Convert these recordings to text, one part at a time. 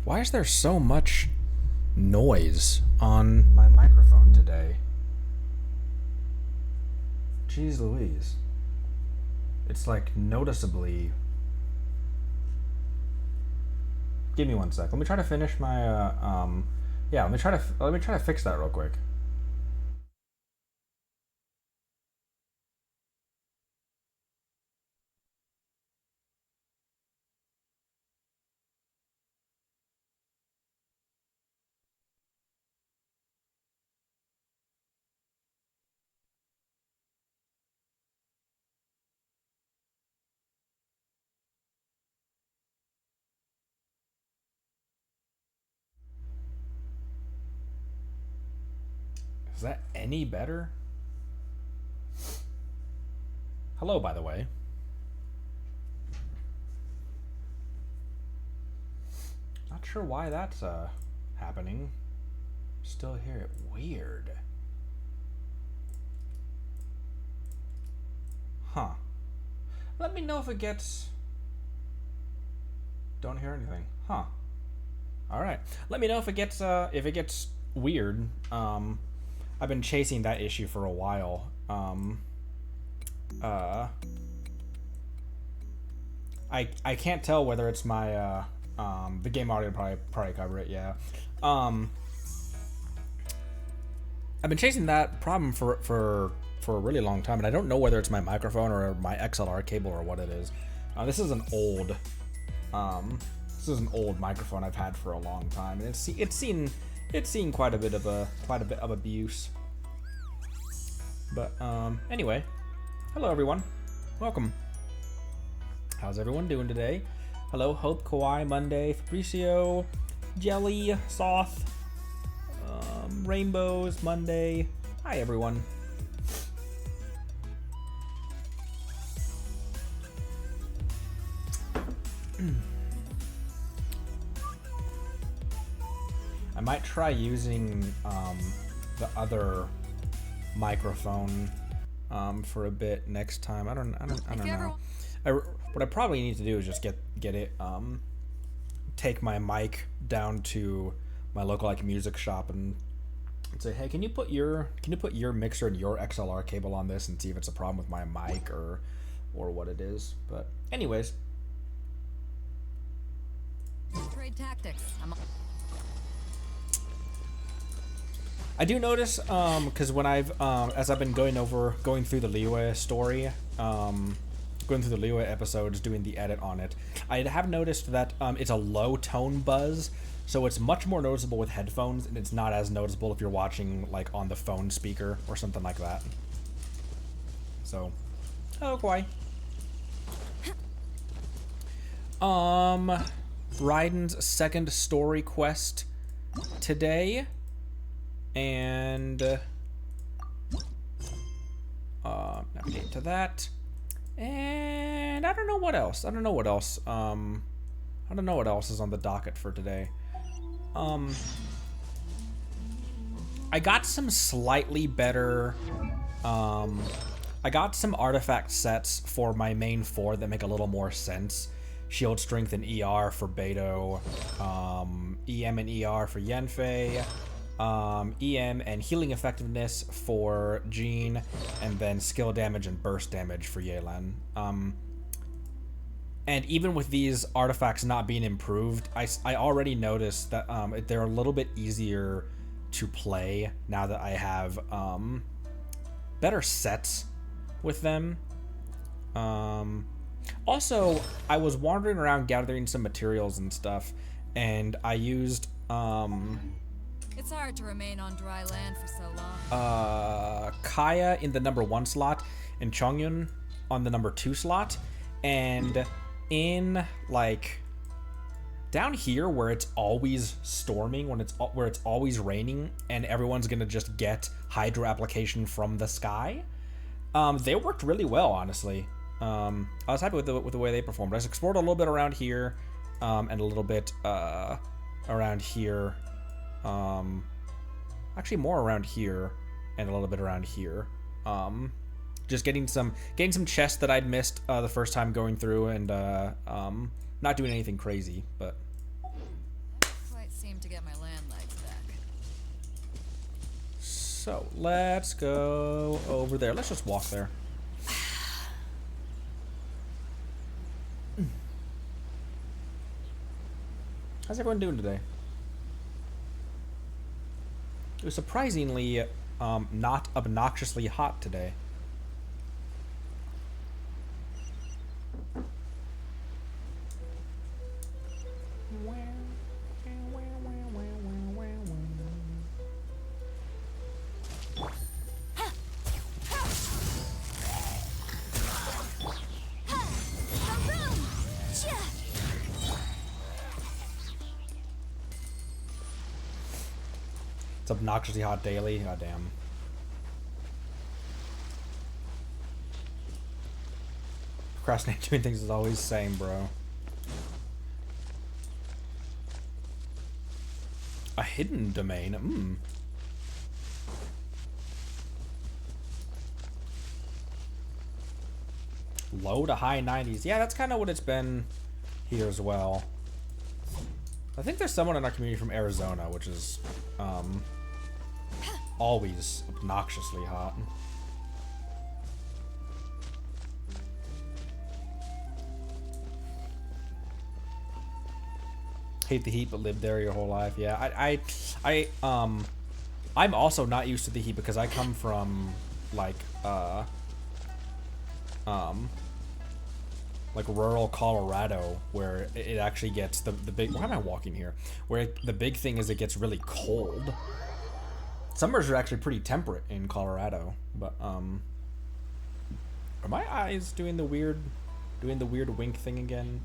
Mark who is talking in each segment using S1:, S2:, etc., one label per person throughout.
S1: Why is there so much noise on my microphone today? Jeez Louise. It's like noticeably... Give me one sec. Let me try to finish my yeah, let me try to fix that real quick. Is that any better? Hello, by the way. Not sure why that's happening. Still hear it. Weird. Huh. Let me know if it gets... Don't hear anything. Huh. Alright. Let me know if it gets weird. I've been chasing that issue for a while. I can't tell whether it's my the game audio probably cover it, yeah. I've been chasing that problem for a really long time, and I don't know whether it's my microphone or my XLR cable or what it is. This is an old microphone I've had for a long time, and it's seen quite a bit of abuse. But anyway, hello everyone, welcome. How's everyone doing today? Hello, Hope, Kawhi, Monday, Fabricio, Jelly, Soth, Rainbows, Monday. Hi everyone. I might try using the other microphone for a bit next time. I don't know. What I probably need to do is just get it take my mic down to my local music shop and say, hey, can you put your mixer and your XLR cable on this and see if it's a problem with my mic or what it is. But anyways.
S2: Trade tactics.
S1: I do notice, because when as I've been going through the Liyue story, going through the Liyue episodes, doing the edit on it, I have noticed that it's a low tone buzz, so it's much more noticeable with headphones, and it's not as noticeable if you're watching like on the phone speaker or something like that. So, hello, Kawhi. Raiden's second story quest today. And navigate to that. And I don't know what else. I don't know what else is on the docket for today. I got some slightly better I got some artifact sets for my main four that make a little more sense. Shield strength and ER for Beidou, EM and ER for Yanfei, EM and healing effectiveness for Jean, and then skill damage and burst damage for Yelan. And even with these artifacts not being improved, I already noticed that they're a little bit easier to play now that I have better sets with them. Also, I was wandering around gathering some materials and stuff, and I used
S2: It's hard to remain on dry land for so long.
S1: Kaya in the number 1 slot and Chongyun on the number 2 slot, and in like down here where it's always storming, where it's always raining and everyone's gonna just get hydro application from the sky, they worked really well, honestly. I was happy with the way they performed. I just explored a little bit around here, and a little bit around here. Actually more around here and a little bit around here. Just getting some chests that I'd missed the first time going through, and not doing anything crazy, but
S2: time to get my land legs back.
S1: So let's go over there. Let's just walk there. How's everyone doing today? It was surprisingly not obnoxiously hot today. It's obnoxiously hot daily. God damn. Procrastinating doing things is always the same, bro. A hidden domain. Low to high 90s. Yeah, that's kind of what it's been here as well. I think there's someone in our community from Arizona, which is always obnoxiously hot. Hate the heat, but lived there your whole life. Yeah, I'm also not used to the heat because I come from like rural Colorado, where it actually gets the big. Why am I walking here? Where the big thing is it gets really cold. Summers are actually pretty temperate in Colorado, but are my eyes doing the weird wink thing again?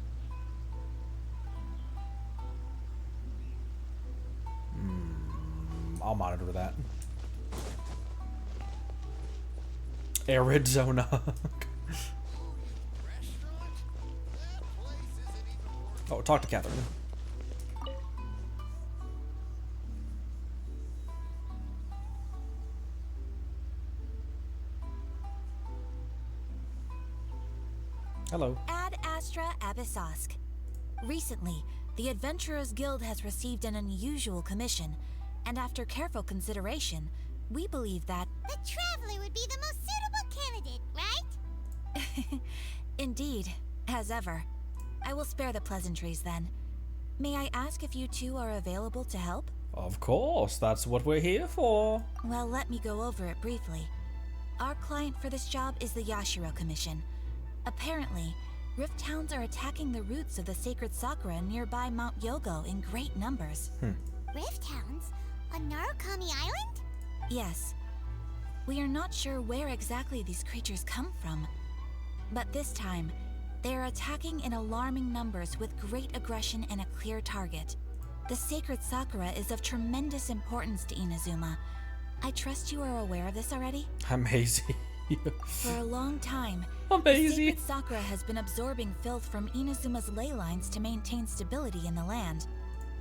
S1: I'll monitor that. Arizona. Oh, talk to Catherine. Hello.
S3: Ad Astra Abyssosk. Recently, the Adventurers Guild has received an unusual commission, and after careful consideration, we believe that
S4: the Traveler would be the most suitable candidate, right?
S3: Indeed, as ever. I will spare the pleasantries then. May I ask if you two are available to help?
S1: Of course, that's what we're here for.
S3: Well, let me go over it briefly. Our client for this job is the Yashiro Commission. Apparently, Rift Hounds are attacking the roots of the sacred Sakura nearby Mount Yogo in great numbers.
S4: Rift Hounds? On Narukami Island?
S3: Yes. We are not sure where exactly these creatures come from. But this time, they are attacking in alarming numbers with great aggression and a clear target. The sacred Sakura is of tremendous importance to Inazuma. I trust you are aware of this already?
S1: Amazing.
S3: For a long time,
S1: Amazing.
S3: the sacred Sakura has been absorbing filth from Inazuma's ley lines to maintain stability in the land.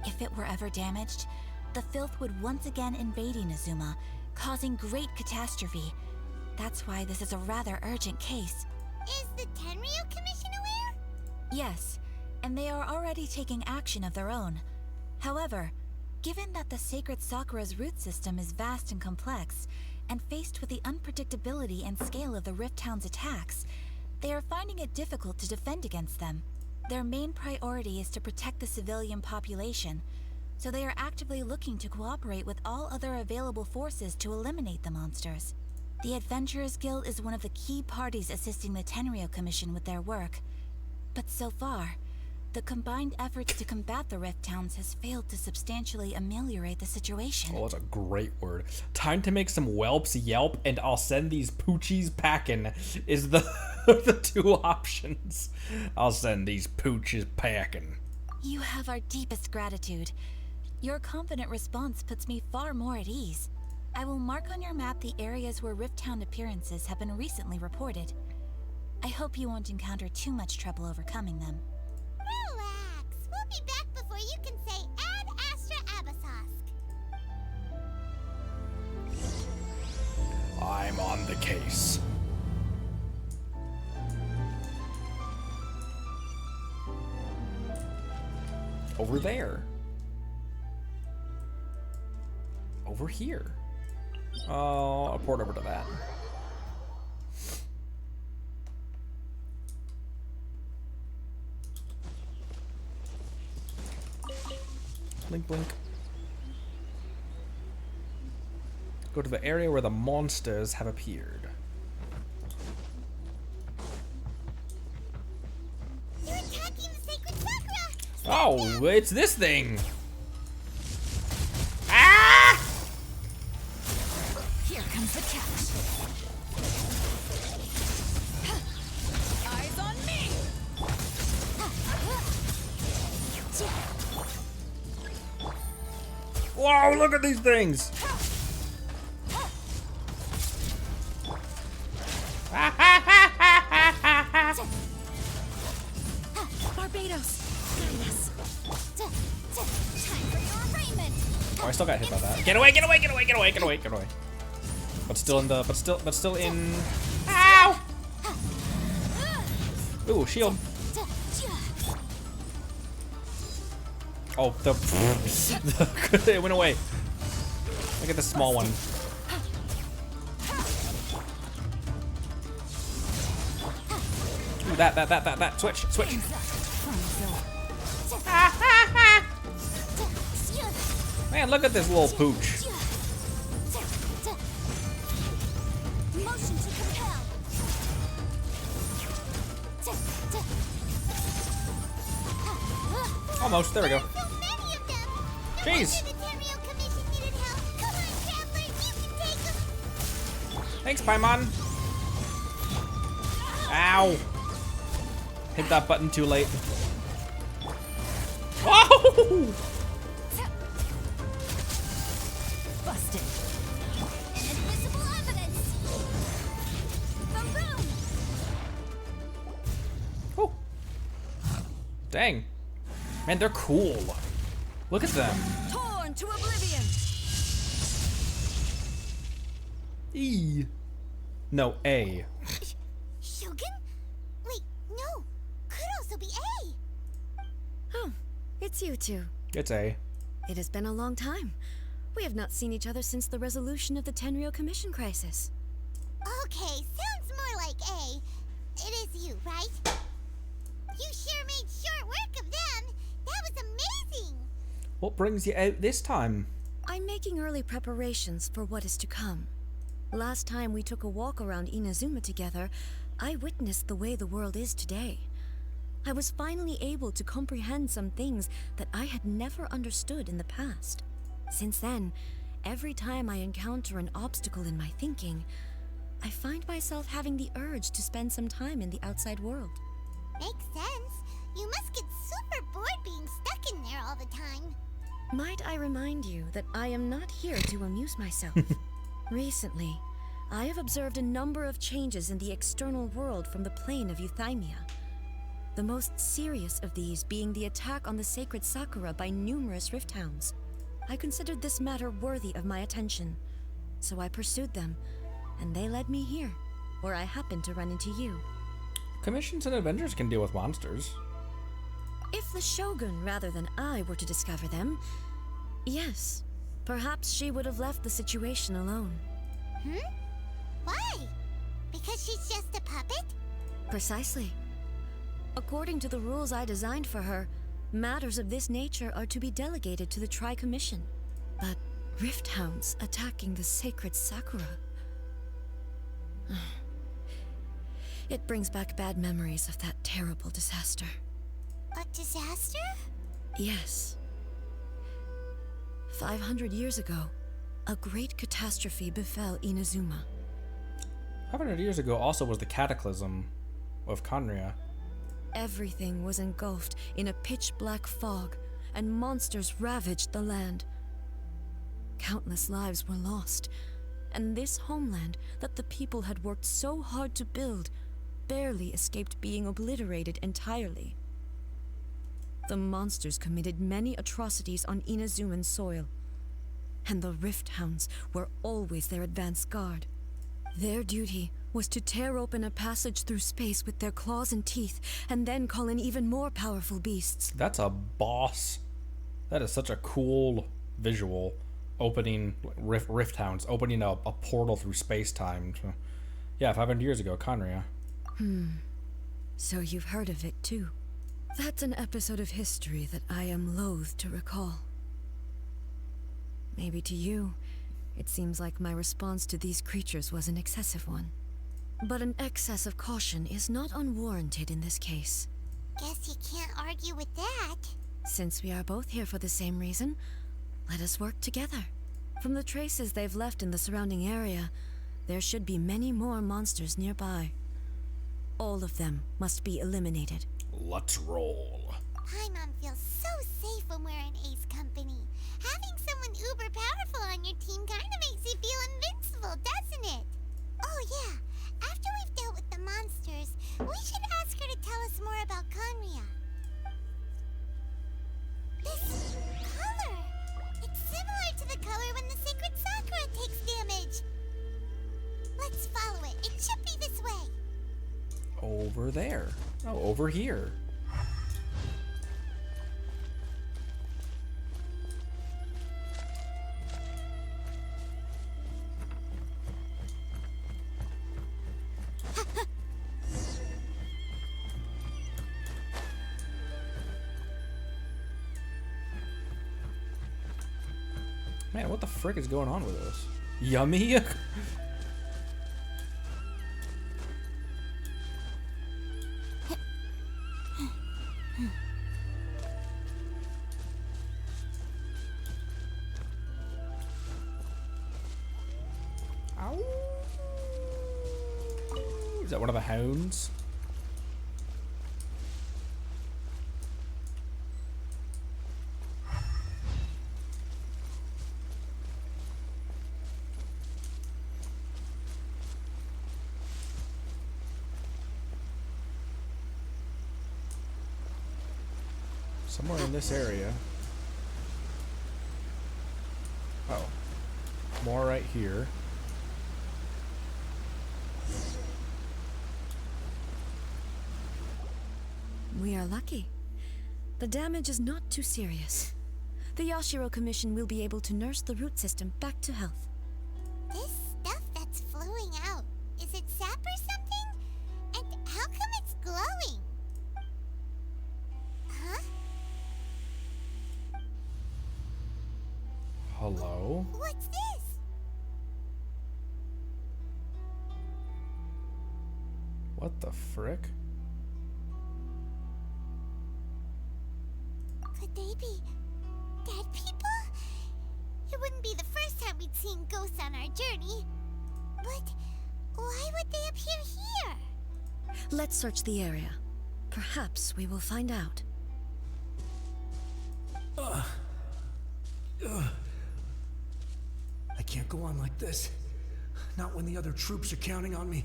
S3: If it were ever damaged, the filth would once again invade Inazuma, causing great catastrophe. That's why this is a rather urgent case.
S4: Is the Tenryu Commission aware?
S3: Yes, and they are already taking action of their own. However, given that the sacred Sakura's root system is vast and complex, and faced with the unpredictability and scale of the Rift Hound's attacks, they are finding it difficult to defend against them. Their main priority is to protect the civilian population, so they are actively looking to cooperate with all other available forces to eliminate the monsters. The Adventurers Guild is one of the key parties assisting the Tenryu Commission with their work. But so far, the combined efforts to combat the Rift Hounds has failed to substantially ameliorate the situation.
S1: Oh, that's a great word. Time to make some whelps yelp, and I'll send these poochies packing is the the two options. I'll send these pooches packing.
S3: You have our deepest gratitude. Your confident response puts me far more at ease. I will mark on your map the areas where Rift Hound appearances have been recently reported. I hope you won't encounter too much trouble overcoming them.
S4: Relax. We'll be back before you can say Ad Astra Abyssosk.
S1: I'm on the case. Over there. over here. Oh, I'll port over to that. Blink, blink. Go to the area where the monsters have appeared.
S4: You're attacking the sacred sakura!
S1: Oh, it's this thing! Ah!
S2: Here comes the catch. Eyes on me.
S1: Wow, look at these things!
S2: Barbados. Time for your arraignment.
S1: Oh, I still got hit by that. Get away, get away, get away, get away, get away, get away. But still in the, but still in. Ow! Ooh, shield. Oh, it went away. Look at the small one. Ooh, that. Switch. Man, look at this little pooch.
S4: Motion to compel.
S1: Almost, there we go.
S4: So many of them. No
S1: Jeez.
S4: wonder the Tenryou Commission needed help. Come on, traveler, you can take them.
S1: Thanks, Paimon. Ow. Hit that button too late. Whoa!
S2: Busted.
S4: Inadmissible evidence. Boom.
S1: Oh. Dang. Man, they're cool. Look at them.
S2: Torn to oblivion.
S1: E. No, A.
S4: Shogun? Wait, no. Could also be A.
S5: Oh, it's you two.
S1: It's A.
S5: It has been a long time. We have not seen each other since the resolution of the Tenryou Commission crisis.
S4: Okay, sounds more like A. It is you, right? You sure made short work of them. That was amazing.
S1: What brings you out this time?
S5: I'm making early preparations for what is to come. Last time we took a walk around Inazuma together, I witnessed the way the world is today. I was finally able to comprehend some things that I had never understood in the past. Since then, every time I encounter an obstacle in my thinking, I find myself having the urge to spend some time in the outside world.
S4: Makes sense. You must get super bored being stuck in there all the time.
S5: Might I remind you that I am not here to amuse myself. Recently, I have observed a number of changes in the external world from the plane of Euthymia. The most serious of these being the attack on the sacred Sakura by numerous rift hounds. I considered this matter worthy of my attention, so I pursued them, and they led me here, where I happened to run into you.
S1: Commissions and Avengers can deal with monsters.
S5: If the Shogun rather than I were to discover them, yes, perhaps she would have left the situation alone.
S4: Why? Because she's just a puppet?
S5: Precisely. According to the rules I designed for her, matters of this nature are to be delegated to the Tri-Commission. But rift hounds attacking the sacred Sakura... It brings back bad memories of that terrible disaster.
S4: A disaster?
S5: Yes. 500 years ago, a great catastrophe befell Inazuma.
S1: 500 years ago also was the cataclysm of Conria.
S5: Everything was engulfed in a pitch-black fog, and monsters ravaged the land. Countless lives were lost, and this homeland that the people had worked so hard to build barely escaped being obliterated entirely. The monsters committed many atrocities on Inazuman soil, and the rift hounds were always their advance guard. Their duty was to tear open a passage through space with their claws and teeth, and then call in even more powerful beasts.
S1: That's a boss. That is such a cool visual. opening rift hounds, opening a portal through space-time. Yeah, 500 years ago, Conria.
S5: So you've heard of it too. That's an episode of history that I am loath to recall. Maybe to you, it seems like my response to these creatures was an excessive one. But an excess of caution is not unwarranted in this case.
S4: Guess you can't argue with that.
S5: Since we are both here for the same reason, let us work together. From the traces they've left in the surrounding area, there should be many more monsters nearby. All of them must be eliminated.
S1: Let's roll.
S4: Paimon feels so safe when we're in Ace company. Having someone uber powerful on your team kind of makes you feel invincible, doesn't it? Oh yeah, after we've dealt with the monsters, we should ask her to tell us more about Conria. This color! It's similar to the color when the sacred Sakura takes damage. Let's follow it. It should be this way.
S1: Over there. Oh, over here. Man, what the frick is going on with this? Yummy? Ow. Is that one of the hounds? Somewhere in this area. Oh. More right here.
S5: We are lucky. The damage is not too serious. The Yashiro Commission will be able to nurse the root system back to health.
S4: This stuff that's flowing out, is it sap or something? And how come it's glowing? Huh?
S1: Hello?
S4: What's this?
S1: What the frick?
S4: Could they be dead people? It wouldn't be the first time we'd seen ghosts on our journey. But why would they appear here?
S5: Let's search the area. Perhaps we will find out.
S6: I can't go on like this. Not when the other troops are counting on me.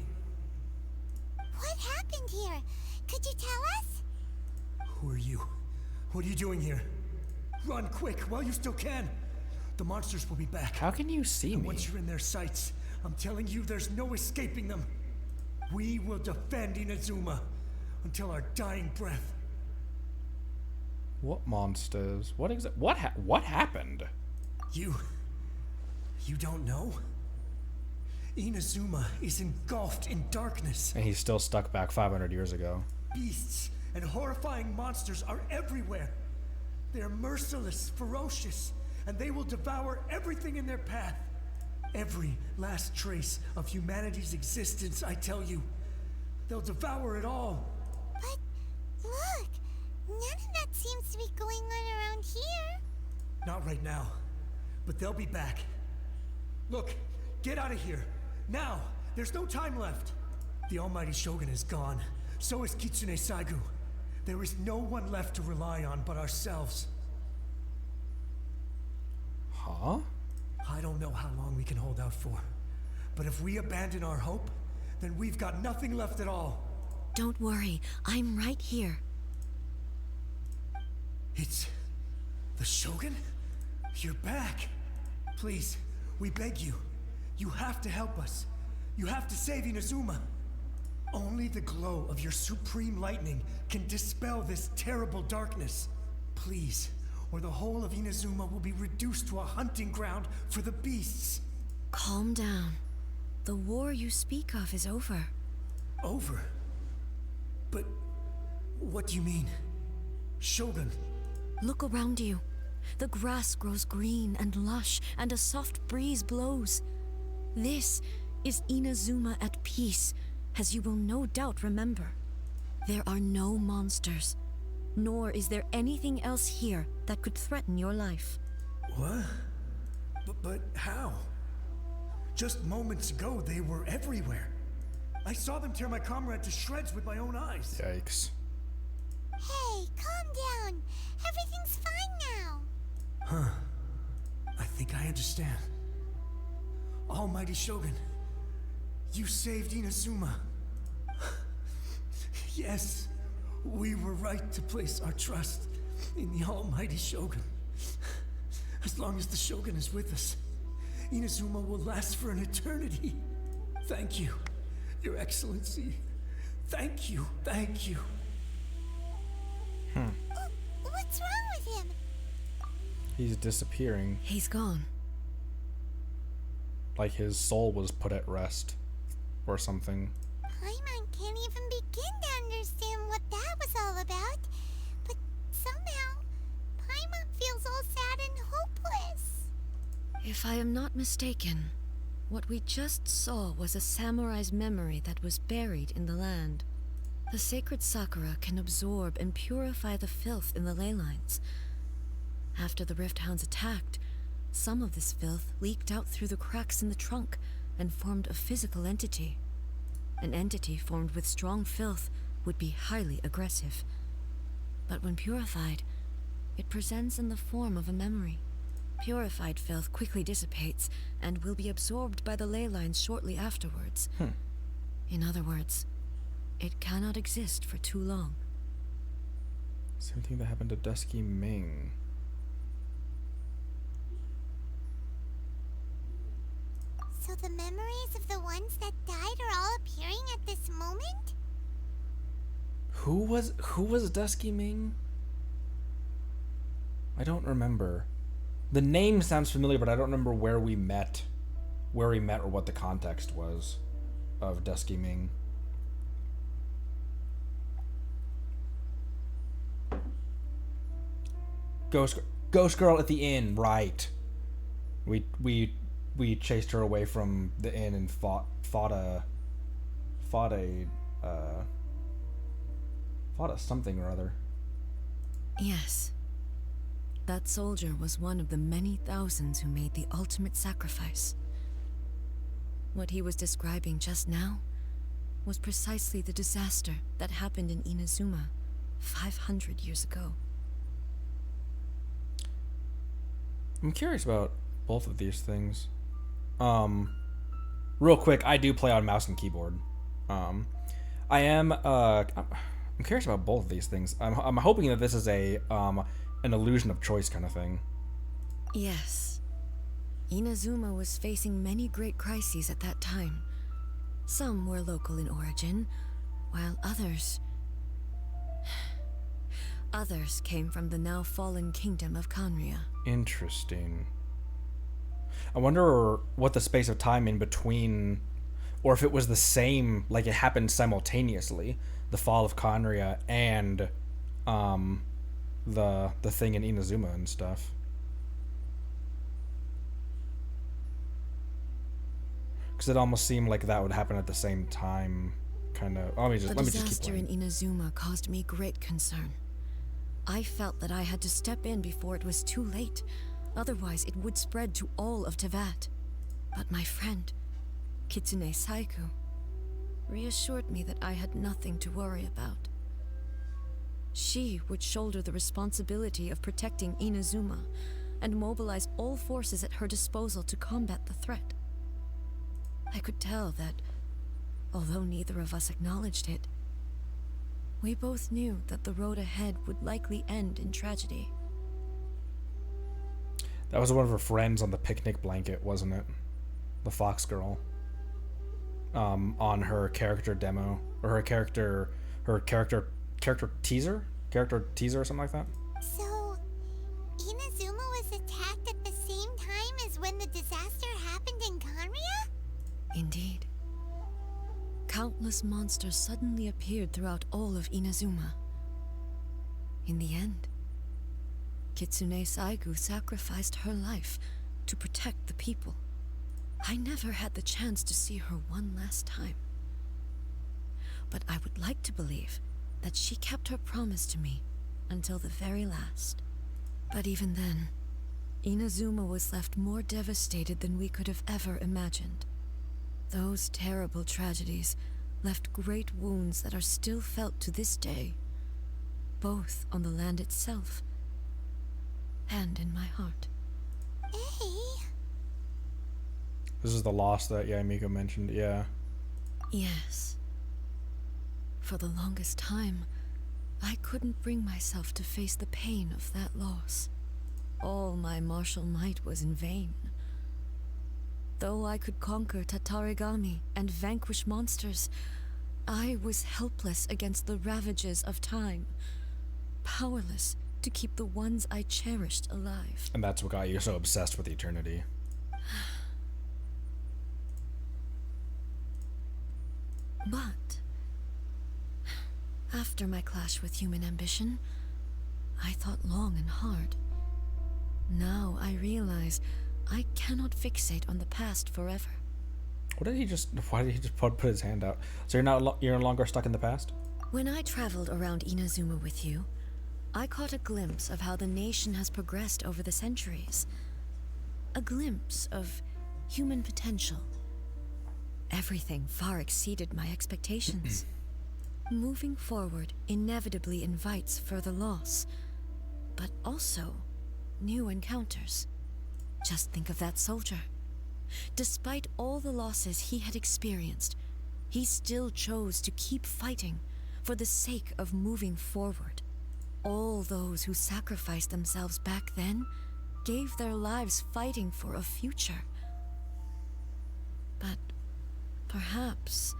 S4: What happened here? Could you tell us?
S6: Who are you? What are you doing here? Run quick while you still can. The monsters will be back.
S1: How can you see me?
S6: Once you're in their sights, I'm telling you there's no escaping them. We will defend Inazuma until our dying breath.
S1: What monsters? What happened?
S6: You don't know? Inazuma is engulfed in darkness.
S1: And he's still stuck back 500 years ago.
S6: Beasts and horrifying monsters are everywhere. They're merciless, ferocious, and they will devour everything in their path. Every last trace of humanity's existence, I tell you. They'll devour it all.
S4: But look, none of that seems to be going on around here.
S6: Not right now, but they'll be back. Look, get out of here. Now, there's no time left. The almighty Shogun is gone. So is Kitsune Saigu. There is no one left to rely on but ourselves.
S1: Huh?
S6: I don't know how long we can hold out for. But if we abandon our hope, then we've got nothing left at all.
S5: Don't worry, I'm right here.
S6: It's the Shogun? You're back. Please, we beg you. You have to help us. You have to save Inazuma. Only the glow of your supreme lightning can dispel this terrible darkness. Please, or the whole of Inazuma will be reduced to a hunting ground for the beasts.
S5: Calm down. The war you speak of is over.
S6: Over? But what do you mean? Shogun?
S5: Look around you. The grass grows green and lush, and a soft breeze blows. This is Inazuma at peace, as you will no doubt remember. There are no monsters, nor is there anything else here that could threaten your life.
S6: What? But how? Just moments ago, they were everywhere. I saw them tear my comrade to shreds with my own eyes.
S1: Yikes.
S4: Hey, calm down. Everything's fine now.
S6: Huh. I think I understand. Almighty Shogun, you saved Inazuma. Yes, we were right to place our trust in the Almighty Shogun. As long as the Shogun is with us, Inazuma will last for an eternity. Thank you, Your Excellency. Thank you, thank you.
S4: What's wrong with him?
S1: He's disappearing.
S5: He's gone.
S1: Like his soul was put at rest. Or something.
S4: Paimon can't even begin to understand what that was all about. But somehow, Paimon feels all sad and hopeless.
S5: If I am not mistaken, what we just saw was a samurai's memory that was buried in the land. The sacred sakura can absorb and purify the filth in the ley lines. After the rift hounds attacked, some of this filth leaked out through the cracks in the trunk and formed a physical entity. An entity formed with strong filth would be highly aggressive. But when purified, it presents in the form of a memory. Purified filth quickly dissipates and will be absorbed by the ley lines shortly afterwards. In other words, it cannot exist for too long.
S1: Same thing that happened to Dusky Ming.
S4: So the memories of the ones that died are all appearing at this moment?
S1: Who was Dusky Ming? I don't remember. The name sounds familiar, but I don't remember where we met or what the context was of Dusky Ming. Ghost Girl at the inn, right? We chased her away from the inn and fought a something or other.
S5: Yes. That soldier was one of the many thousands who made the ultimate sacrifice. What he was describing just now was precisely the disaster that happened in Inazuma 500 years ago.
S1: I'm curious about both of these things. Real quick, I do play on mouse and keyboard. I'm curious about both of these things. I'm hoping that this is an illusion of choice kind of thing.
S5: Yes. Inazuma was facing many great crises at that time. Some were local in origin, while others came from the now fallen kingdom of Kanria.
S1: Interesting. I wonder what the space of time in between, or if it was the same, like it happened simultaneously, the fall of Kanria and the thing in Inazuma and stuff. Because it almost seemed like that would happen at the same time, kind of. Let me just keep
S5: The disaster in
S1: playing.
S5: Inazuma caused me great concern. I felt that I had to step in before it was too late. Otherwise, it would spread to all of Tevat. But my friend, Kitsune Saiku, reassured me that I had nothing to worry about. She would shoulder the responsibility of protecting Inazuma and mobilize all forces at her disposal to combat the threat. I could tell that, although neither of us acknowledged it, we both knew that the road ahead would likely end in tragedy.
S1: That was one of her friends on the picnic blanket, wasn't it? The fox girl. On her character demo, or her character teaser or something like that.
S4: So, disaster happened in Kanria?
S5: Indeed. Countless monsters suddenly appeared throughout all of Inazuma. In the end, Kitsune Saigu sacrificed her life to protect the people. I never had the chance to see her one last time. But I would like to believe that she kept her promise to me until the very last. But even then, Inazuma was left more devastated than we could have ever imagined. Those terrible tragedies left great wounds that are still felt to this day, both on the land itself and in my heart.
S4: Hey.
S1: This is the loss that Miko mentioned, yeah.
S5: Yes. For the longest time, I couldn't bring myself to face the pain of that loss. All my martial might was in vain. Though I could conquer Tatarigami and vanquish monsters, I was helpless against the ravages of time, powerless to keep the ones I cherished alive.
S1: And that's what got you so obsessed with eternity.
S5: But after my clash with human ambition, I thought long and hard. Now I realize I cannot fixate on the past forever.
S1: Why did he just put his hand out? So you're no longer stuck in the past?
S5: When I traveled around Inazuma with you, I caught a glimpse of how the nation has progressed over the centuries. A glimpse of human potential. Everything far exceeded my expectations. Moving forward inevitably invites further loss, but also new encounters. Just think of that soldier. Despite all the losses he had experienced, he still chose to keep fighting for the sake of moving forward. All those who sacrificed themselves back then gave their lives fighting for a future. But perhaps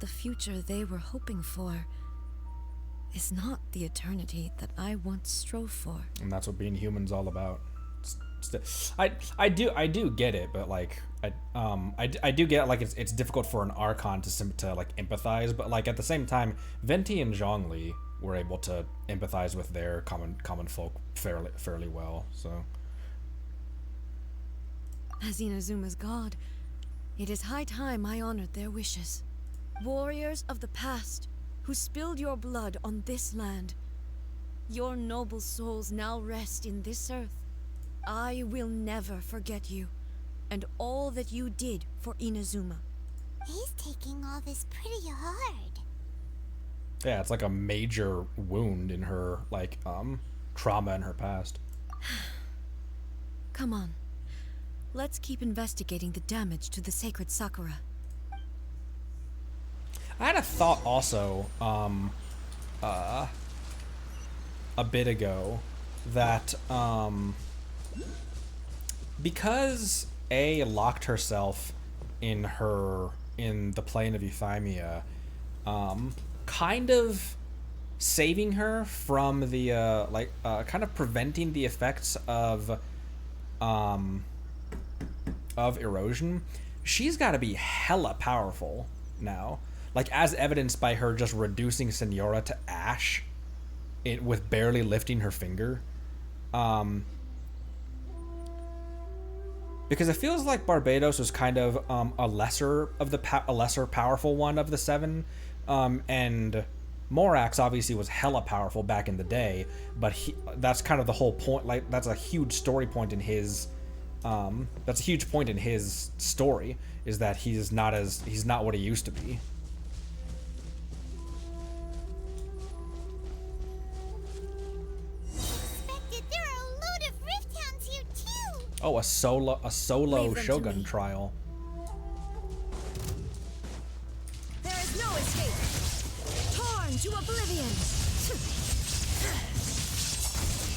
S5: the future they were hoping for is not the eternity that I once strove for.
S1: And that's what being human's all about. I do get it, but like I do get like it's difficult for an Archon to like empathize, but like at the same time, Venti and Zhongli were able to empathize with their common folk fairly well. So
S5: as Inazuma's god, it is high time I honored their wishes. Warriors of the past, who spilled your blood on this land, your noble souls now rest in this earth. I will never forget you, and all that you did for Inazuma.
S4: He's taking all this pretty hard.
S1: Yeah, it's like a major wound in her, like, trauma in her past.
S5: Come on. Let's keep investigating the damage to the sacred Sakura.
S1: I had a thought also, a bit ago, that, because A locked herself in the plane of Euthymia, kind of saving her from the kind of preventing the effects of erosion. She's got to be hella powerful now, like as evidenced by her just reducing Senora to ash, with barely lifting her finger. Because it feels like Barbados was kind of a lesser powerful one of the seven, and Morax obviously was hella powerful back in the day, but that's kind of the whole point. Like that's a huge story point in his. That's a huge point in his story, is that he's not what he used to be. Oh, a solo Shogun trial.
S5: There is no escape. Torn to oblivion.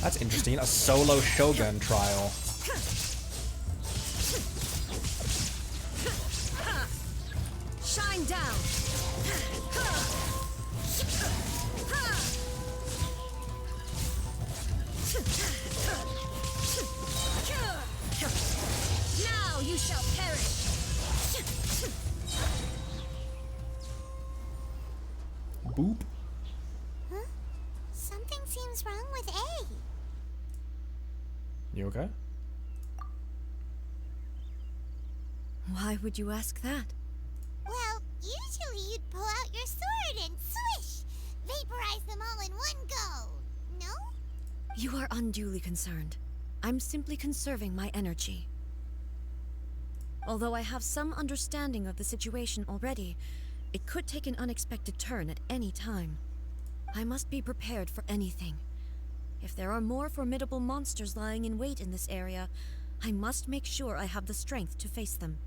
S1: That's interesting. A solo Shogun trial.
S5: Shine down. Now now you shall perish!
S1: Boop.
S4: Huh? Something seems wrong with A.
S1: You okay?
S5: Why would you ask that?
S4: Well, usually you'd pull out your sword and swish! Vaporize them all in one go! No?
S5: You are unduly concerned. I'm simply conserving my energy. Although I have some understanding of the situation already, it could take an unexpected turn at any time. I must be prepared for anything. If there are more formidable monsters lying in wait in this area, I must make sure I have the strength to face them.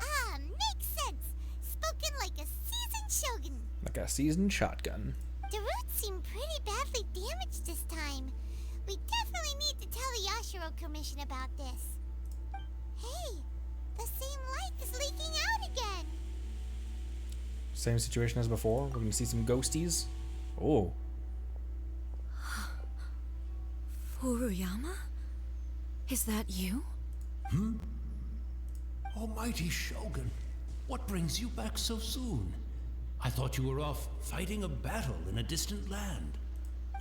S4: Ah, makes sense! Spoken like a seasoned shogun.
S1: Like a seasoned shotgun.
S4: The roots seem pretty badly damaged this time. We definitely need to tell the Yashiro Commission about this. Hey, the same light is leaking out again.
S1: Same situation as before. We're gonna see some ghosties. Oh.
S5: Furuyama? Is that you?
S7: Almighty Shogun, what brings you back so soon? I thought you were off fighting a battle in a distant land.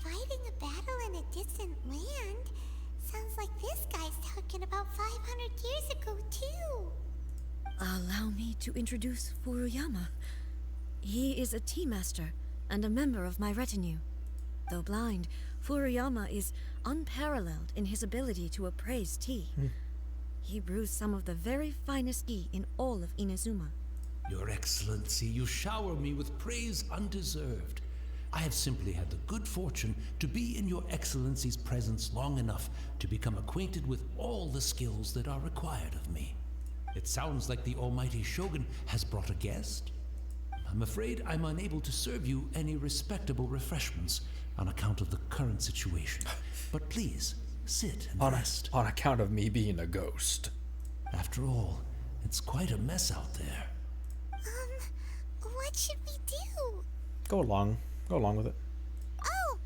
S4: Fighting a battle in a distant land? Sounds like this guy's talking about 500 years ago, too.
S5: Allow me to introduce Furuyama. He is a tea master and a member of my retinue. Though blind, Furuyama is unparalleled in his ability to appraise tea. He brews some of the very finest tea in all of Inazuma.
S7: Your Excellency, you shower me with praise undeserved. I have simply had the good fortune to be in your Excellency's presence long enough to become acquainted with all the skills that are required of me. It sounds like the Almighty Shogun has brought a guest. I'm afraid I'm unable to serve you any respectable refreshments on account of the current situation. But please, sit and rest.
S1: On account of me being a ghost.
S7: After all, it's quite a mess out there.
S4: What should we do?
S1: Go along with it.
S4: Oh,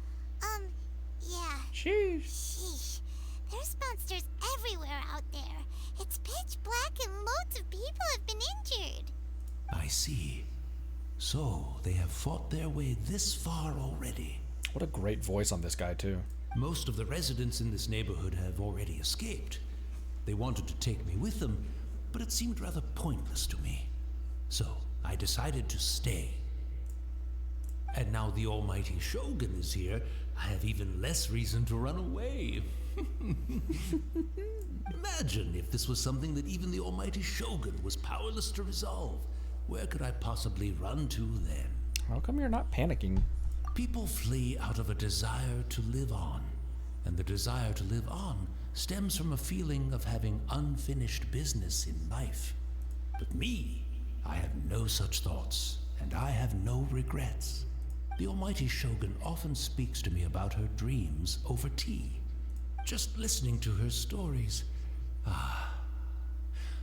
S4: yeah.
S1: Sheesh.
S4: Sheesh. There's monsters everywhere out there. It's pitch black and loads of people have been injured.
S7: I see. So, they have fought their way this far already.
S1: What a great voice on this guy, too.
S7: Most of the residents in this neighborhood have already escaped. They wanted to take me with them, but it seemed rather pointless to me. So, I decided to stay. And now the Almighty Shogun is here, I have even less reason to run away. Imagine if this was something that even the Almighty Shogun was powerless to resolve. Where could I possibly run to then?
S1: How come you're not panicking?
S7: People flee out of a desire to live on, and the desire to live on stems from a feeling of having unfinished business in life. But me, I have no such thoughts, and I have no regrets. The Almighty Shogun often speaks to me about her dreams over tea. Just listening to her stories.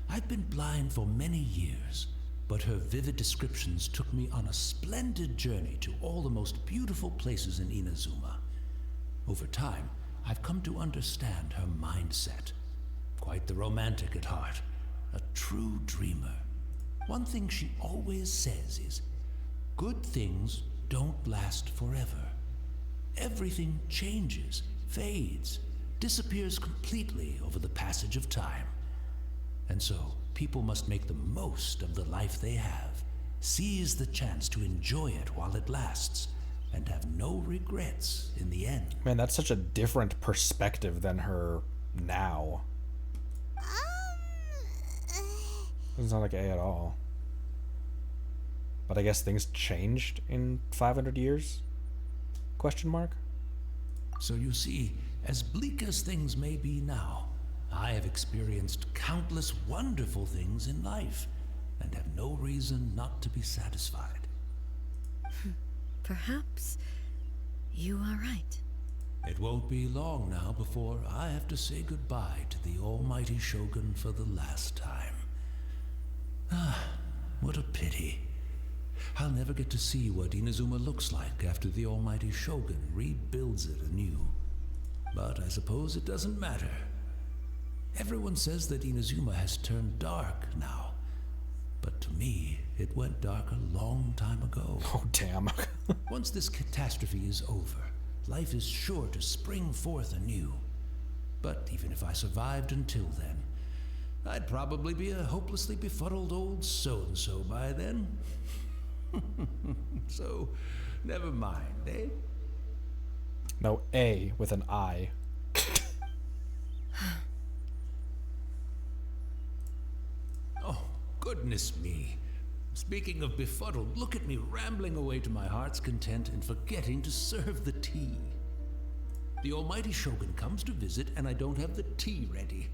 S7: I've been blind for many years, but her vivid descriptions took me on a splendid journey to all the most beautiful places in Inazuma. Over time, I've come to understand her mindset. Quite the romantic at heart, a true dreamer. One thing she always says is, good things don't last forever. Everything changes, fades, disappears completely over the passage of time. And so, people must make the most of the life they have, seize the chance to enjoy it while it lasts, and have no regrets in the end.
S1: Man, that's such a different perspective than her now. Doesn't sound like A at all. But I guess things changed in 500 years? Question mark?
S7: So you see, as bleak as things may be now, I have experienced countless wonderful things in life, and have no reason not to be satisfied.
S5: Perhaps you are right.
S7: It won't be long now before I have to say goodbye to the Almighty Shogun for the last time. What a pity. I'll never get to see what Inazuma looks like after the Almighty Shogun rebuilds it anew. But I suppose it doesn't matter. Everyone says that Inazuma has turned dark now. But to me, it went dark a long time ago.
S1: Oh, damn.
S7: Once this catastrophe is over, life is sure to spring forth anew. But even if I survived until then, I'd probably be a hopelessly befuddled old so-and-so by then. So, never mind, eh?
S1: No, A with an I.
S7: Oh, goodness me. Speaking of befuddled, look at me rambling away to my heart's content and forgetting to serve the tea. The almighty Shogun comes to visit and I don't have the tea ready.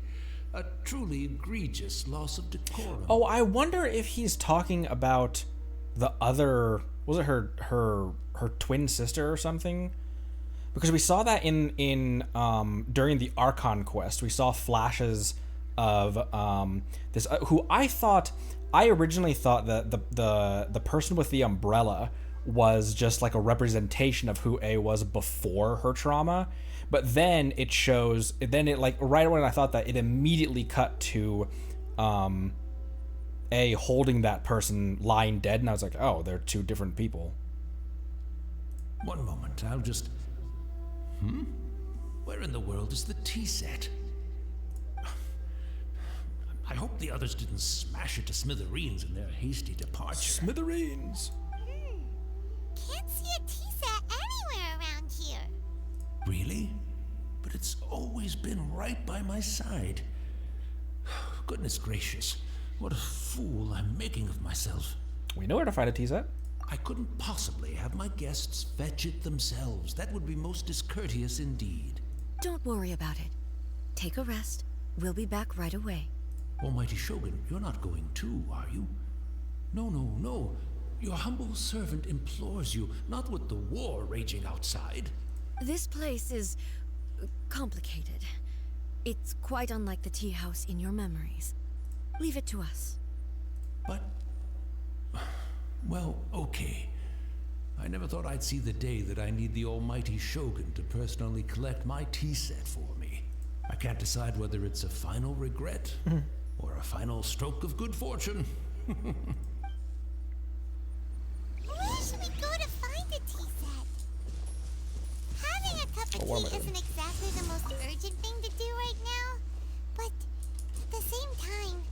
S7: A truly egregious loss of decorum.
S1: Oh, I wonder if he's talking about the other... Was it her twin sister or something? Because we saw that in during the Archon quest. We saw flashes of this who I originally thought that the person with the umbrella was just like a representation of who A was before her trauma, but then it shows, then it, like, right when I thought that, it immediately cut to A holding that person lying dead, and I was like, oh, they're two different people.
S7: One moment, I'll just... Where in the world is the tea set? I hope the others didn't smash it to smithereens in their hasty departure.
S1: Smithereens.
S4: Can't see a tea set anywhere around here.
S7: Really? But it's always been right by my side. Goodness gracious, what a fool I'm making of myself.
S1: We know where to find a tea set.
S7: I couldn't possibly have my guests fetch it themselves. That would be most discourteous indeed.
S5: Don't worry about it. Take a rest. We'll be back right away.
S7: Almighty Shogun, you're not going too, are you? No, no, no. Your humble servant implores you, not with the war raging outside.
S5: This place is complicated. It's quite unlike the tea house in your memories. Leave it to us.
S7: But... well, okay. I never thought I'd see the day that I need the almighty Shogun to personally collect my tea set for me. I can't decide whether it's a final regret or a final stroke of good fortune.
S4: Where should we go to find a tea set? Having a cup of tea isn't exactly the most urgent thing to do right now, but at the same time,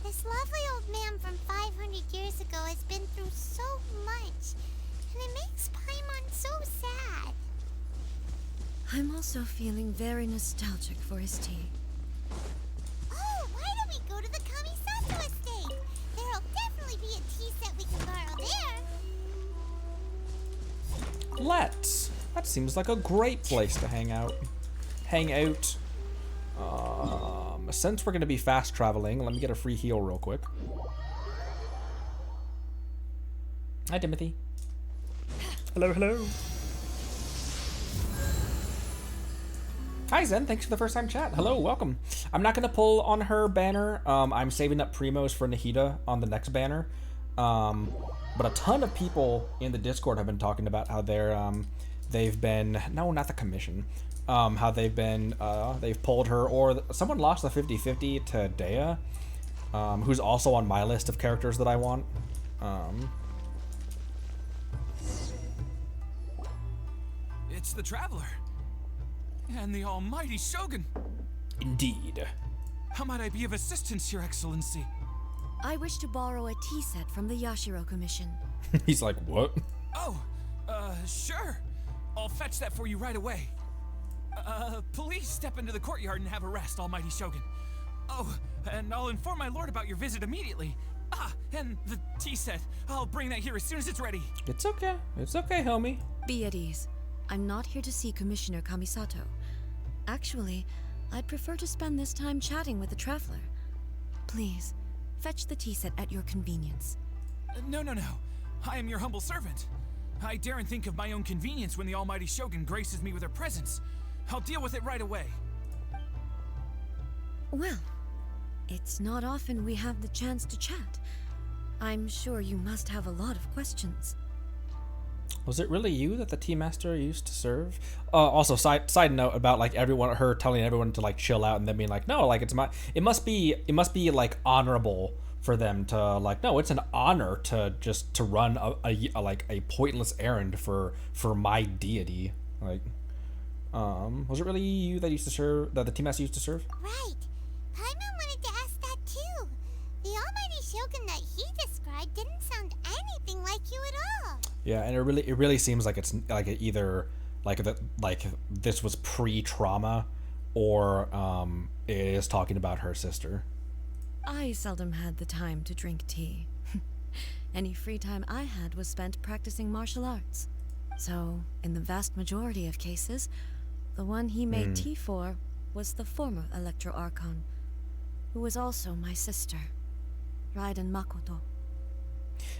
S4: this lovely old man from 500 years ago has been through so much, and it makes Paimon so sad.
S5: I'm also feeling very nostalgic for his tea.
S4: Oh, why don't we go to the Kamisato estate? There'll definitely be a tea set we can borrow there.
S1: Let's. That seems like a great place to hang out. Since we're going to be fast traveling, let me get a free heal real quick. Hi, Timothy. Hello, hello. Hi, Zen. Thanks for the first time chat. Hello, welcome. I'm not going to pull on her banner. I'm saving up primos for Nahida on the next banner. But a ton of people in the Discord have been talking about how they've been, no, not the commission, how they've pulled her, or someone lost the 50-50 to Dea, who's also on my list of characters that I want.
S8: It's the Traveler. And the almighty Shogun.
S1: Indeed.
S8: How might I be of assistance, Your Excellency?
S5: I wish to borrow a tea set from the Yashiro Commission.
S1: He's like, what?
S8: Oh, sure. I'll fetch that for you right away. Please step into the courtyard and have a rest, almighty Shogun. Oh, and I'll inform my lord about your visit immediately. Ah, and the tea set. I'll bring that here as soon as it's ready.
S1: It's okay. It's okay, homie.
S5: Be at ease. I'm not here to see Commissioner Kamisato. Actually, I'd prefer to spend this time chatting with the Traveler. Please, fetch the tea set at your convenience.
S8: No. I am your humble servant. I daren't think of my own convenience when the almighty Shogun graces me with her presence. I'll deal with it right away.
S5: Well, it's not often we have the chance to chat. I'm sure you must have a lot of questions.
S1: Was it really you that the tea master used to serve? Also, side note about like her telling everyone to like chill out and then being like, no, like it must be like honorable for them to like, no, it's an honor to run a pointless errand for my deity. Like, was it really you that used to serve, that the tea master used to serve?
S4: Right. Paimon wanted to ask that too. The almighty shogun that he described didn't sound anything like you at all.
S1: Yeah, and it really seems like it's like either like this was pre-trauma, or it is talking about her sister.
S5: I seldom had the time to drink tea. Any free time I had was spent practicing martial arts. So, in the vast majority of cases, the one he made tea for was the former Electro Archon, who was also my sister, Raiden Makoto.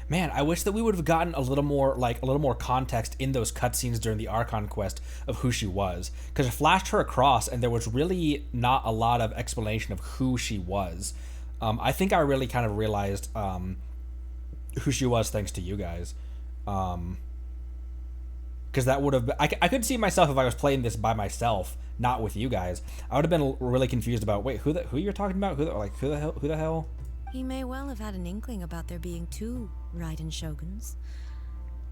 S1: Man, I wish that we would have gotten a little more context in those cutscenes during the Archon quest of who she was, because it flashed her across, and there was really not a lot of explanation of who she was. I think I really kind of realized who she was thanks to you guys, because that would have I could see myself if I was playing this by myself, not with you guys. I would have been really confused about, wait, who you're talking about? Who the hell?
S5: He may well have had an inkling about there being two Raiden Shoguns,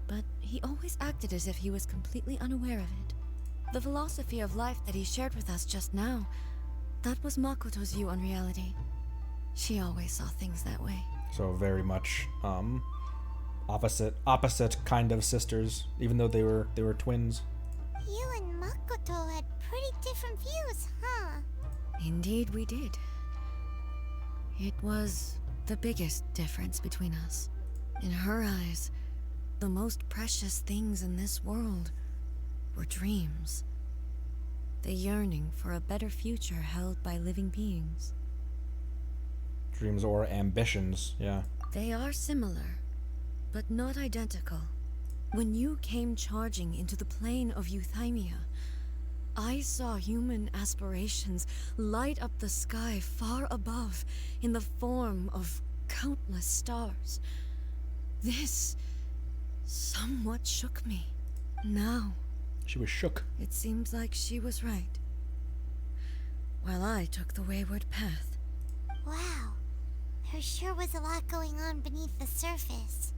S5: but he always acted as if he was completely unaware of it. The philosophy of life that he shared with us just now, that was Makoto's view on reality. She always saw things that way.
S1: So very much opposite kind of sisters, even though they were twins.
S4: You and Makoto had pretty different views, huh?
S5: Indeed we did. It was the biggest difference between us. In her eyes, the most precious things in this world were dreams. The yearning for a better future held by living beings.
S1: Dreams or ambitions, yeah.
S5: They are similar, but not identical. When you came charging into the plane of Euthymia, I saw human aspirations light up the sky far above in the form of countless stars. This somewhat shook me. Now,
S1: She was shook.
S5: it seems like she was right, while I took the wayward path.
S4: Wow. There sure was a lot going on beneath the surface.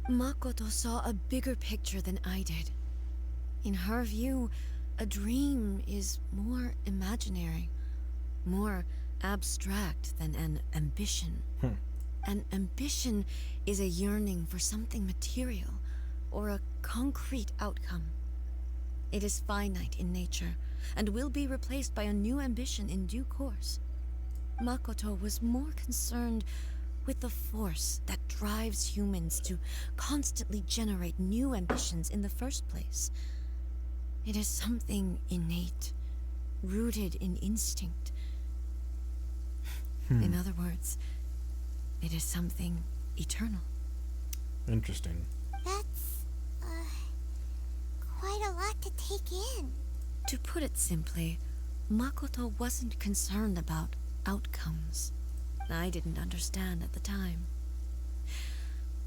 S5: Makoto saw a bigger picture than I did. In her view, a dream is more imaginary, more abstract than an ambition. An ambition is a yearning for something material, or a concrete outcome. It is finite in nature, and will be replaced by a new ambition in due course. Makoto was more concerned with the force that drives humans to constantly generate new ambitions in the first place. It is something innate, rooted in instinct. In other words, it is something eternal.
S1: Interesting.
S4: That's, quite a lot to take in.
S5: To put it simply, Makoto wasn't concerned about outcomes. I didn't understand at the time.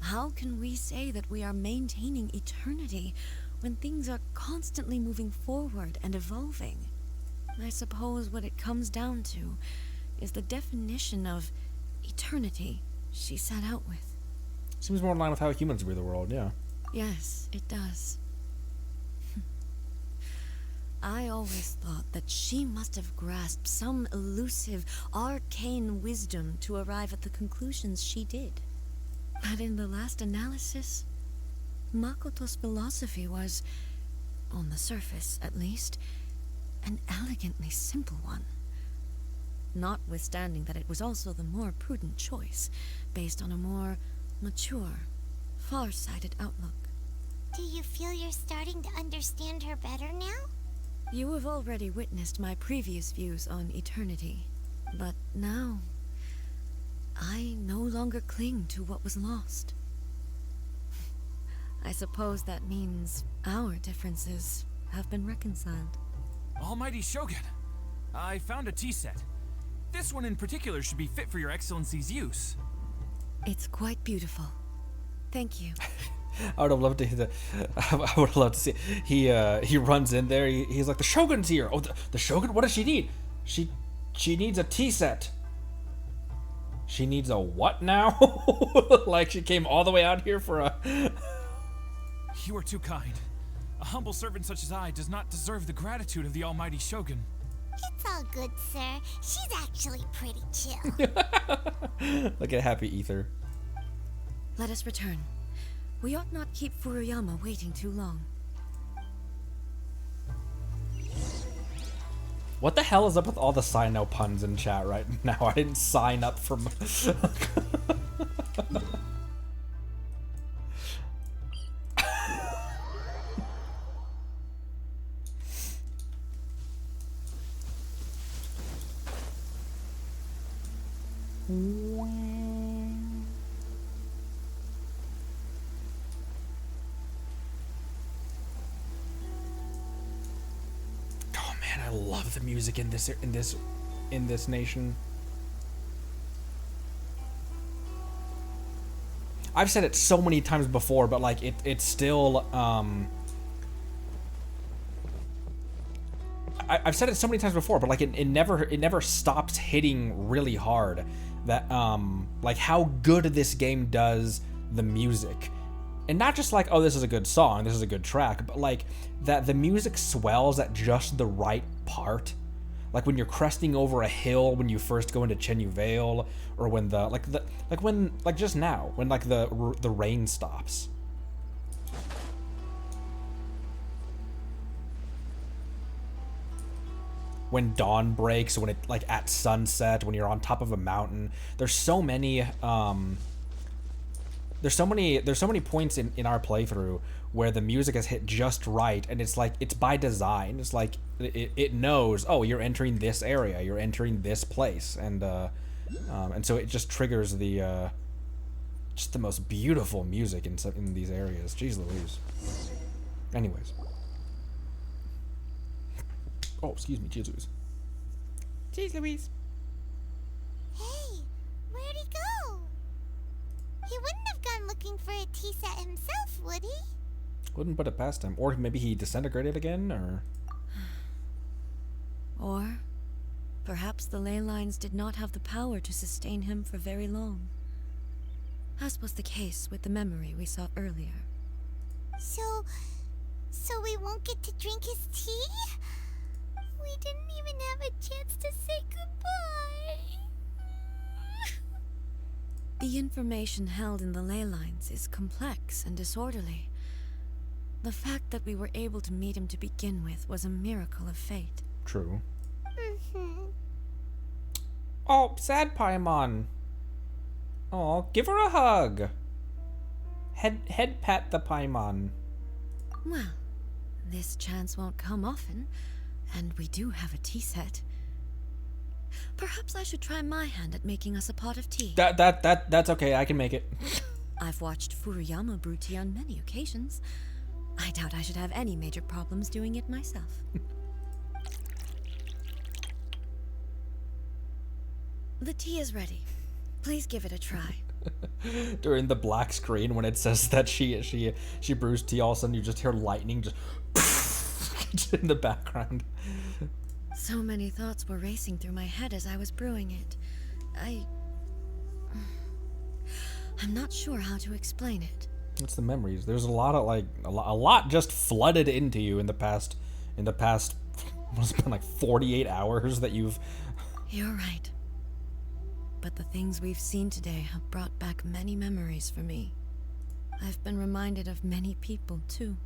S5: How can we say that we are maintaining eternity when things are constantly moving forward and evolving? I suppose what it comes down to is the definition of eternity she set out with.
S1: Seems more in line with how humans view the world, yeah.
S5: Yes, it does. I always thought that she must have grasped some elusive, arcane wisdom to arrive at the conclusions she did. But in the last analysis, Makoto's philosophy was, on the surface at least, an elegantly simple one. Notwithstanding that it was also the more prudent choice, based on a more mature, far-sighted outlook.
S4: Do you feel you're starting to understand her better now?
S5: You have already witnessed my previous views on eternity, but now I no longer cling to what was lost. I suppose that means our differences have been reconciled.
S8: Almighty Shogun, I found a tea set. This one in particular should be fit for your excellency's use.
S5: It's quite beautiful. Thank you.
S1: I would have loved to. I would have loved to see. He runs in there. He's like, the Shogun's here. Oh, the Shogun. What does she need? She needs a tea set. She needs a what now? Like she came all the way out here for a.
S8: You are too kind. A humble servant such as I does not deserve the gratitude of the almighty Shogun.
S4: It's all good, sir. She's actually pretty chill.
S1: Look at Happy Ether.
S5: Let us return. We ought not keep Furuyama waiting too long.
S1: What the hell is up with all the Sino puns in chat right now? I didn't sign up for. Oh man, I love the music in this nation. I've said it so many times before, but like it's still I've said it so many times before, but like it never stops hitting really hard that like how good this game does the music. And not just like, oh, this is a good song, this is a good track, but like that the music swells at just the right part. Like when you're cresting over a hill when you first go into Chenyu Vale, or when like just now when like the rain stops. When dawn breaks, when it like at sunset, when you're on top of a mountain. There's so many points in our playthrough where the music has hit just right, and it's like it's by design. It's like it knows, oh, you're entering this area, you're entering this place, and so it just triggers the just the most beautiful music in these areas. Jeez Louise. Anyways. Oh, excuse me, jeez Louise. Jeez Louise.
S4: Hey, where'd he go? He wouldn't have gone looking for a tea set himself, would he?
S1: Wouldn't put it past him. Or maybe he disintegrated again, or...
S5: Or perhaps the ley lines did not have the power to sustain him for very long, as was the case with the memory we saw earlier.
S4: So we won't get to drink his tea? We didn't even have a chance to say goodbye.
S5: The information held in the ley lines is complex and disorderly. The fact that we were able to meet him to begin with was a miracle of fate.
S1: True.
S4: Mm-hmm.
S1: Oh, sad Paimon. Oh, give her a hug. Head pat the Paimon.
S5: Well, this chance won't come often, and we do have a tea set. Perhaps I should try my hand at making us a pot of tea.
S1: That's okay. I can make it.
S5: I've watched Furuyama brew tea on many occasions. I doubt I should have any major problems doing it myself. The tea is ready. Please give it a try.
S1: During the black screen when it says that she brews tea, all of a sudden you just hear lightning just in the background.
S5: So many thoughts were racing through my head as I was brewing it. I'm not sure how to explain it.
S1: It's the memories. There's a lot of a lot just flooded into you in the past what's it been, like 48 hours that you've...
S5: You're right. But the things we've seen today have brought back many memories for me. I've been reminded of many people too.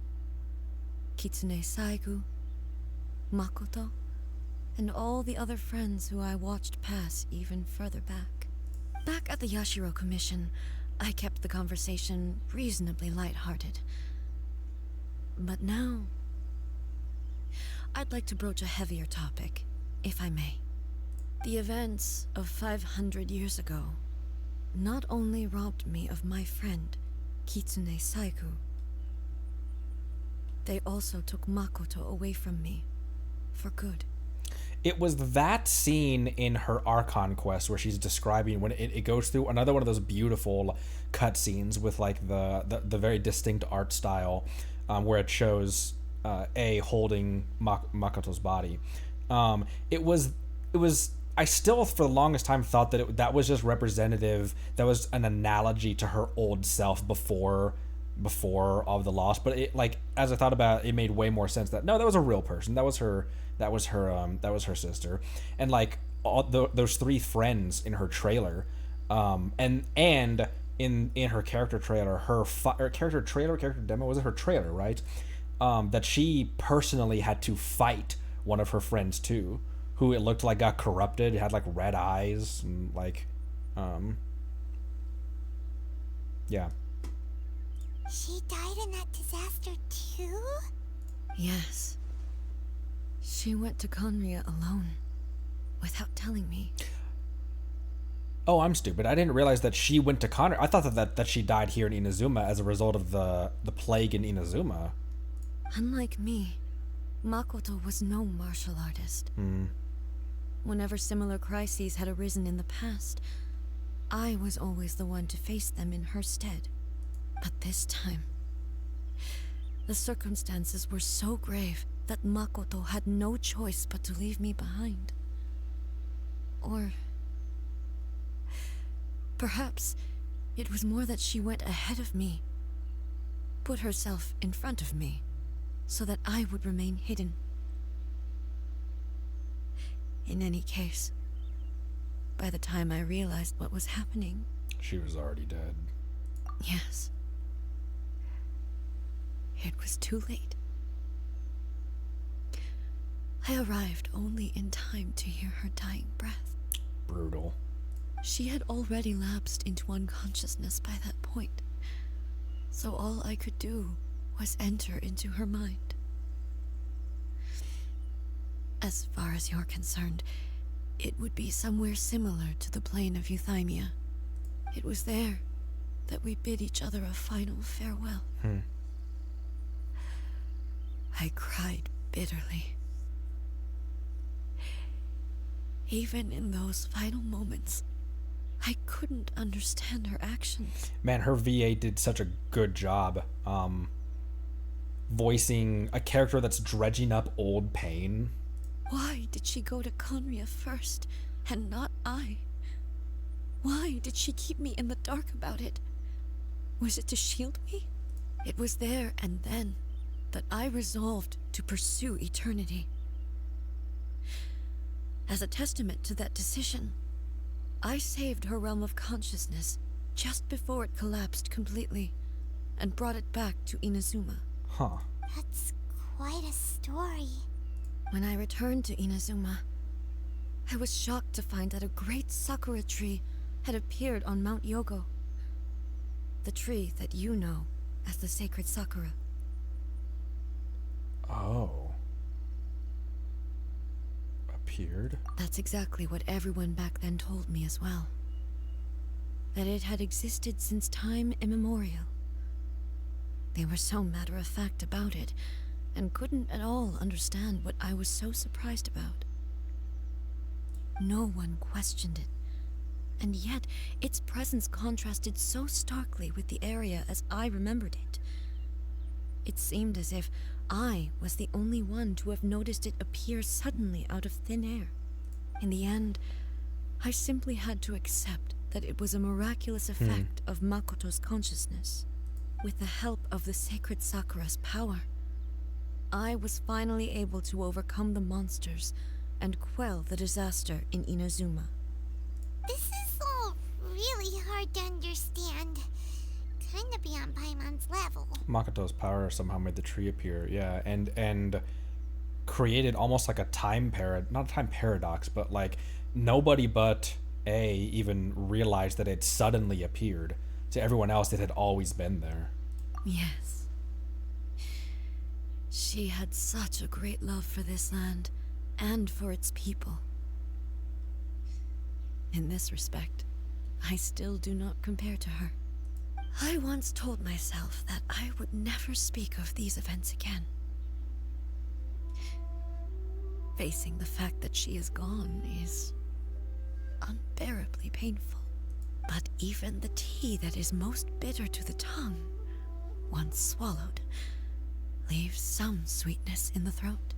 S5: Kitsune Saigu, Makoto, and all the other friends who I watched pass even further back. Back at the Yashiro Commission, I kept the conversation reasonably lighthearted. But now, I'd like to broach a heavier topic, if I may. The events of 500 years ago not only robbed me of my friend, Kitsune Saigu, they also took Makoto away from me, for good.
S1: it was that scene in her Archon quest where she's describing when it goes through another one of those beautiful cutscenes with like the very distinct art style, where it shows A holding Makoto's body. It was I still for the longest time thought that that was just representative. That was an analogy to her old self before of the loss. But it, like, as I thought about it, it made way more sense that no, that was a real person. That was her sister. And like those three friends in her trailer, and in her character trailer, character demo, was it her trailer, right? That she personally had to fight one of her friends too, who it looked like got corrupted. It had like red eyes and like, yeah.
S4: She died in that disaster too?
S5: Yes. She went to Conria alone, without telling me.
S1: Oh, I'm stupid. I didn't realize that she went to Conria. I thought that she died here in Inazuma as a result of the plague in Inazuma.
S5: Unlike me, Makoto was no martial artist. Whenever similar crises had arisen in the past, I was always the one to face them in her stead. But this time, the circumstances were so grave that Makoto had no choice but to leave me behind. Or perhaps it was more that she went ahead of me, put herself in front of me, so that I would remain hidden. In any case, by the time I realized what was happening...
S1: She was already dead.
S5: Yes. It was too late. I arrived only in time to hear her dying breath.
S1: Brutal.
S5: She had already lapsed into unconsciousness by that point, so all I could do was enter into her mind. As far as you're concerned, it would be somewhere similar to the plane of Euthymia. It was there that we bid each other a final farewell. I cried bitterly. Even in those final moments, I couldn't understand her actions.
S1: Man, her VA did such a good job voicing a character that's dredging up old pain.
S5: Why did she go to Conria first, and not I? Why did she keep me in the dark about it? Was it to shield me? It was there and then that I resolved to pursue eternity. As a testament to that decision, I saved her realm of consciousness just before it collapsed completely, and brought it back to Inazuma.
S1: Huh.
S4: That's quite a story.
S5: When I returned to Inazuma, I was shocked to find that a great sakura tree had appeared on Mount Yogo. The tree that you know as the sacred sakura.
S1: Oh. Appeared?
S5: That's exactly what everyone back then told me as well. That it had existed since time immemorial. They were so matter-of-fact about it, and couldn't at all understand what I was so surprised about. No one questioned it, and yet its presence contrasted so starkly with the area as I remembered it. It seemed as if I was the only one to have noticed it appear suddenly out of thin air. In the end, I simply had to accept that it was a miraculous effect of Makoto's consciousness. With the help of the sacred Sakura's power, I was finally able to overcome the monsters and quell the disaster in Inazuma.
S4: This is all really hard to understand. Kinda beyond Paimon's level.
S1: Makoto's power somehow made the tree appear, yeah, and created almost like a not a time paradox, but like nobody but A even realized that it suddenly appeared. To everyone else, it had always been there.
S5: Yes. She had such a great love for this land, and for its people. In this respect, I still do not compare to her. I once told myself that I would never speak of these events again. Facing the fact that she is gone is unbearably painful. But even the tea that is most bitter to the tongue, once swallowed, leaves some sweetness in the throat.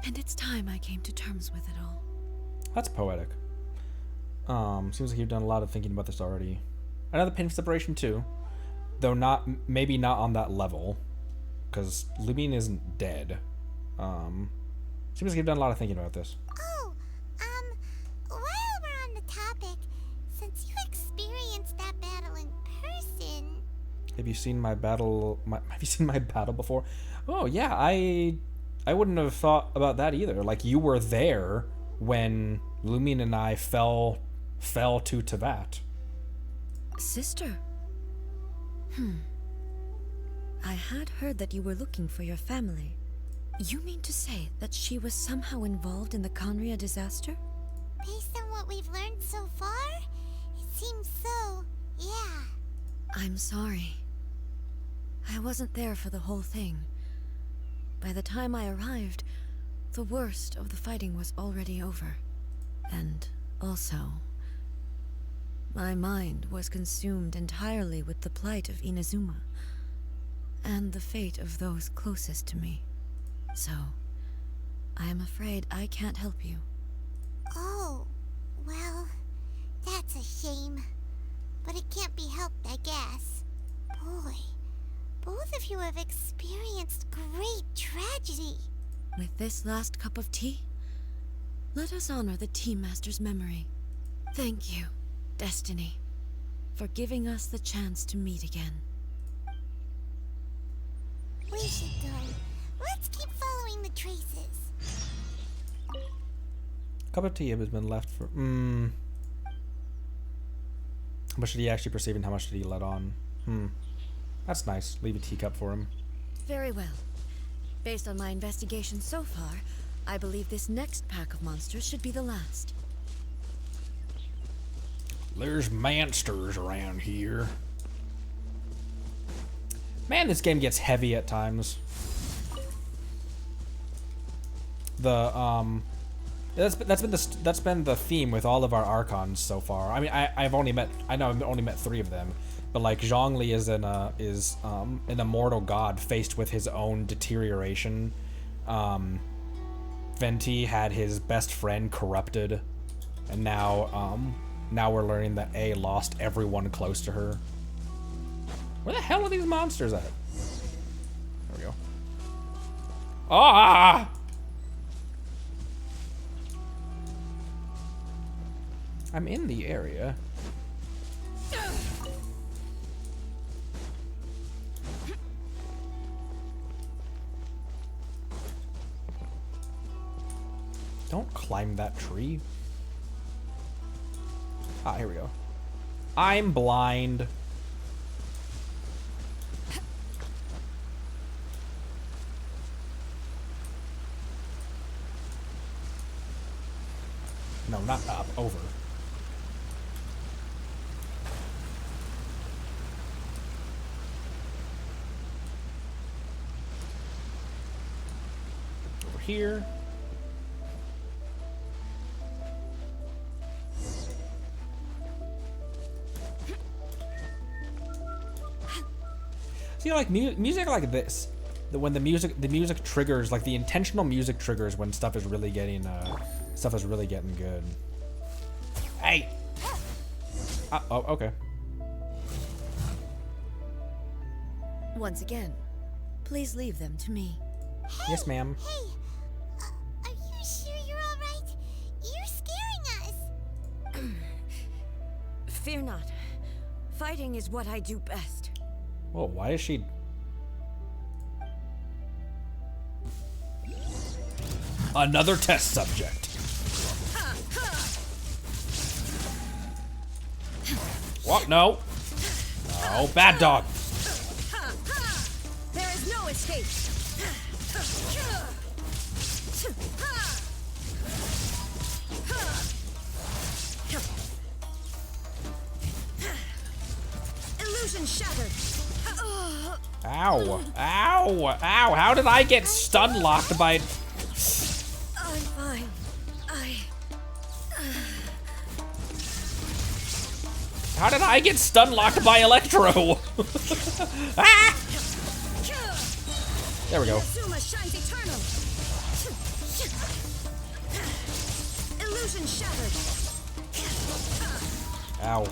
S5: And it's time I came to terms with it all.
S1: That's poetic. Seems like you've done a lot of thinking about this already. Another painful separation too, though maybe not on that level, because Lumine isn't dead. Seems like you've done a lot of thinking about this.
S4: Oh, while we're on the topic, since you experienced that battle in person...
S1: Have you seen my battle? Have you seen my battle before? Oh yeah, I wouldn't have thought about that either. Like, you were there when Lumine and I fell to Tevat.
S5: Sister? I had heard that you were looking for your family. You mean to say that she was somehow involved in the Conria disaster?
S4: Based on what we've learned so far, it seems so, yeah.
S5: I'm sorry. I wasn't there for the whole thing. By the time I arrived, the worst of the fighting was already over. And also, my mind was consumed entirely with the plight of Inazuma, and the fate of those closest to me. So, I am afraid I can't help you.
S4: Oh, well, that's a shame. But it can't be helped, I guess. Boy, both of you have experienced great tragedy.
S5: With this last cup of tea, let us honor the Tea Master's memory. Thank you, Destiny, for giving us the chance to meet again.
S4: We should go. Let's keep following the traces.
S1: Cup of tea has been left for... How much did he actually perceive and how much did he let on? That's nice. Leave a teacup for him.
S5: Very well. Based on my investigation so far, I believe this next pack of monsters should be the last.
S1: There's monsters around here. Man, this game gets heavy at times. That's been the theme with all of our archons so far. I mean, I know I've only met 3 of them, but like Zhongli is an immortal god faced with his own deterioration. Venti had his best friend corrupted, and now we're learning that A lost everyone close to her. Where the hell are these monsters at? There we go. Ah! I'm in the area. Don't climb that tree. Ah, here we go. I'm blind. No, not up, over. Over here. See, like music like this, when the music triggers, like the intentional music triggers when stuff is really getting good. Hey. Oh, okay.
S5: Once again, please leave them to me.
S4: Hey,
S1: yes, ma'am.
S4: Hey, are you sure you're all right? You're scaring us.
S5: Fear not. Fighting is what I do best.
S1: Whoa, why is she... Another test subject. What? No. No, bad dog.
S5: There is no escape. Illusion shattered.
S1: Ow. Ow. Ow. How did I get stun locked by...
S5: I'm
S1: How did I get stun locked by Electro? Ah! There we go.
S5: Inazuma shines eternal. Illusion shattered.
S1: Ow.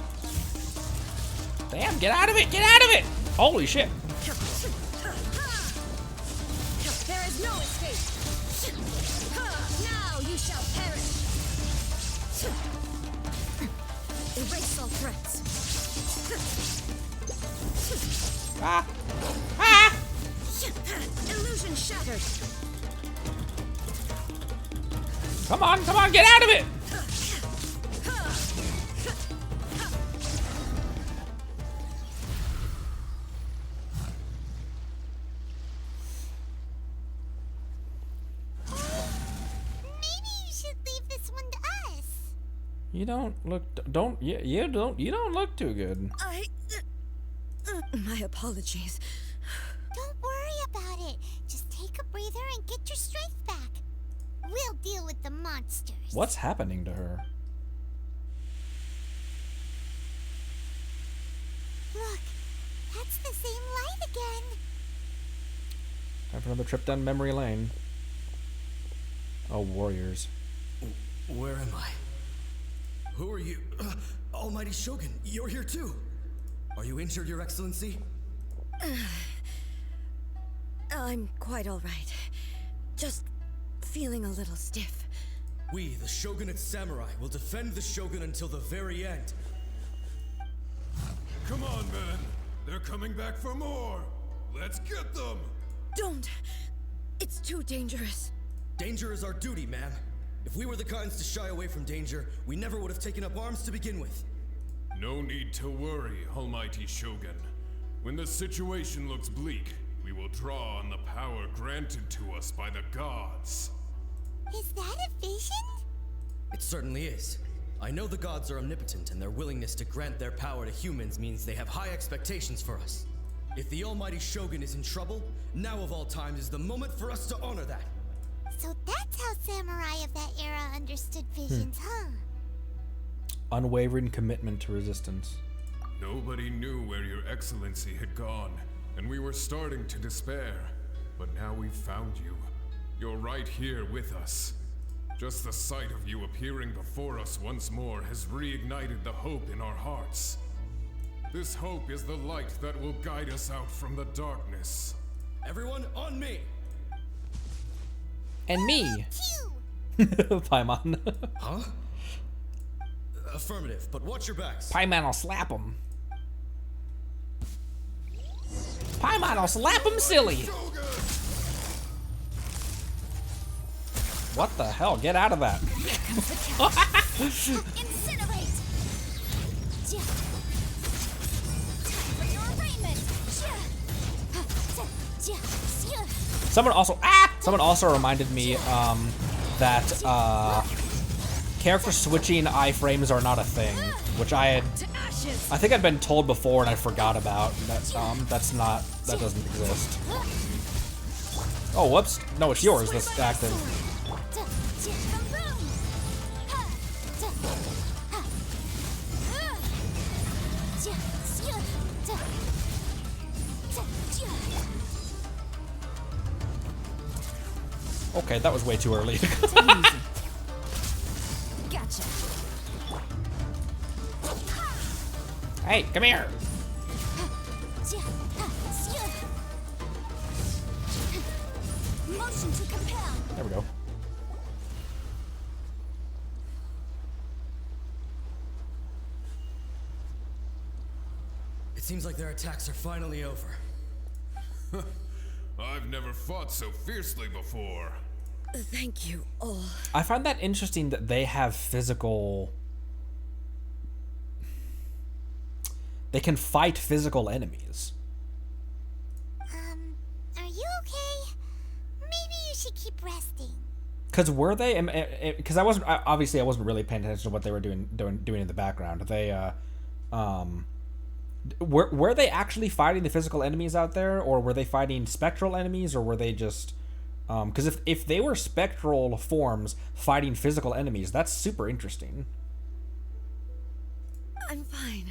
S1: Damn, get out of it! Get out of it! Holy shit.
S5: There is no escape. Now you shall perish. Erase all threats.
S1: Ah! Ah!
S5: Illusion shattered.
S1: Come on, get out of it!
S4: Maybe you should leave this one to us.
S1: You don't look, you don't look too good.
S5: My apologies.
S4: Don't worry about it. Just take a breather and get your strength back. We'll deal with the monsters.
S1: What's happening to her?
S4: Look, that's the same light again.
S1: Time for another trip down memory lane. Oh, warriors.
S9: Where am I? Who are you? Almighty Shogun, you're here too. Are you injured, Your Excellency?
S5: I'm quite all right. Just feeling a little stiff.
S9: We, the Shogunate Samurai, will defend the Shogun until the very end.
S10: Come on, men. They're coming back for more. Let's get them.
S5: Don't! It's too dangerous.
S9: Danger is our duty, ma'am. If we were the kinds to shy away from danger, we never would have taken up arms to begin with.
S10: No need to worry, Almighty Shogun. When the situation looks bleak, we will draw on the power granted to us by the gods.
S4: Is that a vision?
S9: It certainly is. I know the gods are omnipotent, and their willingness to grant their power to humans means they have high expectations for us. If the Almighty Shogun is in trouble, now of all times is the moment for us to honor that.
S4: So that's how samurai of that era understood visions, huh?
S1: Unwavering commitment to resistance.
S10: Nobody knew where Your Excellency had gone, and we were starting to despair. But now we've found you. You're right here with us. Just the sight of you appearing before us once more has reignited the hope in our hearts. This hope is the light that will guide us out from the darkness.
S9: Everyone, on me!
S1: And me. Paimon.
S9: Huh? Affirmative, but watch your backs.
S1: Paimon will slap him. Paimon will slap him silly. What the hell? Get out of that.
S4: Incinerate!
S1: Someone also reminded me that character switching iframes are not a thing, which I think I'd been told before and I forgot about. That that doesn't exist. Oh, whoops! No, it's yours that's active. Okay, that was way too early.
S2: Gotcha.
S1: Hey, come here.
S4: Motion to compel.
S1: There we go.
S9: It seems like their attacks are finally over.
S10: I've never fought so fiercely before.
S5: Thank you all.
S1: I find that interesting that they have physical... They can fight physical enemies.
S4: Are you okay? Maybe you should keep resting.
S1: Because were they? Because I wasn't really paying attention to what they were doing in the background. They, were they actually fighting the physical enemies out there, or were they fighting spectral enemies, or were they just? Because if they were spectral forms fighting physical enemies, that's super interesting.
S5: I'm fine.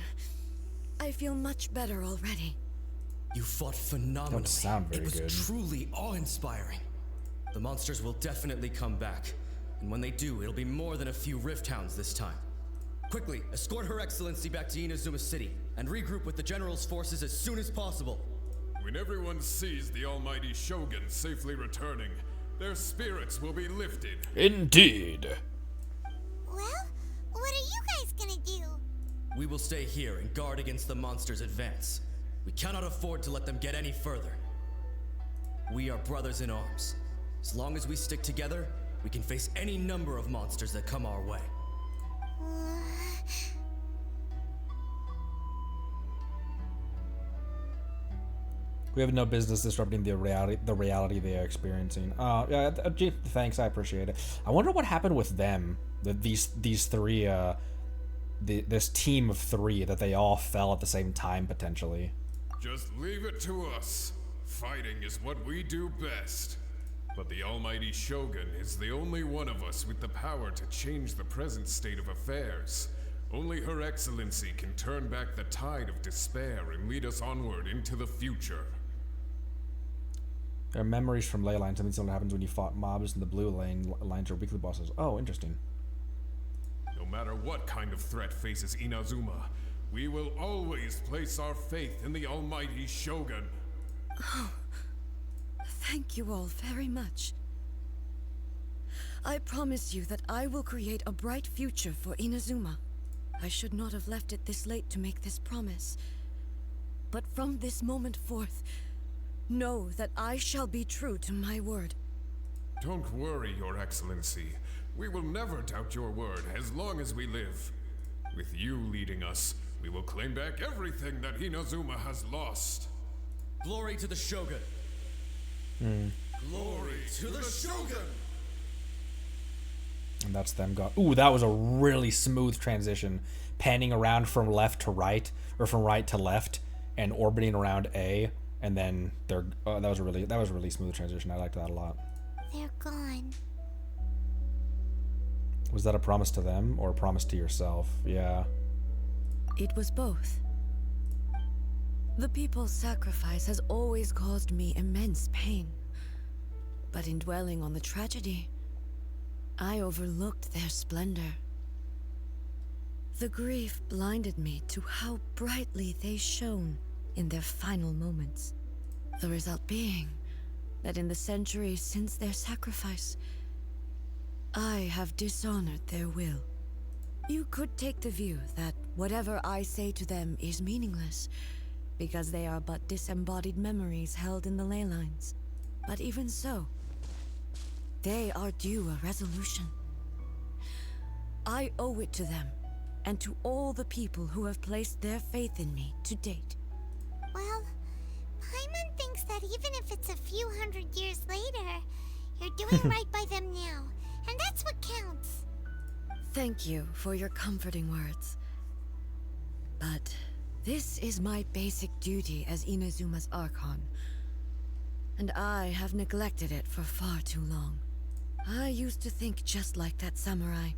S5: I feel much better already.
S9: You fought phenomenally.
S1: Don't sound very
S9: It was
S1: good.
S9: truly awe-inspiring. The monsters will definitely come back. And when they do, it'll be more than a few Rift Hounds this time. Quickly, escort Her Excellency back to Inazuma City, and regroup with the General's forces as soon as possible.
S10: When everyone sees the almighty Shogun safely returning, their spirits will be lifted.
S1: Indeed.
S4: Well, what are you guys gonna do?
S9: We will stay here and guard against the monsters' advance. We cannot afford to let them get any further. We are brothers in arms. As long as we stick together, we can face any number of monsters that come our way.
S1: We have no business disrupting the reality they are experiencing. Yeah, gee, thanks, I appreciate it. I wonder what happened with them. These three, this team of three, that they all fell at the same time potentially.
S10: Just leave it to us. Fighting is what we do best. But the almighty Shogun is the only one of us with the power to change the present state of affairs. Only Her Excellency can turn back the tide of despair and lead us onward into the future.
S1: There are memories from ley lines. Something similar happens when you fought mobs in the blue lane. Lines are weekly bosses. Oh, interesting.
S10: No matter what kind of threat faces Inazuma, we will always place our faith in the almighty Shogun.
S5: Oh, thank you all very much. I promise you that I will create a bright future for Inazuma. I should not have left it this late to make this promise. But from this moment forth, know that I shall be true to my word.
S10: Don't worry, Your Excellency. We will never doubt your word as long as we live. With you leading us, we will claim back everything that Inazuma has lost.
S9: Glory to the Shogun!
S10: Glory to the Shogun!
S1: And that's them gone. Ooh, that was a really smooth transition. Panning around from left to right, or from right to left, and orbiting around A, and then they're. That was a really smooth transition. I liked that a lot.
S4: They're gone.
S1: Was that a promise to them or a promise to yourself? Yeah.
S5: It was both. The people's sacrifice has always caused me immense pain. But in dwelling on the tragedy, I overlooked their splendor. The grief blinded me to how brightly they shone in their final moments. The result being that in the centuries since their sacrifice, I have dishonored their will. You could take the view that whatever I say to them is meaningless, because they are but disembodied memories held in the ley lines. But even so, they are due a resolution. I owe it to them, and to all the people who have placed their faith in me to date.
S4: Well, Paimon thinks that even if it's a few hundred years later, you're doing right by them now, and that's what counts.
S5: Thank you for your comforting words. But this is my basic duty as Inazuma's Archon, and I have neglected it for far too long. I used to think just like that samurai,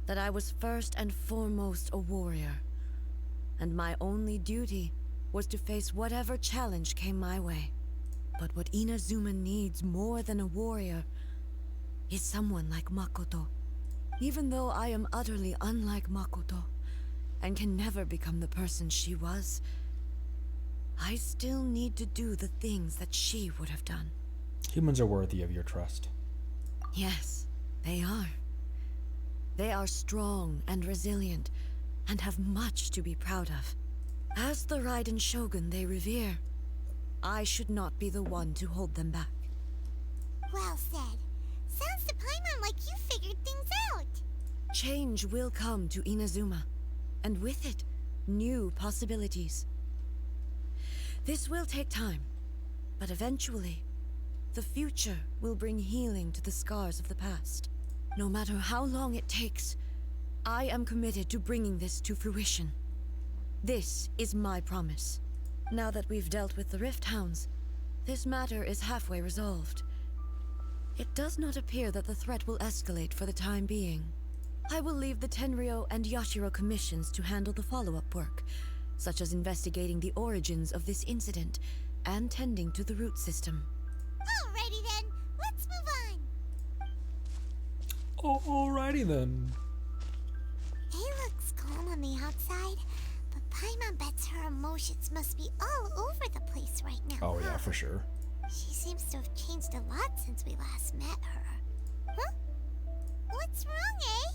S5: that I was first and foremost a warrior, and my only duty was to face whatever challenge came my way. But what Inazuma needs more than a warrior is someone like Makoto. Even though I am utterly unlike Makoto, and can never become the person she was, I still need to do the things that she would have done.
S1: Humans are worthy of your trust.
S5: Yes, they are. They are strong and resilient, and have much to be proud of. As the Raiden Shogun they revere, I should not be the one to hold them back.
S4: Well said. Sounds to Paimon like you figured things out.
S5: Change will come to Inazuma, and with it, new possibilities. This will take time, but eventually, the future will bring healing to the scars of the past. No matter how long it takes, I am committed to bringing this to fruition. This is my promise. Now that we've dealt with the Rift Hounds, this matter is halfway resolved. It does not appear that the threat will escalate for the time being. I will leave the Tenryo and Yashiro commissions to handle the follow-up work, such as investigating the origins of this incident and tending to the root system.
S4: Alrighty then, let's move on.
S1: Alrighty then.
S4: A looks calm on the outside, but Paimon bets her emotions must be all over the place right now.
S1: Oh yeah, for sure.
S4: She seems to have changed a lot since we last met her. Huh? What's wrong, eh?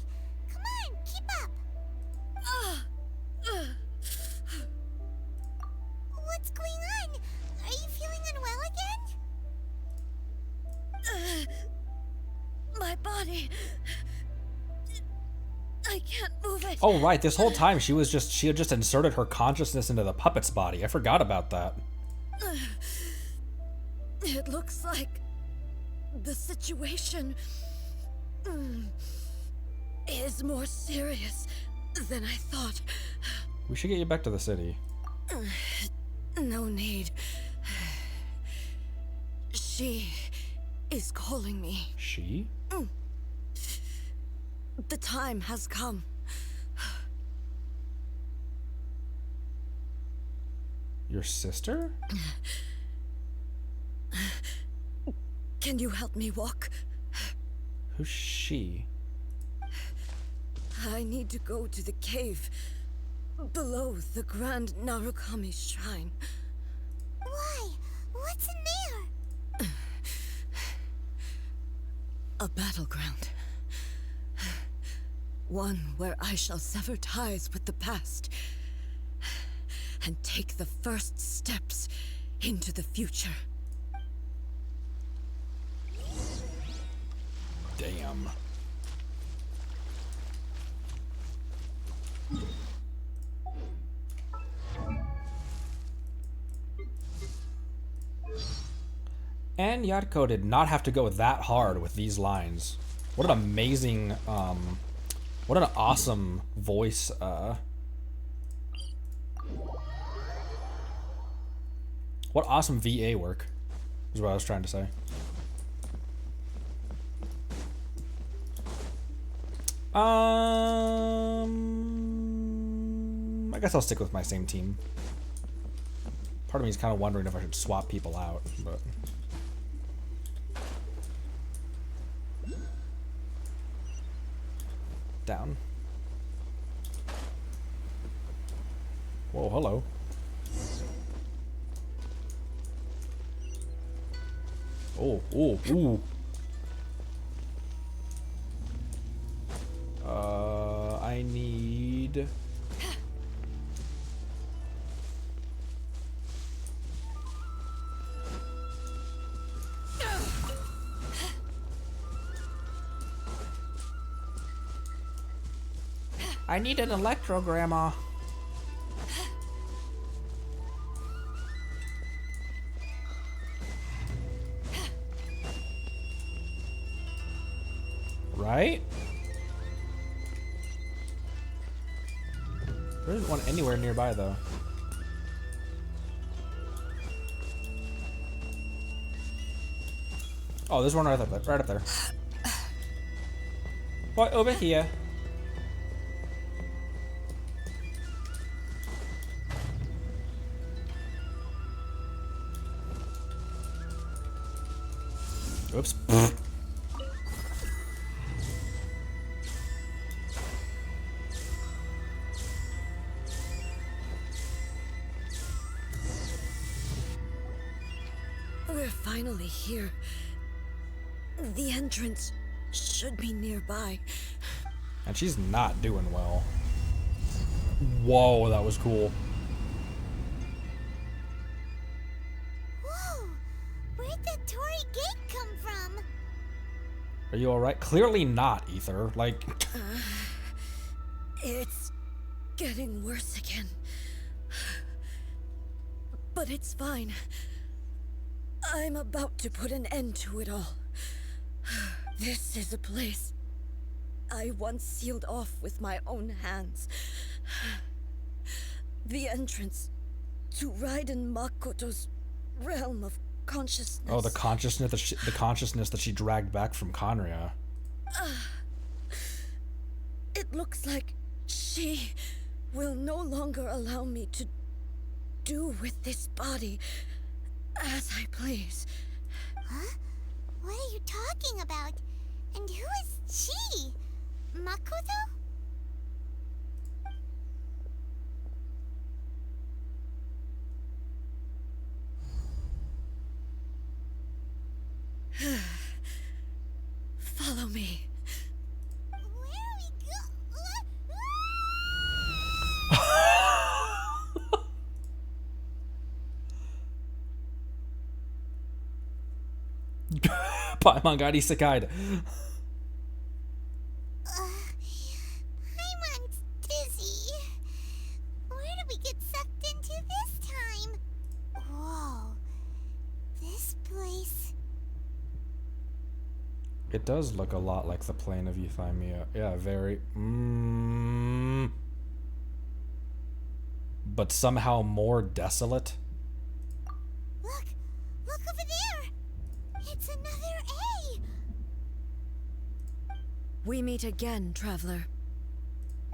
S4: Come on, keep up. What's going on? Are you feeling unwell again?
S5: My body... I can't move it.
S1: Oh right, this whole time she had just inserted her consciousness into the puppet's body. I forgot about that.
S5: It looks like the situation is more serious than I thought.
S1: We should get you back to the city.
S5: No need. She is calling me.
S1: She?
S5: The time has come.
S1: Your sister?
S5: Can you help me walk?
S1: Who's she?
S5: I need to go to the cave below the Grand Narukami Shrine.
S4: Why? What's in there?
S5: A battleground. One where I shall sever ties with the past and take the first steps into the future.
S1: Damn. And Yatko did not have to go that hard with these lines. What an amazing, what an awesome voice, what awesome VA work, is what I was trying to say. I guess I'll stick with my same team. Part of me is kind of wondering if I should swap people out, but... Down. Whoa, hello. Oh, ooh, ooh. I need... I need an electro, Grandma. Right? There isn't one anywhere nearby, though. Oh, there's one right up there. Right up there. What, over here? Oops.
S5: We're finally here. The entrance should be nearby.
S1: And she's not doing well. Whoa, that was cool.
S4: Whoa! Where'd the Torii Gate come from?
S1: Are you alright? Clearly not, Ether. Like...
S5: It's getting worse again. But it's fine. I'm about to put an end to it all. This is a place I once sealed off with my own hands. The entrance to Raiden Makoto's realm of consciousness.
S1: Oh, the consciousness that she dragged back from Conria.
S5: It looks like she will no longer allow me to do with this body as I please.
S4: Huh? What are you talking about? And who is she? Makoto?
S5: Follow me.
S4: Where are we
S1: Paimon got isekai'd.
S4: Paimon's dizzy. Where did we get sucked into this time? Whoa. This place.
S1: It does look a lot like the plane of Euthymia. Yeah, very. But somehow more desolate.
S4: Look over there. It's another A.
S5: We meet again, traveler.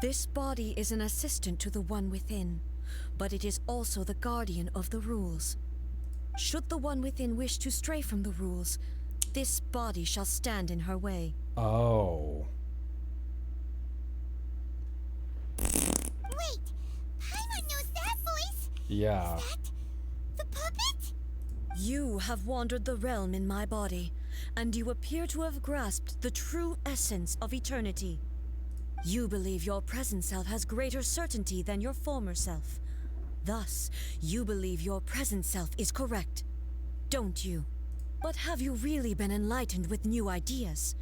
S5: This body is an assistant to the one within, but it is also the guardian of the rules. Should the one within wish to stray from the rules, this body shall stand in her way.
S1: Oh.
S4: Wait, Paimon knows that voice.
S1: Yeah.
S4: Is that the puppet?
S5: You have wandered the realm in my body, and you appear to have grasped the true essence of eternity. You believe your present self has greater certainty than your former self. Thus, you believe your present self is correct, don't you? But have you really been enlightened with new ideas?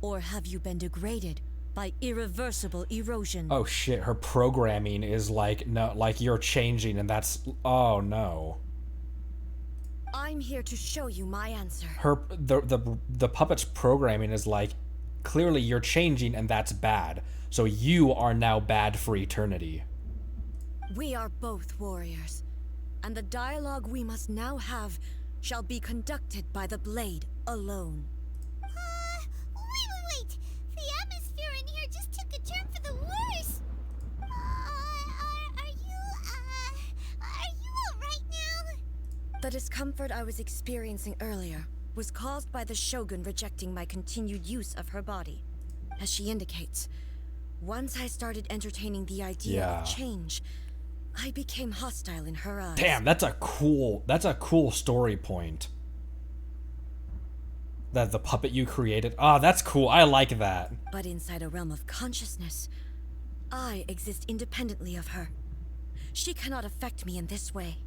S5: Or have you been degraded by irreversible erosion?
S1: Oh shit, her programming is like, no, like you're changing and that's, oh no.
S5: I'm here to show you my answer.
S1: The puppet's programming is like, clearly you're changing and that's bad. So you are now bad for eternity.
S5: We are both warriors, and the dialogue we must now have shall be conducted by the blade alone.
S4: Wait. The atmosphere in here just took a turn for the worse. Are you alright now?
S5: The discomfort I was experiencing earlier was caused by the Shogun rejecting my continued use of her body. As she indicates, once I started entertaining the idea of change, I became hostile in her eyes.
S1: Damn, that's a cool story point. That the puppet you created. Ah, that's cool. I like that.
S5: But inside a realm of consciousness, I exist independently of her. She cannot affect me in this way.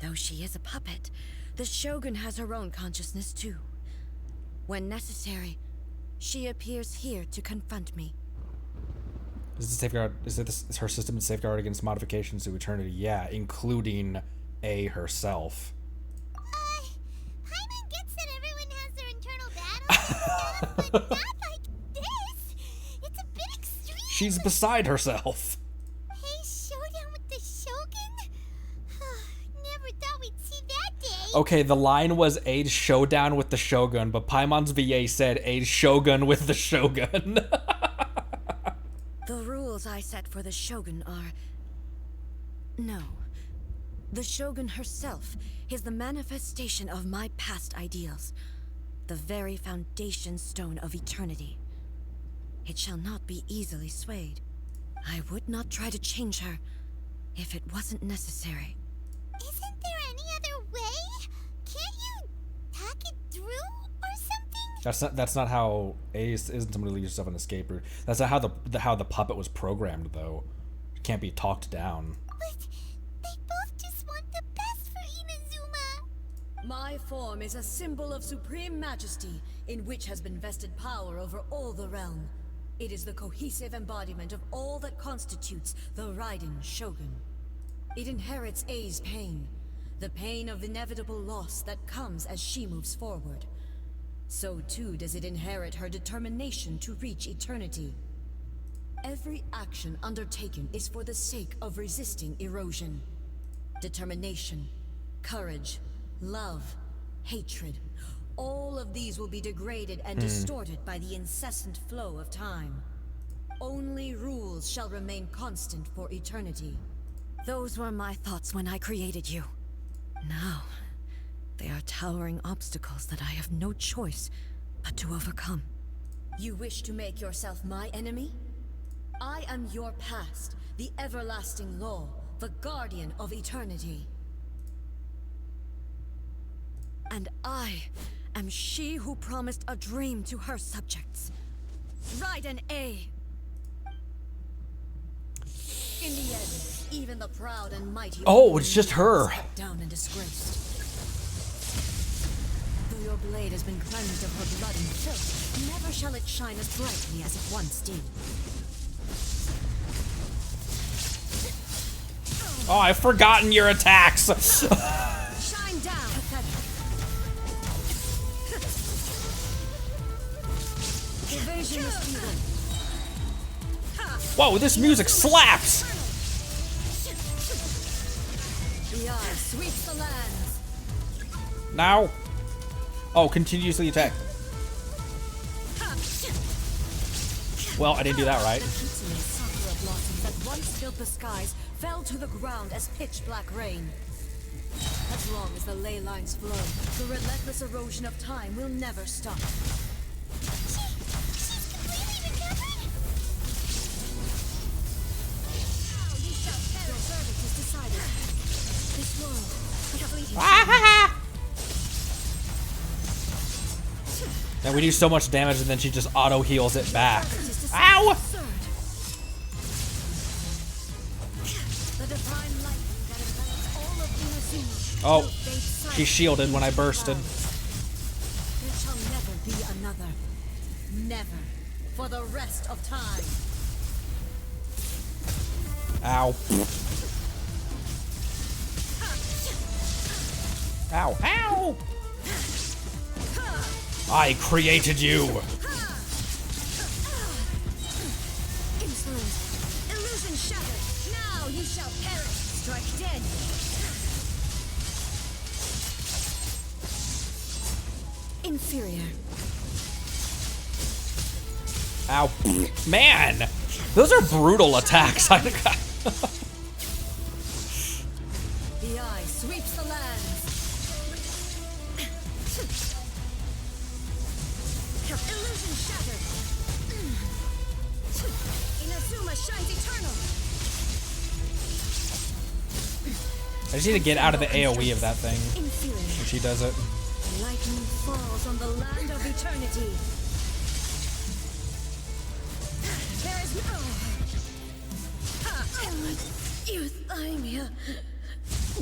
S5: Though she is a puppet, the Shogun has her own consciousness too. When necessary, she appears here to confront me.
S1: Is her system to safeguard against modifications to eternity? Yeah, including A herself.
S4: Paimon gets that everyone has their internal battles, but not like this. It's a bit extreme.
S1: She's beside herself.
S4: Hey, showdown with the Shogun? Never thought we'd see that day.
S1: Okay, the line was A's showdown with the Shogun, but Paimon's VA said A's Shogun with the Shogun.
S5: The rules I set for the Shogun are... No. The Shogun herself is the manifestation of my past ideals. The very foundation stone of eternity. It shall not be easily swayed. I would not try to change her if it wasn't necessary.
S4: Isn't there any other way? Can't you talk it through or something?
S1: That's not how Ace isn't somebody who leaves yourself an escape route. That's not how the puppet was programmed though. It can't be talked down.
S4: But they both just want the best for Inazuma.
S5: My form is a symbol of supreme majesty in which has been vested power over all the realm. It is the cohesive embodiment of all that constitutes the Raiden Shogun. It inherits A's pain, the pain of inevitable loss that comes as she moves forward. So too does it inherit her determination to reach eternity. Every action undertaken is for the sake of resisting erosion. Determination, courage, love, hatred, all of these will be degraded and distorted by the incessant flow of time. only rules shall remain constant for eternity. Those were my thoughts when I created you. Now, they are towering obstacles that I have no choice but to overcome. You wish to make yourself my enemy? I am your past, the everlasting law, the guardian of eternity. And I am she who promised a dream to her subjects. Raiden A. In the end, even the proud and mighty.
S1: Oh, it's just her.
S5: Stepped down and disgraced. Though your blade has been cleansed of her blood and filth, never shall it shine as brightly as it once did.
S1: Oh, I've forgotten your attacks.
S5: Shine down, pathetic. Evasion is futile.
S1: Whoa, this music slaps.
S5: The eye sweeps the lands.
S1: Now. Oh, continuously attack. Well, I didn't do that right.
S5: The Kitsune sakura blossoms that once filled the skies fell to the ground as pitch black rain. As long as the ley lines flow, the relentless erosion of time will never stop. Your verdict is decided. This world, completing.
S1: And we do so much damage and then she just auto heals it back. Ow!
S5: The divine lightning that envelops all of Inazuma.
S1: Oh, she shielded when I bursted.
S5: There shall never be another. Never. For the rest of time.
S1: Ow. Ow. Ow! I created you!
S5: Insolent. Illusion shattered. Now you shall perish. Strike dead. Inferior.
S1: Ow. Man! Those are brutal attacks.
S5: The eye sweeps the lands. Illusion shattered. Inazuma shines eternal.
S1: I just need to get out of the AoE of that thing
S5: Inferior.
S1: when she does it.
S5: Lightning falls on the land of eternity. There is no. Euthymia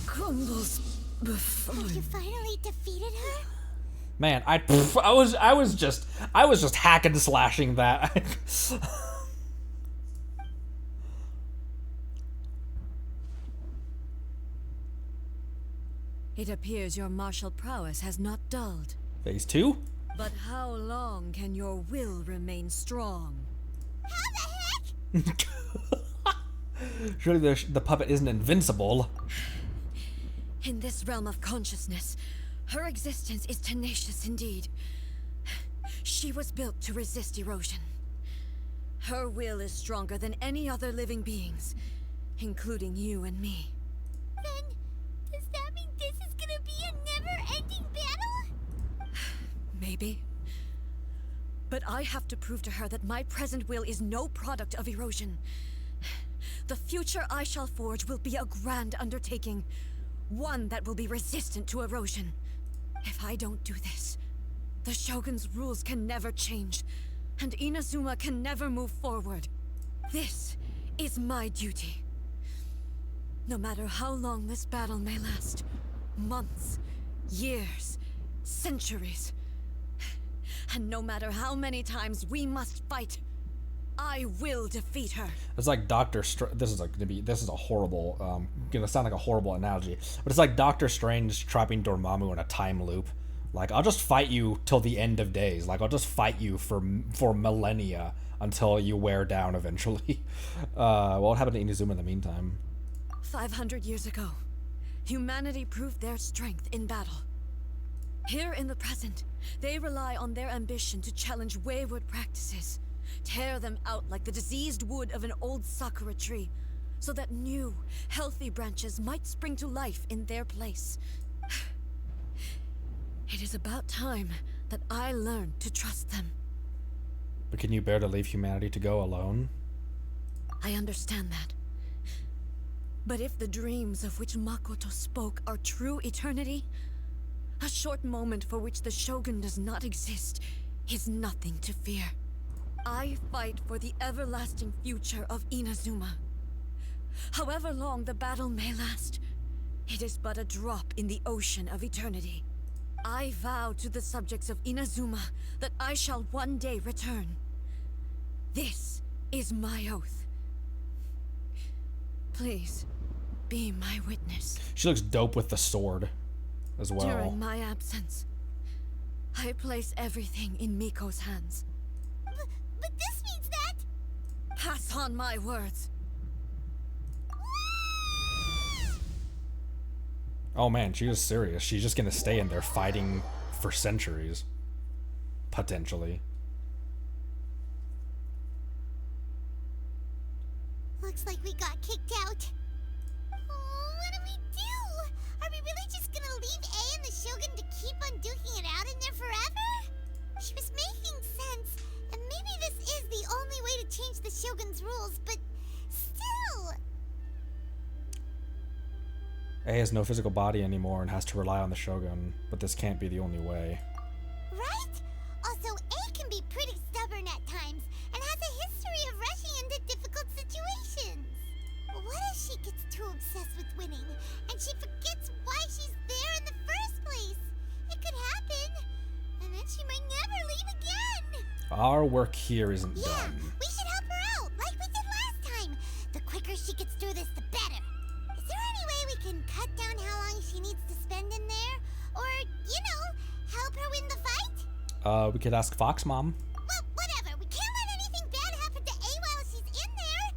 S5: crumbles before.
S4: Have you finally defeated her?
S1: Man, I was just hack and slashing that.
S5: It appears your martial prowess has not dulled.
S1: Phase 2?
S5: But how long can your will remain strong?
S4: How the heck?
S1: Surely the puppet isn't invincible.
S5: In this realm of consciousness, her existence is tenacious indeed. She was built to resist erosion. Her will is stronger than any other living beings, including you and me.
S4: Then, does that mean this is gonna be a never-ending battle?
S5: Maybe. But I have to prove to her that my present will is no product of erosion. The future I shall forge will be a grand undertaking, one that will be resistant to erosion. If I don't do this, the Shogun's rules can never change, and Inazuma can never move forward. This is my duty. No matter how long this battle may last, months, years, centuries, and no matter how many times we must fight, I will defeat her.
S1: It's like this is a horrible, gonna sound like a horrible analogy, but it's like Doctor Strange trapping Dormammu in a time loop. Like, I'll just fight you till the end of days. Like, I'll just fight you for millennia until you wear down eventually. What happened to Inazuma in the meantime?
S5: 500 years ago, humanity proved their strength in battle. Here in the present, they rely on their ambition to challenge wayward practices, Tear them out like the diseased wood of an old sakura tree, so that new, healthy branches might spring to life in their place. It is about time that I learned to trust them.
S1: But can you bear to leave humanity to go alone?
S5: I understand that. But if the dreams of which Makoto spoke are true eternity, a short moment for which the Shogun does not exist is nothing to fear. I fight for the everlasting future of Inazuma. However long the battle may last, it is but a drop in the ocean of eternity. I vow to the subjects of Inazuma that I shall one day return. This is my oath. Please, be my witness.
S1: She looks dope with the sword as well.
S5: During my absence, I place everything in Miko's hands.
S4: But this means that...
S5: Pass on my words.
S1: Oh man, she is serious. She's just gonna stay in there fighting for centuries. Potentially.
S4: Looks like we got kicked out. Oh, what do we do? Are we really just gonna leave A and the Shogun to keep on duking it out in there forever? She was making sense, and maybe this is the only way to change the Shogun's rules, but still...
S1: A has no physical body anymore and has to rely on the Shogun, but this can't be the only way.
S4: Right? Also, A can be pretty stubborn at times, and has a history of rushing into difficult situations. What if she gets too obsessed with winning, and she forgets why she's there in the first place? It could happen, and then she might never leave again.
S1: Our work here isn't
S4: Yeah,
S1: done.
S4: we should help her out, like we did last time. The quicker she gets through this, the better. Is there any way we can cut down how long she needs to spend in there? Or, you know, help her win the fight?
S1: We could ask Fox Mom.
S4: Well, whatever. We can't let anything bad happen to A while she's in there.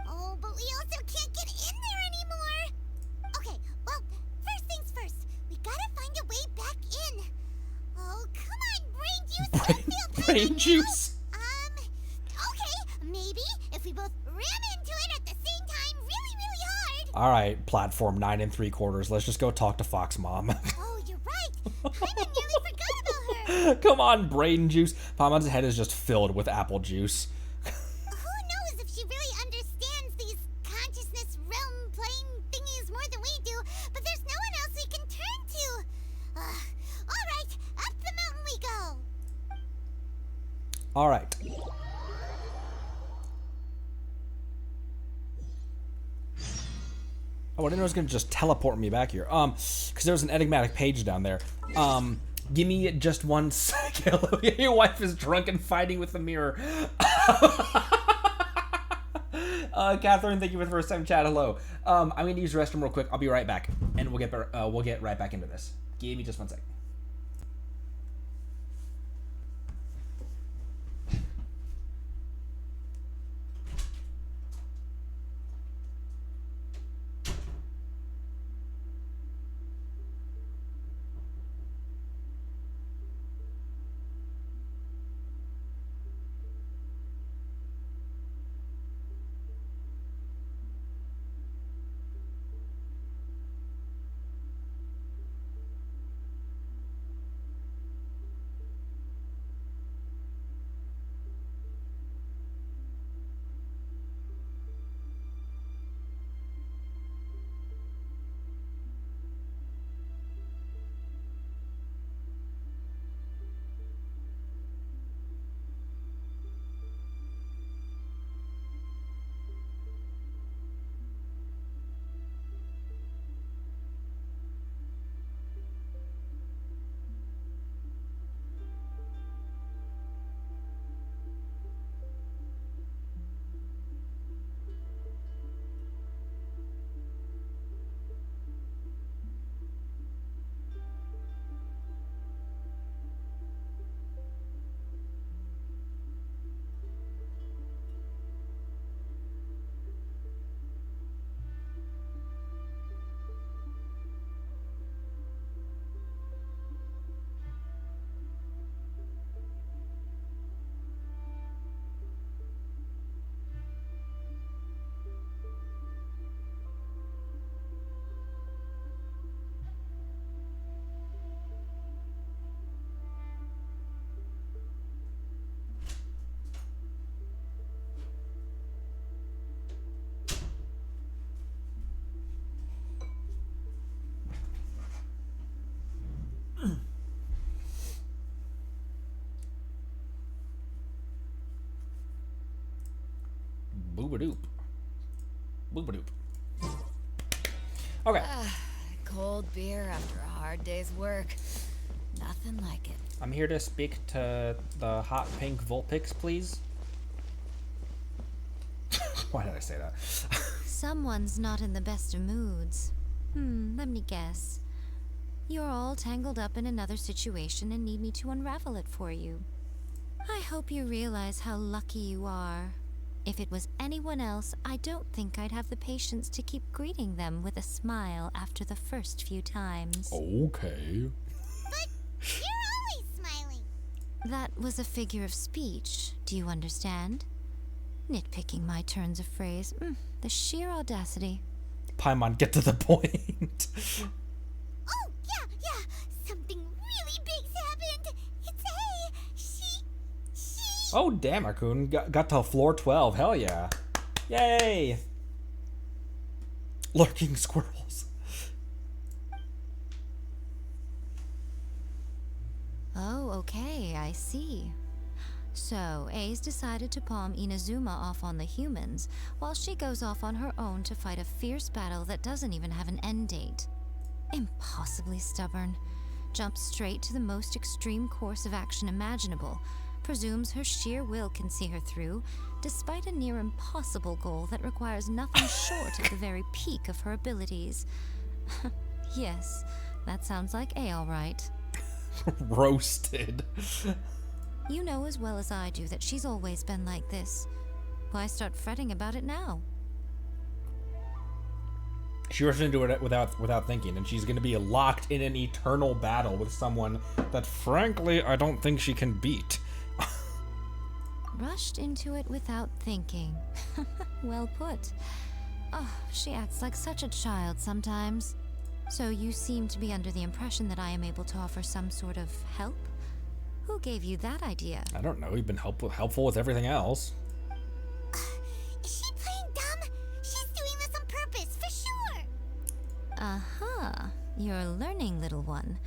S4: Oh, but we also can't get in there anymore. Okay, well, first things first. We gotta find a way back in. Oh, come on, brain juice. Don't feel
S1: Brain juice?
S4: Okay, maybe if we both ram into it at the same time really, really hard.
S1: Alright, platform 9 3/4. Let's just go talk to Fox Mom.
S4: Oh, you're right. I nearly forgot about her.
S1: Come on, brain juice. Pama's head is just filled with apple juice.
S4: Who knows if she really understands these consciousness realm playing thingies more than we do, but there's no one else we can turn to. Alright, up the mountain we go.
S1: Alright. Oh, I didn't know it was gonna just teleport me back here. Because there was an enigmatic page down there. Give me just 1 second. Your wife is drunk and fighting with the mirror. Catherine, thank you for the first time chat. Hello. I'm gonna use the restroom real quick. I'll be right back, and we'll get right back into this. Give me just 1 second. Booba-doop. Booba-doop. Okay.
S2: Cold beer after a hard day's work. Nothing like it.
S1: I'm here to speak to the hot pink Vulpix, please. Why did I say that?
S11: Someone's not in the best of moods. Let me guess. You're all tangled up in another situation and need me to unravel it for you. I hope you realize how lucky you are. If it was anyone else, I don't think I'd have the patience to keep greeting them with a smile after the first few times.
S1: Okay.
S4: But you're always smiling.
S11: That was a figure of speech, do you understand? Nitpicking my turns of phrase. The sheer audacity.
S1: Paimon, get to the point.
S4: Oh, yeah. Something really big's happened. It's she...
S1: Oh, damn, Akun. Got to floor 12. Hell yeah. Yay. Lurking squirrels.
S11: Oh, okay, I see. So, A's decided to palm Inazuma off on the humans, while she goes off on her own to fight a fierce battle that doesn't even have an end date. Impossibly stubborn. Jumps straight to the most extreme course of action imaginable, presumes her sheer will can see her through, despite a near impossible goal that requires nothing short of the very peak of her abilities. Yes, that sounds like A all right.
S1: Roasted.
S11: You know as well as I do that she's always been like this. Why start fretting about it now?
S1: She rushed into it without thinking, and she's going to be locked in an eternal battle with someone that, frankly, I don't think she can beat.
S11: Rushed into it without thinking. Well put. Oh, she acts like such a child sometimes. So you seem to be under the impression that I am able to offer some sort of help? Who gave you that idea?
S1: I don't know. You've been helpful with everything else.
S4: Is she playing dumb? She's doing this on purpose, for sure.
S11: Uh-huh. You're learning, little one.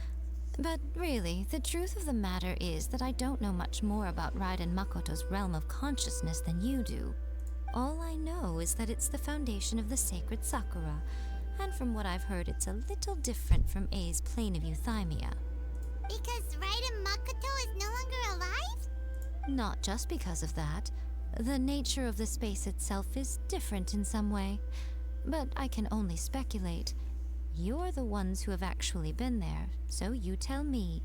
S11: But really, the truth of the matter is that I don't know much more about Raiden Makoto's realm of consciousness than you do. All I know is that it's the foundation of the sacred Sakura, and from what I've heard, it's a little different from A's plane of euthymia.
S4: Because Raiden Makoto is no longer alive?
S11: Not just because of that. The nature of the space itself is different in some way. But I can only speculate. You're the ones who have actually been there, so you tell me.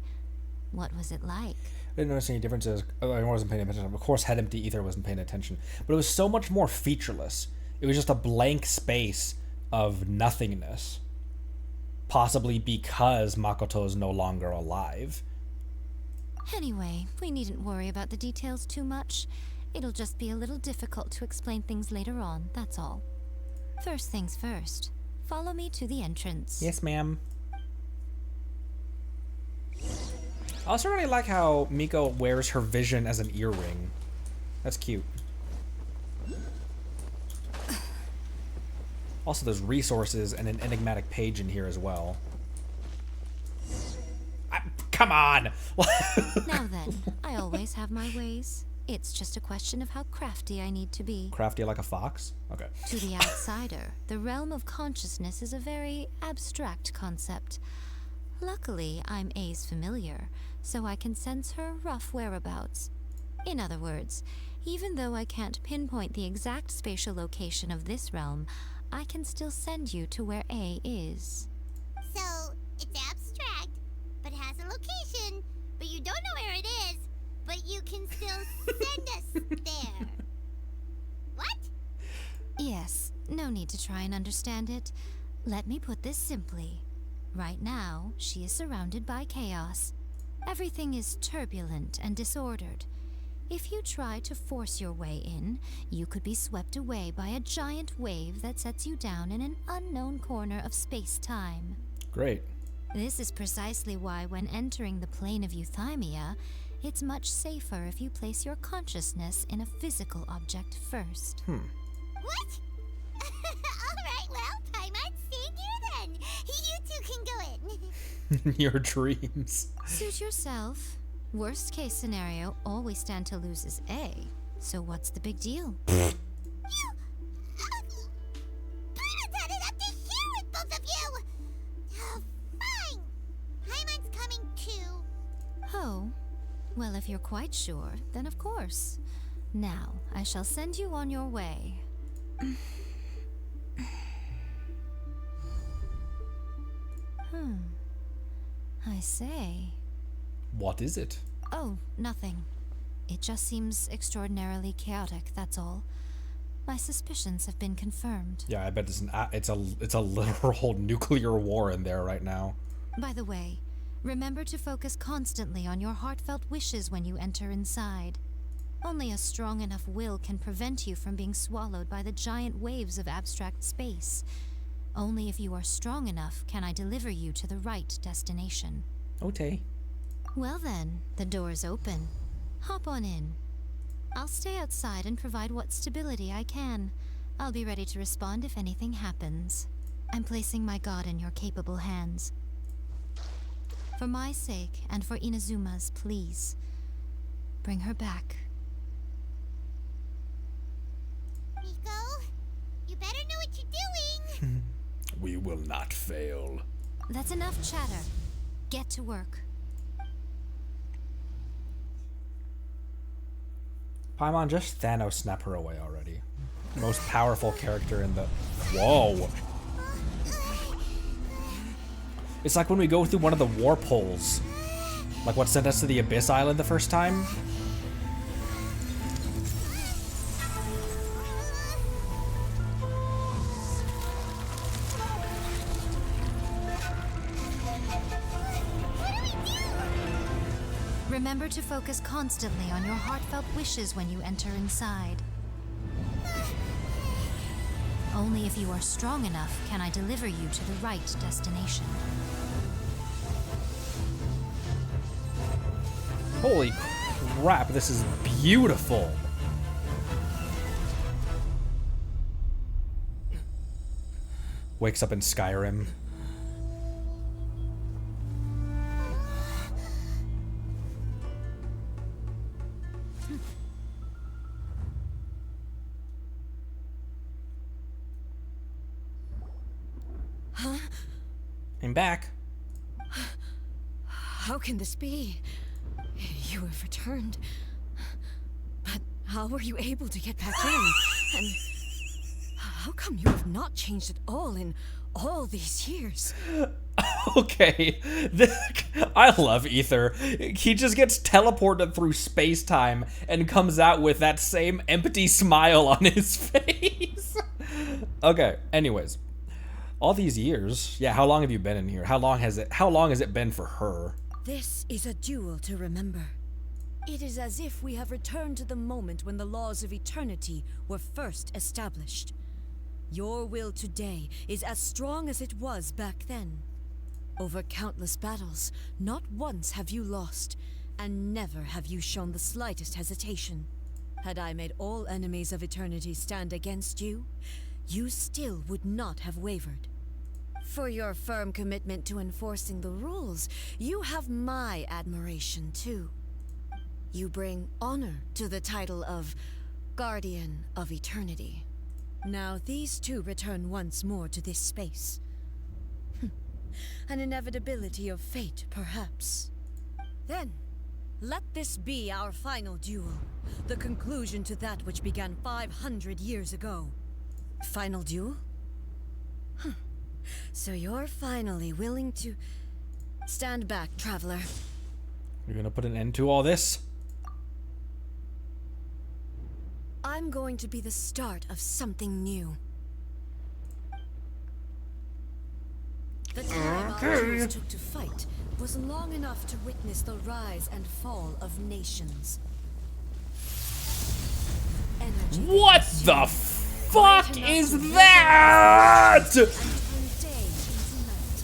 S11: What was it like?
S1: I didn't notice any differences. I wasn't paying attention. Of course, Head Empty Ether wasn't paying attention. But it was so much more featureless. It was just a blank space of nothingness. Possibly because Makoto is no longer alive.
S11: Anyway, we needn't worry about the details too much. It'll just be a little difficult to explain things later on, that's all. First things first. Follow me to the entrance.
S1: Yes, ma'am. I also really like how Miko wears her vision as an earring. That's cute. Also, there's resources and an enigmatic page in here as well. Come on!
S11: Now then, I always have my ways. It's just a question of how crafty I need to be.
S1: Crafty like a fox? Okay.
S11: To the outsider, the realm of consciousness is a very abstract concept. Luckily, I'm A's familiar, so I can sense her rough whereabouts. In other words, even though I can't pinpoint the exact spatial location of this realm, I can still send you to where A is.
S4: So, it's abstract, but has a location, but you don't know where it is, but you can still send us there. What?
S11: Yes, no need to try and understand it. Let me put this simply. Right now, she is surrounded by chaos. Everything is turbulent and disordered. If you try to force your way in, you could be swept away by a giant wave that sets you down in an unknown corner of space-time.
S1: Great.
S11: This is precisely why when entering the plane of euthymia, it's much safer if you place your consciousness in a physical object first.
S4: What? Alright, well, Paimon's staying here then. You two can go in.
S1: Your dreams.
S11: Suit yourself. Worst case scenario, all we stand to lose is A. So what's the big deal?
S4: You
S11: Well, if you're quite sure, then of course. Now, I shall send you on your way. I say.
S1: What is it?
S11: Oh, nothing. It just seems extraordinarily chaotic, that's all. My suspicions have been confirmed.
S1: Yeah, I bet it's a literal nuclear war in there right now.
S11: By the way, remember to focus constantly on your heartfelt wishes when you enter inside. Only a strong enough will can prevent you from being swallowed by the giant waves of abstract space. Only if you are strong enough can I deliver you to the right destination.
S1: Okay.
S11: Well then, the door's open. Hop on in. I'll stay outside and provide what stability I can. I'll be ready to respond if anything happens. I'm placing my god in your capable hands. For my sake, and for Inazuma's, please. Bring her back.
S4: Miko, you better know what you're doing!
S1: We will not fail.
S11: That's enough chatter. Get to work.
S1: Paimon, just Thanos snap her away already. Most powerful character in the... Whoa! It's like when we go through one of the war poles. Like what sent us to the Abyss Island the first time.
S11: Remember to focus constantly on your heartfelt wishes when you enter inside. Only if you are strong enough can I deliver you to the right destination.
S1: Holy crap, this is beautiful. Wakes up in Skyrim. I'm back.
S5: How can this be? You have returned. But how were you able to get back in? And how come you have not changed at all in all these years?
S1: Okay, I love Ether. He just gets teleported through space-time and comes out with that same empty smile on his face. Okay, anyways. All these years, yeah, how long have you been in here? How long has it been for her?
S5: This is a duel to remember. It is as if we have returned to the moment when the laws of eternity were first established. Your will today is as strong as it was back then. Over countless battles, not once have you lost, and never have you shown the slightest hesitation. Had I made all enemies of eternity stand against you, you still would not have wavered. For your firm commitment to enforcing the rules, you have my admiration too. You bring honor to the title of Guardian of Eternity. Now these two return once more to this space. An inevitability of fate, perhaps. Then, let this be our final duel, the conclusion to that which began 500 years ago. Final duel? So you're finally willing to stand back, traveler.
S1: You're gonna put an end to all this?
S5: I'm going to be the start of something new. The time our heroes took to fight was long enough to witness the rise and fall of nations. Energy
S1: What the fuck is that?
S5: and day into night.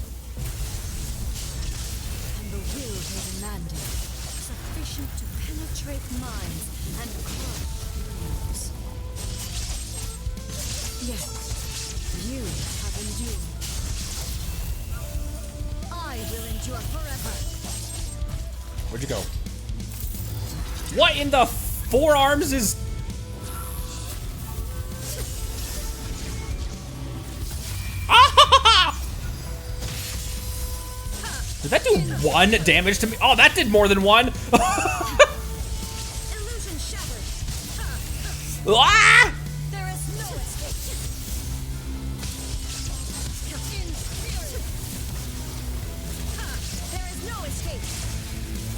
S5: And the will they demanded, sufficient to penetrate minds and crush dreams. Yet, you have endured. I will endure forever.
S1: Where'd you go? What in the forearms is... Did that do 1 damage to me? Oh, that did more than 1. Ah!
S5: There is no escape. There is no escape.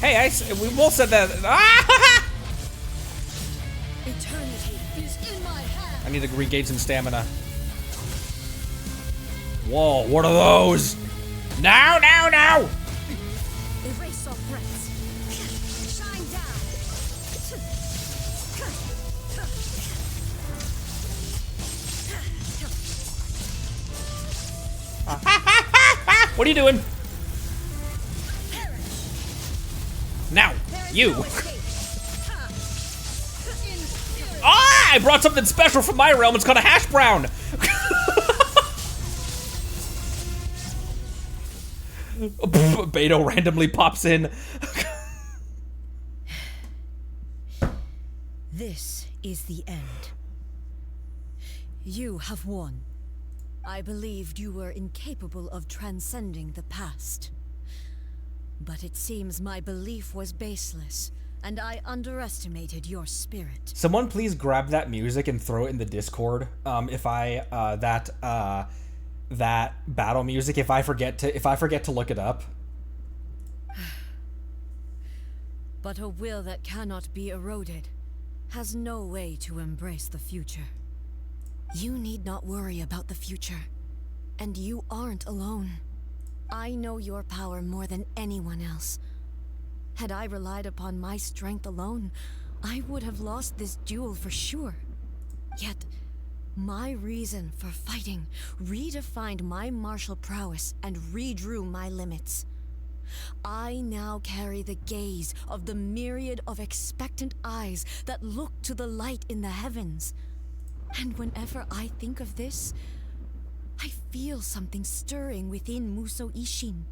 S1: Hey, we both said that. Ah!
S5: Eternity is in my hand.
S1: I need to regain some stamina. Whoa, what are those? No, no, no!
S5: Erase all threats. Shine down.
S1: What are you doing? Now, you. Ah! I brought something special from my realm. It's called a hash brown. Beto randomly pops in.
S5: This is the end. You have won. I believed you were incapable of transcending the past. But it seems my belief was baseless, and I underestimated your spirit.
S1: Someone please grab that music and throw it in the Discord. That battle music, if I forget to look it up.
S5: But a will that cannot be eroded has no way to embrace the future. You need not worry about the future, and you aren't alone. I know your power more than anyone else. Had I relied upon my strength alone, I would have lost this duel for sure. Yet, my reason for fighting redefined my martial prowess and redrew my limits. I now carry the gaze of the myriad of expectant eyes that look to the light in the heavens. And whenever I think of this, I feel something stirring within Muso Ishin.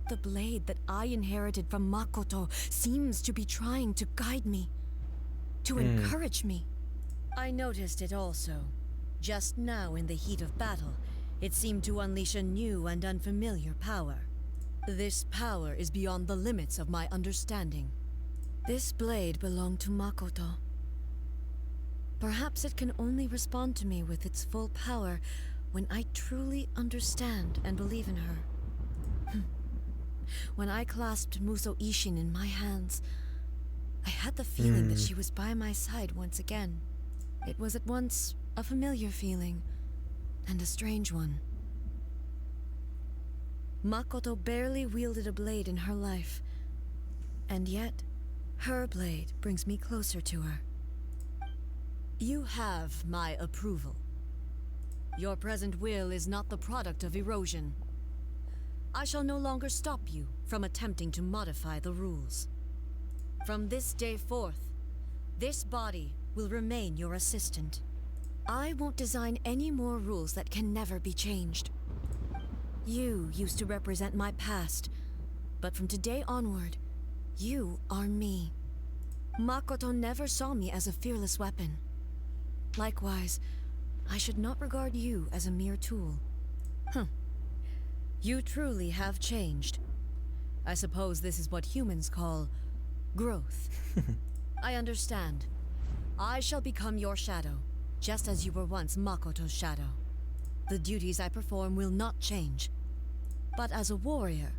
S5: The blade that I inherited from Makoto seems to be trying to guide me, to encourage me. I noticed it also. Just now in the heat of battle, it seemed to unleash a new and unfamiliar power. This power is beyond the limits of my understanding. This blade belonged to Makoto. Perhaps it can only respond to me with its full power when I truly understand and believe in her. When I clasped Muso Ishin in my hands, I had the feeling that she was by my side once again. It was at once a familiar feeling and a strange one. Makoto barely wielded a blade in her life, and yet her blade brings me closer to her. You have my approval. Your present will is not the product of erosion. I shall no longer stop you from attempting to modify the rules. From this day forth, this body will remain your assistant. I won't design any more rules that can never be changed. You used to represent my past, but from today onward, you are me. Makoto never saw me as a fearless weapon. Likewise, I should not regard you as a mere tool. You truly have changed. I suppose this is what humans call growth. I understand. I shall become your shadow, just as you were once Makoto's shadow. The duties I perform will not change. But as a warrior,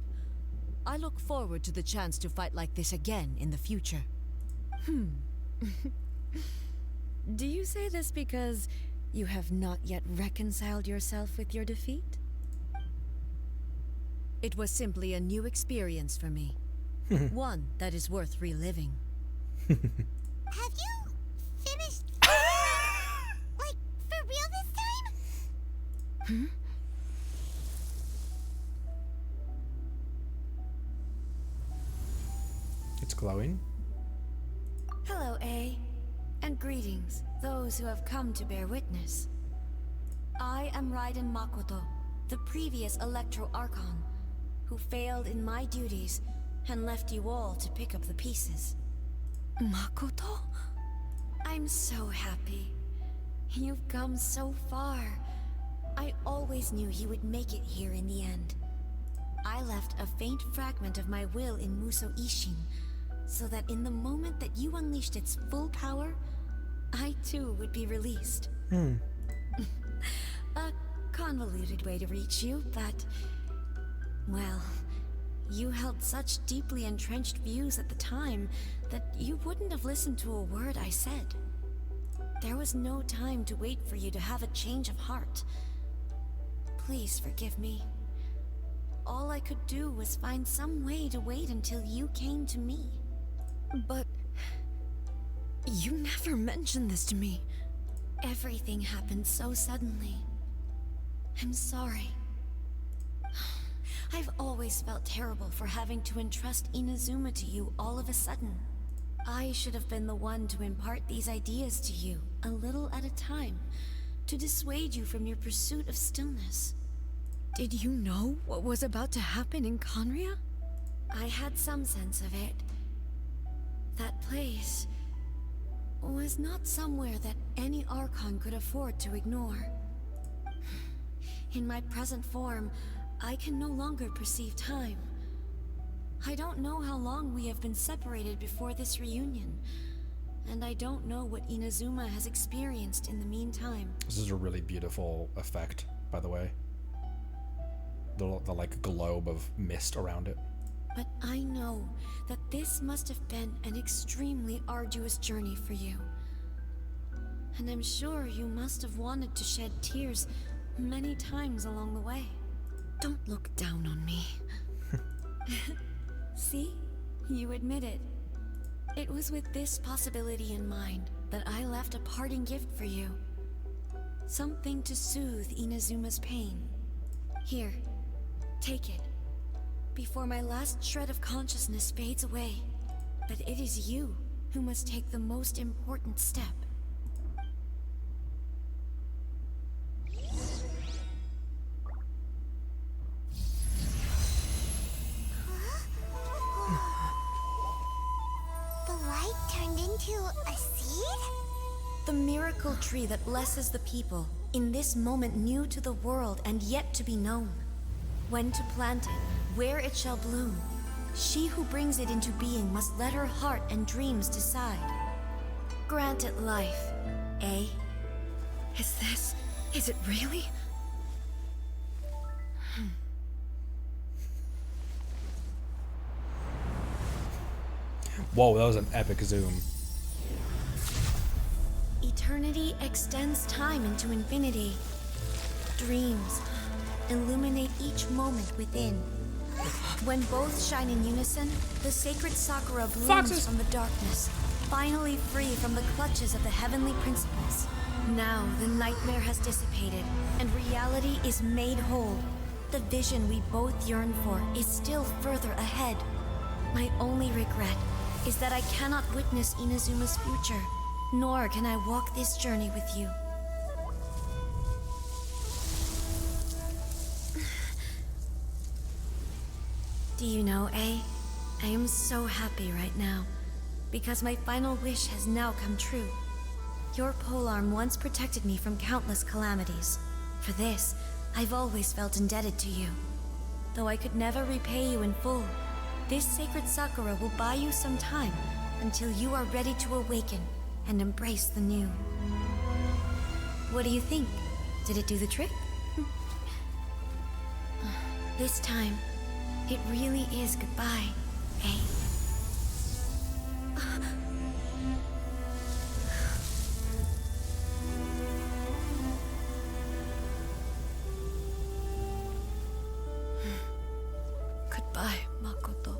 S5: I look forward to the chance to fight like this again in the future. Do you say this because you have not yet reconciled yourself with your defeat? It was simply a new experience for me. One that is worth reliving.
S4: Have you finished? Like, for real this time?
S1: It's glowing.
S3: Hello, A. And greetings, those who have come to bear witness. I am Raiden Makoto, the previous Electro Archon, who failed in my duties and left you all to pick up the pieces.
S5: Makoto?
S3: I'm so happy. You've come so far. I always knew you would make it here in the end. I left a faint fragment of my will in Muso Ishin, so that in the moment that you unleashed its full power,
S5: I too would be released. A convoluted way to reach you, but... well, you held such deeply entrenched views at the time that you wouldn't have listened to a word I said. There was no time to wait for you to have a change of heart. Please forgive me. All I could do was find some way to wait until you came to me. But... you never mentioned this to me. Everything happened so suddenly. I'm sorry. I've always felt terrible for having to entrust Inazuma to you all of a sudden. I should have been the one to impart these ideas to you, a little at a time, to dissuade you from your pursuit of stillness. Did you know what was about to happen in Conria? I had some sense of it. That place was not somewhere that any Archon could afford to ignore. In my present form, I can no longer perceive time. I don't know how long we have been separated before this reunion, and I don't know what Inazuma has experienced in the meantime.
S1: This is a really beautiful effect, by the way. The like globe of mist around it.
S5: But I know that this must have been an extremely arduous journey for you. And I'm sure you must have wanted to shed tears many times along the way. Don't look down on me. See? You admit it. It was with this possibility in mind that I left a parting gift for you. Something to soothe Inazuma's pain. Here, take it. Before my last shred of consciousness fades away. But it is you who must take the most important step.
S4: The light turned into a seed?
S5: The miracle tree that blesses the people, in this moment new to the world and yet to be known. When to plant it, where it shall bloom. She who brings it into being must let her heart and dreams decide. Grant it life, eh? Is it really?
S1: Whoa, that was an epic zoom.
S5: Eternity extends time into infinity. Dreams illuminate each moment within. When both shine in unison, the sacred Sakura blooms from the darkness, finally free from the clutches of the heavenly principles. Now the nightmare has dissipated, and reality is made whole. The vision we both yearn for is still further ahead. My only regret is that I cannot witness Inazuma's future, nor can I walk this journey with you. Do you know, A? I am so happy right now, because my final wish has now come true. Your polearm once protected me from countless calamities. For this, I've always felt indebted to you. Though I could never repay you in full, this sacred Sakura will buy you some time until you are ready to awaken and embrace the new. What do you think? Did it do the trick? This time, it really is goodbye, eh? Goodbye, Makoto.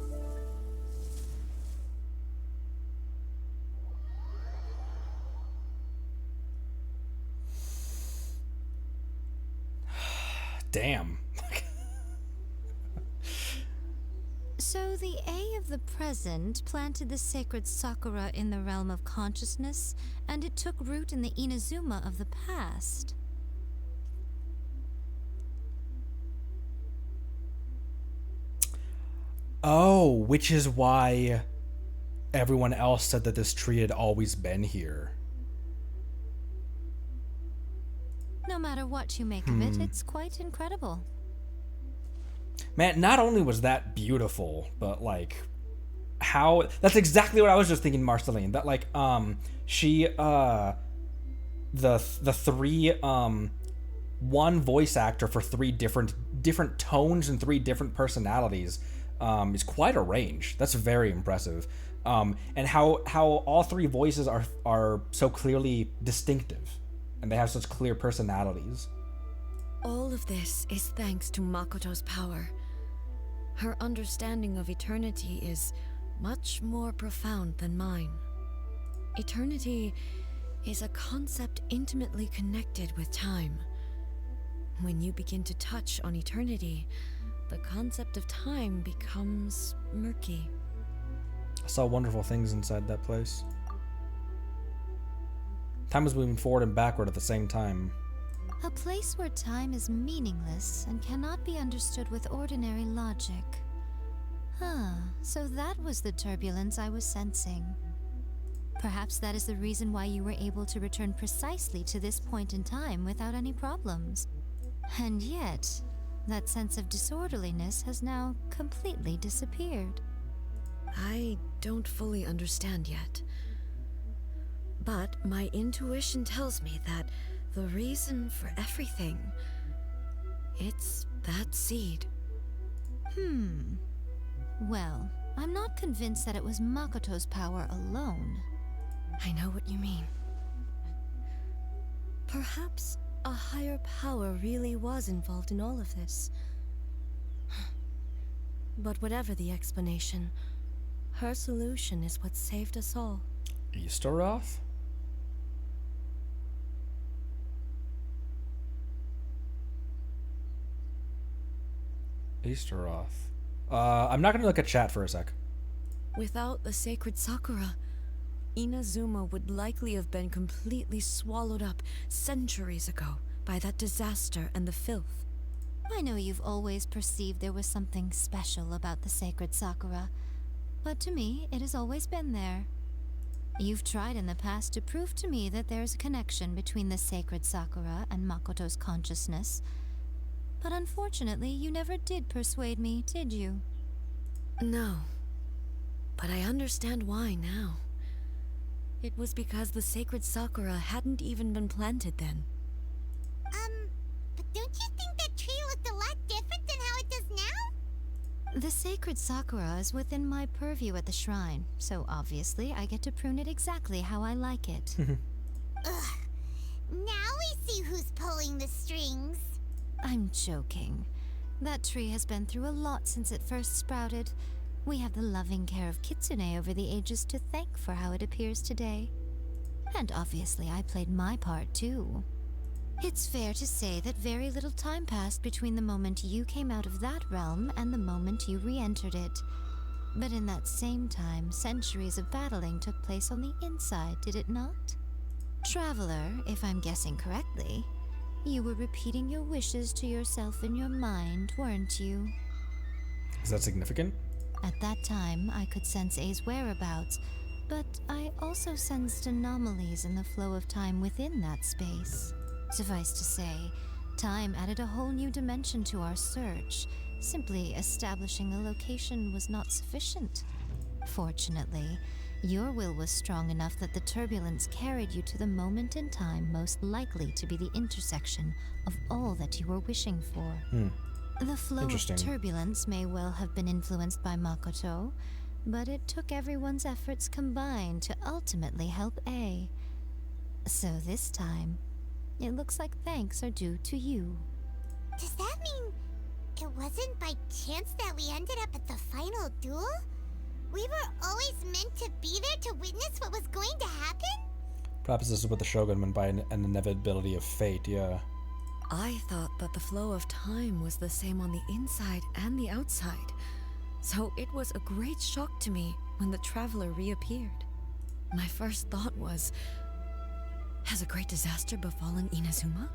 S1: Damn.
S11: So the A of the present planted the sacred Sakura in the realm of consciousness, and it took root in the Inazuma of the past.
S1: Oh, which is why everyone else said that this tree had always been here.
S11: No matter what you make of it, it's quite incredible.
S1: Man, not only was that beautiful, but like how that's exactly what I was just thinking, Marceline. That like she the three one voice actor for three different tones and three different personalities is quite a range. That's very impressive. And how all three voices are so clearly distinctive, and they have such clear personalities.
S5: All of this is thanks to Makoto's power. Her understanding of eternity is much more profound than mine. Eternity is a concept intimately connected with time. When you begin to touch on eternity, the concept of time becomes murky.
S1: I saw wonderful things inside that place. Time was moving forward and backward at the same time.
S11: A place where time is meaningless and cannot be understood with ordinary logic. So that was the turbulence I was sensing. Perhaps that is the reason why you were able to return precisely to this point in time without any problems. And yet, that sense of disorderliness has now completely disappeared.
S5: I don't fully understand yet. But my intuition tells me that the reason for everything, it's that seed.
S11: Well, I'm not convinced that it was Makoto's power alone.
S5: I know what you mean. Perhaps a higher power really was involved in all of this. But whatever the explanation, her solution is what saved us all.
S1: Easteroth? Easteroth. I'm not gonna look at chat for a sec.
S5: Without the sacred Sakura, Inazuma would likely have been completely swallowed up centuries ago by that disaster and the filth.
S11: I know you've always perceived there was something special about the sacred Sakura, but to me, it has always been there. You've tried in the past to prove to me that there's a connection between the sacred Sakura and Makoto's consciousness, but unfortunately, you never did persuade me, did you?
S5: No, but I understand why now. It was because the sacred Sakura hadn't even been planted then.
S4: But don't you think that tree looked a lot different than how it does now?
S11: The sacred Sakura is within my purview at the shrine, so obviously I get to prune it exactly how I like it.
S4: Ugh. Now we see who's pulling the strings.
S11: I'm joking. That tree has been through a lot since it first sprouted. We have the loving care of Kitsune over the ages to thank for how it appears today. And obviously I played my part too. It's fair to say that very little time passed between the moment you came out of that realm and the moment you re-entered it. But in that same time, centuries of battling took place on the inside, did it not? Traveler, if I'm guessing correctly, you were repeating your wishes to yourself in your mind, weren't you?
S1: Is that significant?
S11: At that time, I could sense A's whereabouts, but I also sensed anomalies in the flow of time within that space. Suffice to say, time added a whole new dimension to our search. Simply establishing a location was not sufficient. Fortunately, your will was strong enough that the turbulence carried you to the moment in time most likely to be the intersection of all that you were wishing for. The flow of turbulence may well have been influenced by Makoto, but it took everyone's efforts combined to ultimately help A. So this time, it looks like thanks are due to you.
S4: Does that mean it wasn't by chance that we ended up at the final duel? We were always meant to be there to witness what was going to happen?
S1: Perhaps this is what the Shogun meant by an inevitability of fate, yeah.
S5: I thought that the flow of time was the same on the inside and the outside, so it was a great shock to me when the traveler reappeared. My first thought was, has a great disaster befallen Inazuma?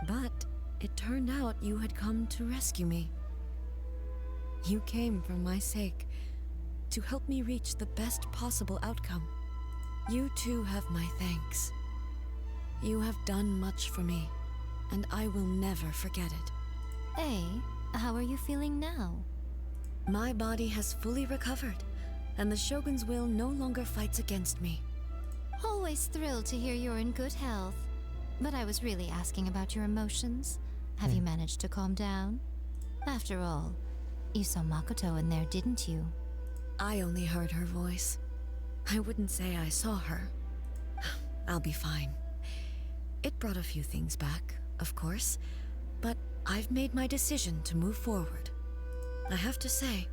S5: But it turned out you had come to rescue me. You came for my sake, to help me reach the best possible outcome. You too have my thanks. You have done much for me, and I will never forget it.
S11: A, how are you feeling now?
S5: My body has fully recovered, and the Shogun's will no longer fights against me.
S11: Always thrilled to hear you're in good health. But I was really asking about your emotions. Have you managed to calm down? After all, you saw Makoto in there, didn't you?
S5: I only heard her voice. I wouldn't say I saw her. I'll be fine. It brought a few things back, of course, but I've made my decision to move forward. I have to say,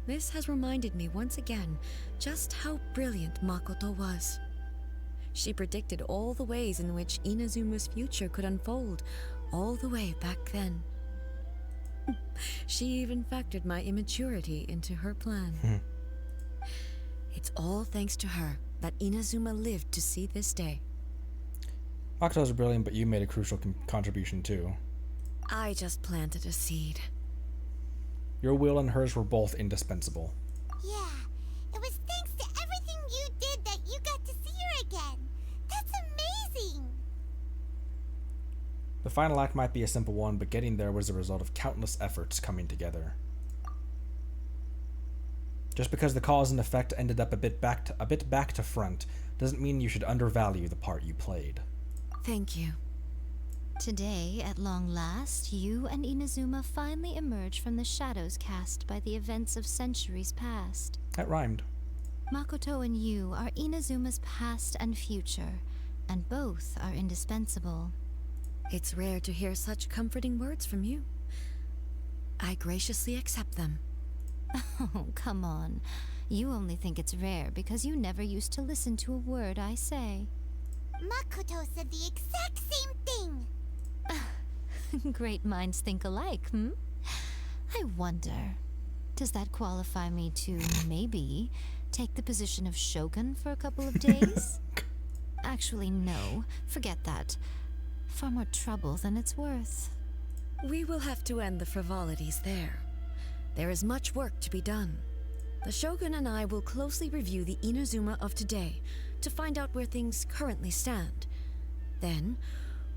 S5: this has reminded me once again just how brilliant Makoto was. She predicted all the ways in which Inazuma's future could unfold, all the way back then. She even factored my immaturity into her plan. It's all thanks to her that Inazuma lived to see this day.
S1: Makoto's brilliant, but you made a crucial contribution too.
S5: I just planted a seed.
S1: Your will and hers were both indispensable.
S4: Yeah, it was thanks to everything you did that you got to see her again. That's amazing!
S1: The final act might be a simple one, but getting there was the result of countless efforts coming together. Just because the cause and effect ended up a bit back to front doesn't mean you should undervalue the part you played.
S5: Thank you.
S11: Today, at long last, you and Inazuma finally emerge from the shadows cast by the events of centuries past.
S1: That rhymed.
S11: Makoto and you are Inazuma's past and future, and both are indispensable.
S5: It's rare to hear such comforting words from you. I graciously accept them.
S11: Oh, come on. You only think it's rare because you never used to listen to a word I say.
S4: Makoto said the exact same thing!
S11: Great minds think alike, hmm? I wonder, does that qualify me to, maybe, take the position of Shogun for a couple of days? Actually, no. Forget that. Far more trouble than it's worth.
S5: We will have to end the frivolities there. There is much work to be done. The Shogun and I will closely review the Inazuma of today to find out where things currently stand. Then,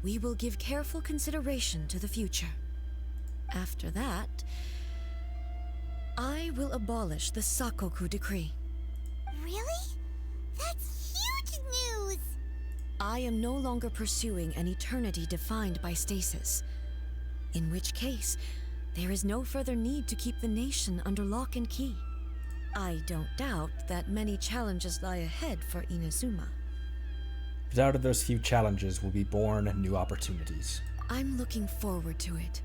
S5: we will give careful consideration to the future. After that, I will abolish the Sakoku decree.
S4: Really? That's huge news!
S5: I am no longer pursuing an eternity defined by stasis. In which case, there is no further need to keep the nation under lock and key. I don't doubt that many challenges lie ahead for Inazuma.
S1: But out of those few challenges will be born new opportunities.
S5: I'm looking forward to it.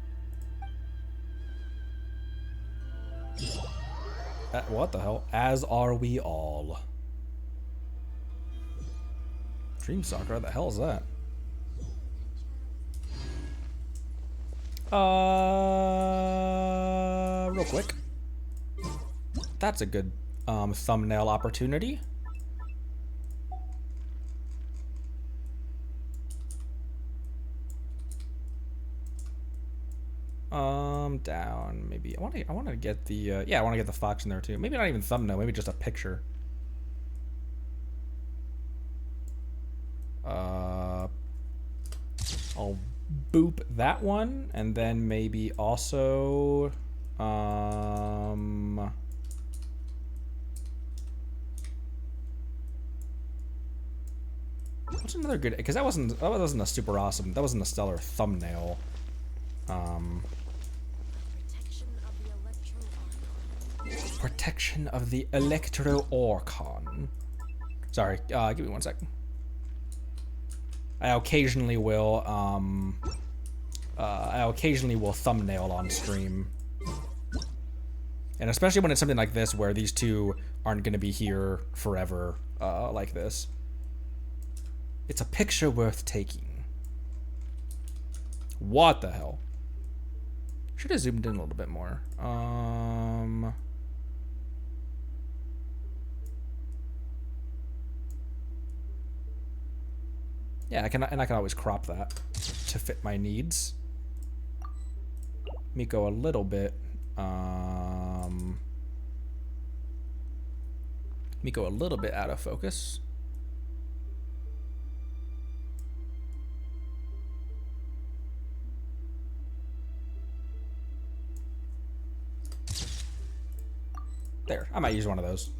S1: What the hell? As are we all. Dream Sakura? The hell is that? Real quick. That's a good thumbnail opportunity. Down maybe. I want to get the yeah, I want to get the fox in there too. Maybe not even thumbnail. Maybe just a picture. I'll boop that one, and then maybe also what's another good, because that wasn't a super awesome, that wasn't a stellar thumbnail. Protection of the Electro-Orcon. Sorry, give me 1 second. I occasionally will thumbnail on stream. And especially when it's something like this where these two aren't gonna be here forever, like this. It's a picture worth taking. What the hell? Should have zoomed in a little bit more. Yeah, I can always crop that to fit my needs. Miko a little bit. Miko a little bit out of focus. There, I might use one of those.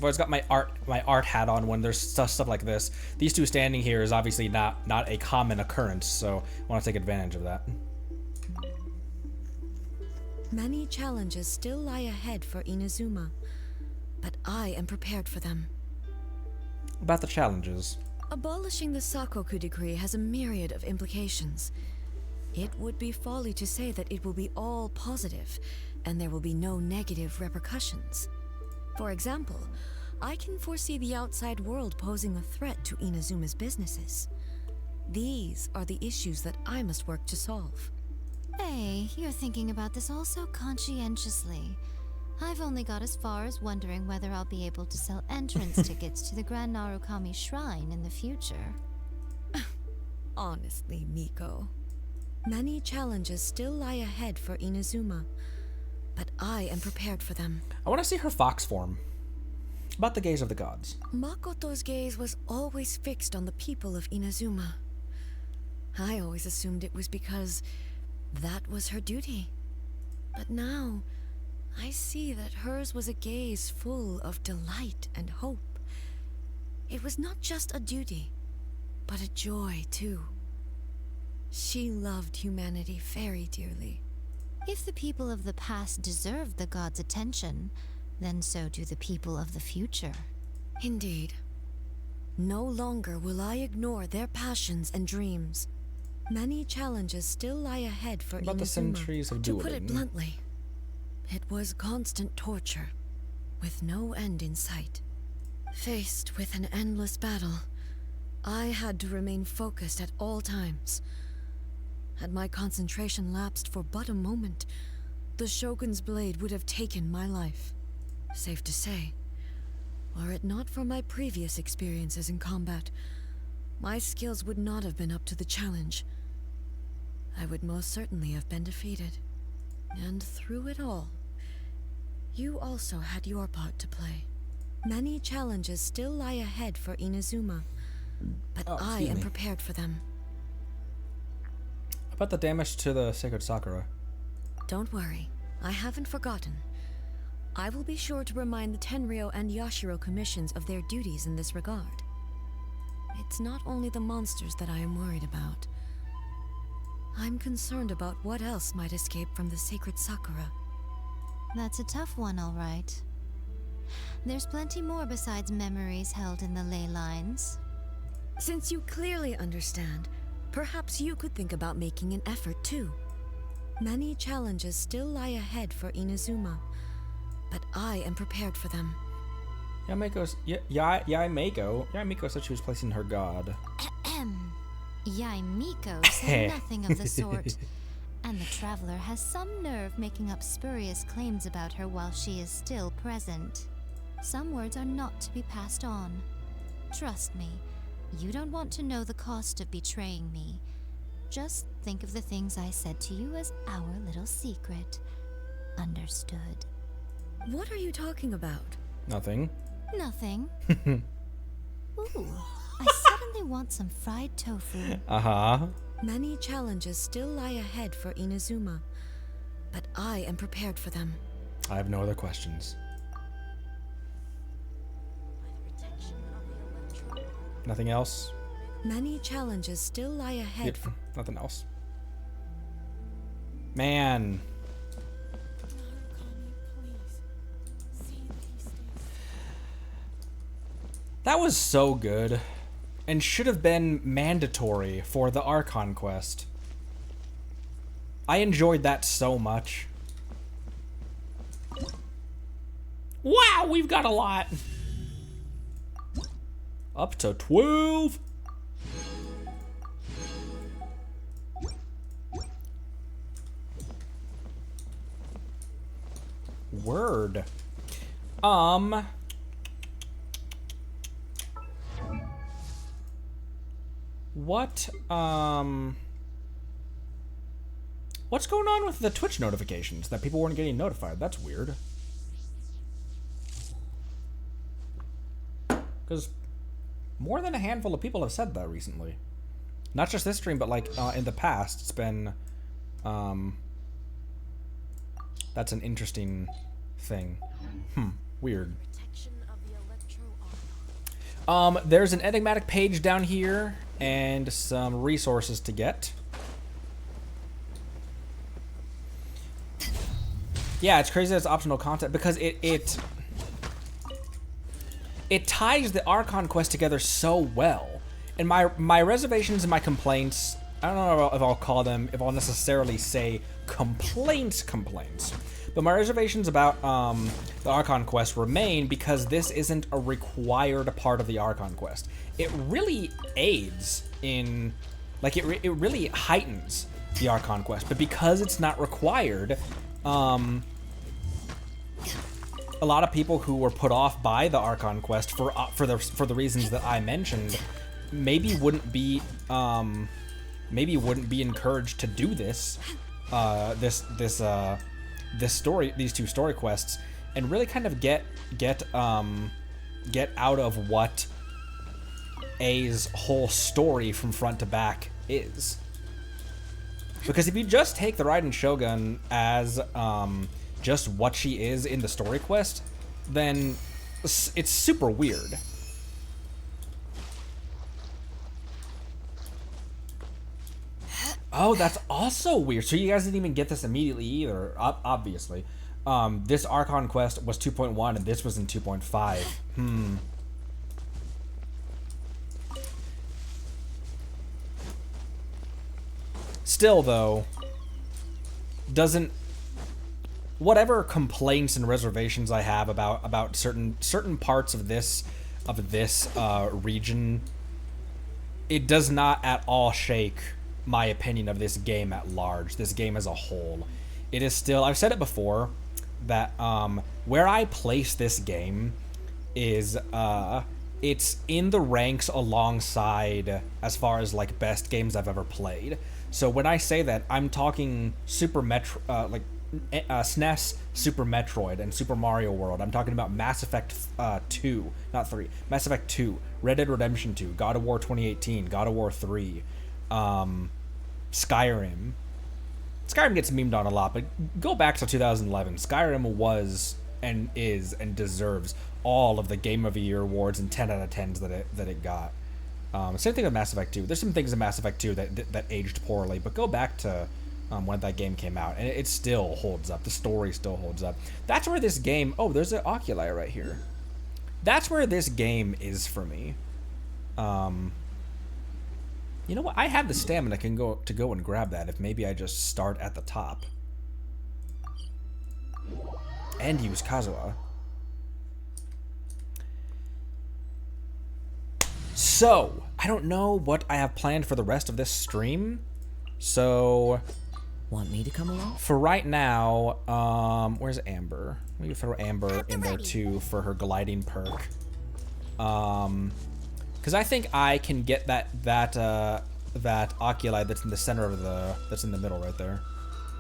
S1: I've always got my art hat on when there's stuff like this. These two standing here is obviously not a common occurrence, so I want to take advantage of that.
S5: Many challenges still lie ahead for Inazuma, but I am prepared for them.
S1: About the challenges.
S5: Abolishing the Sakoku decree has a myriad of implications. It would be folly to say that it will be all positive, and there will be no negative repercussions. For example, I can foresee the outside world posing a threat to Inazuma's businesses. These are the issues that I must work to solve.
S11: Hey, you're thinking about this all so conscientiously. I've only got as far as wondering whether I'll be able to sell entrance tickets to the Grand Narukami Shrine in the future.
S5: Honestly, Miko, many challenges still lie ahead for Inazuma, but I am prepared for them.
S1: I want to see her fox form. About the gaze of the gods.
S5: Makoto's gaze was always fixed on the people of Inazuma. I always assumed it was because that was her duty. But now, I see that hers was a gaze full of delight and hope. It was not just a duty, but a joy, too. She loved humanity very dearly.
S11: If the people of the past deserve the gods' attention, then so do the people of the future.
S5: Indeed. No longer will I ignore their passions and dreams. Many challenges still lie ahead for
S1: About the centuries of
S5: To
S1: dueling.
S5: put it bluntly, it was constant torture, with no end in sight. Faced with an endless battle, I had to remain focused at all times. Had my concentration lapsed for but a moment, the Shogun's blade would have taken my life. Safe to say, were it not for my previous experiences in combat, my skills would not have been up to the challenge. I would most certainly have been defeated. And through it all, you also had your part to play. Many challenges still lie ahead for Inazuma, but I am prepared for them.
S1: About the damage to the sacred Sakura.
S5: Don't worry, I haven't forgotten. I will be sure to remind the Tenryo and Yashiro commissions of their duties in this regard. It's not only the monsters that I am worried about. I'm concerned about what else might escape from the sacred Sakura.
S11: That's a tough one, all right. There's plenty more besides memories held in the ley lines.
S5: Since you clearly understand, perhaps you could think about making an effort too. Many challenges still lie ahead for Inazuma, but I am prepared for them.
S1: Yaimiko said she was placing her god.
S11: Yaimiko said nothing of the sort. And the traveler has some nerve making up spurious claims about her while she is still present. Some words are not to be passed on. Trust me, you don't want to know the cost of betraying me. Just think of the things I said to you as our little secret. Understood?
S5: What are you talking about?
S1: Nothing.
S11: Nothing. Ooh, I suddenly want some fried tofu.
S1: Uh-huh.
S5: Many challenges still lie ahead for Inazuma, but I am prepared for them.
S1: I have no other questions. Nothing else?
S5: Many challenges still lie ahead.
S1: Nothing else. Man. That was so good, and should have been mandatory for the Archon quest. I enjoyed that so much. Wow, we've got a lot. Up to 12. Word. What's going on with the Twitch notifications that people weren't getting notified? That's weird. Because more than a handful of people have said that recently. Not just this stream, but like in the past, it's been that's an interesting thing. Weird. There's an enigmatic page down here and some resources to get. Yeah, it's crazy that it's optional content because it ties the Archon quest together so well. And my reservations and my complaints, I don't know if I'll call them, if I'll necessarily say complaints, but my reservations about the Archon quest remain because this isn't a required part of the Archon quest. It really aids in, like, it really heightens the Archon quest, but because it's not required, a lot of people who were put off by the Archon quest for the reasons that I mentioned maybe wouldn't be encouraged to do this these two story quests and really kind of get out of what A's whole story from front to back is. Because if you just take the Raiden Shogun as just what she is in the story quest, then it's super weird. Oh, that's also weird. So you guys didn't even get this immediately either, obviously. This Archon quest was 2.1 and this was in 2.5. Still, though, doesn't... Whatever complaints and reservations I have about certain parts of this region, it does not at all shake my opinion of this game at large, this game as a whole. It is still, I've said it before, that where I place this game is it's in the ranks alongside, as far as like best games I've ever played. So when I say that, I'm talking SNES Super Metroid and Super Mario World. I'm talking about Mass Effect 2, not 3. Mass Effect 2, Red Dead Redemption 2, God of War 2018, God of War 3, Skyrim. Skyrim gets memed on a lot, but go back to 2011. Skyrim was and is and deserves all of the Game of the Year awards and 10 out of 10s that it got. Same thing with Mass Effect 2. There's some things in Mass Effect 2 that aged poorly, but go back to when that game came out, and it still holds up. The story still holds up. That's where this game... Oh, there's an oculi right here. That's where this game is for me. You know what? I have the stamina to go and grab that if maybe I just start at the top. And use Kazuha. So, I don't know what I have planned for the rest of this stream. So...
S12: Want me to come along?
S1: For right now, where's Amber? Maybe throw Amber in there too for her gliding perk. Because I think I can get that oculi that's in the center of that's in the middle right there.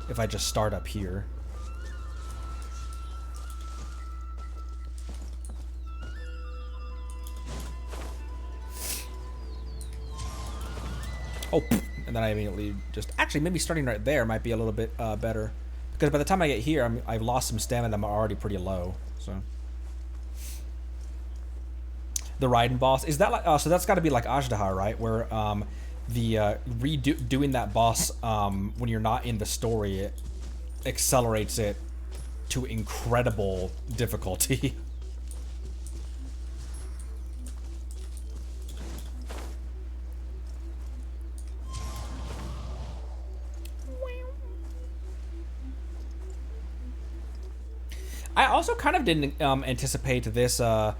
S1: If I just start up here. Oh, and then I immediately just... Actually, maybe starting right there might be a little bit better. Because by the time I get here, I've lost some stamina. I'm already pretty low, so... The Raiden boss, is that like... Oh, so that's got to be like Ajdaha, right? Where doing that boss when you're not in the story, it accelerates it to incredible difficulty. I also kind of didn't anticipate the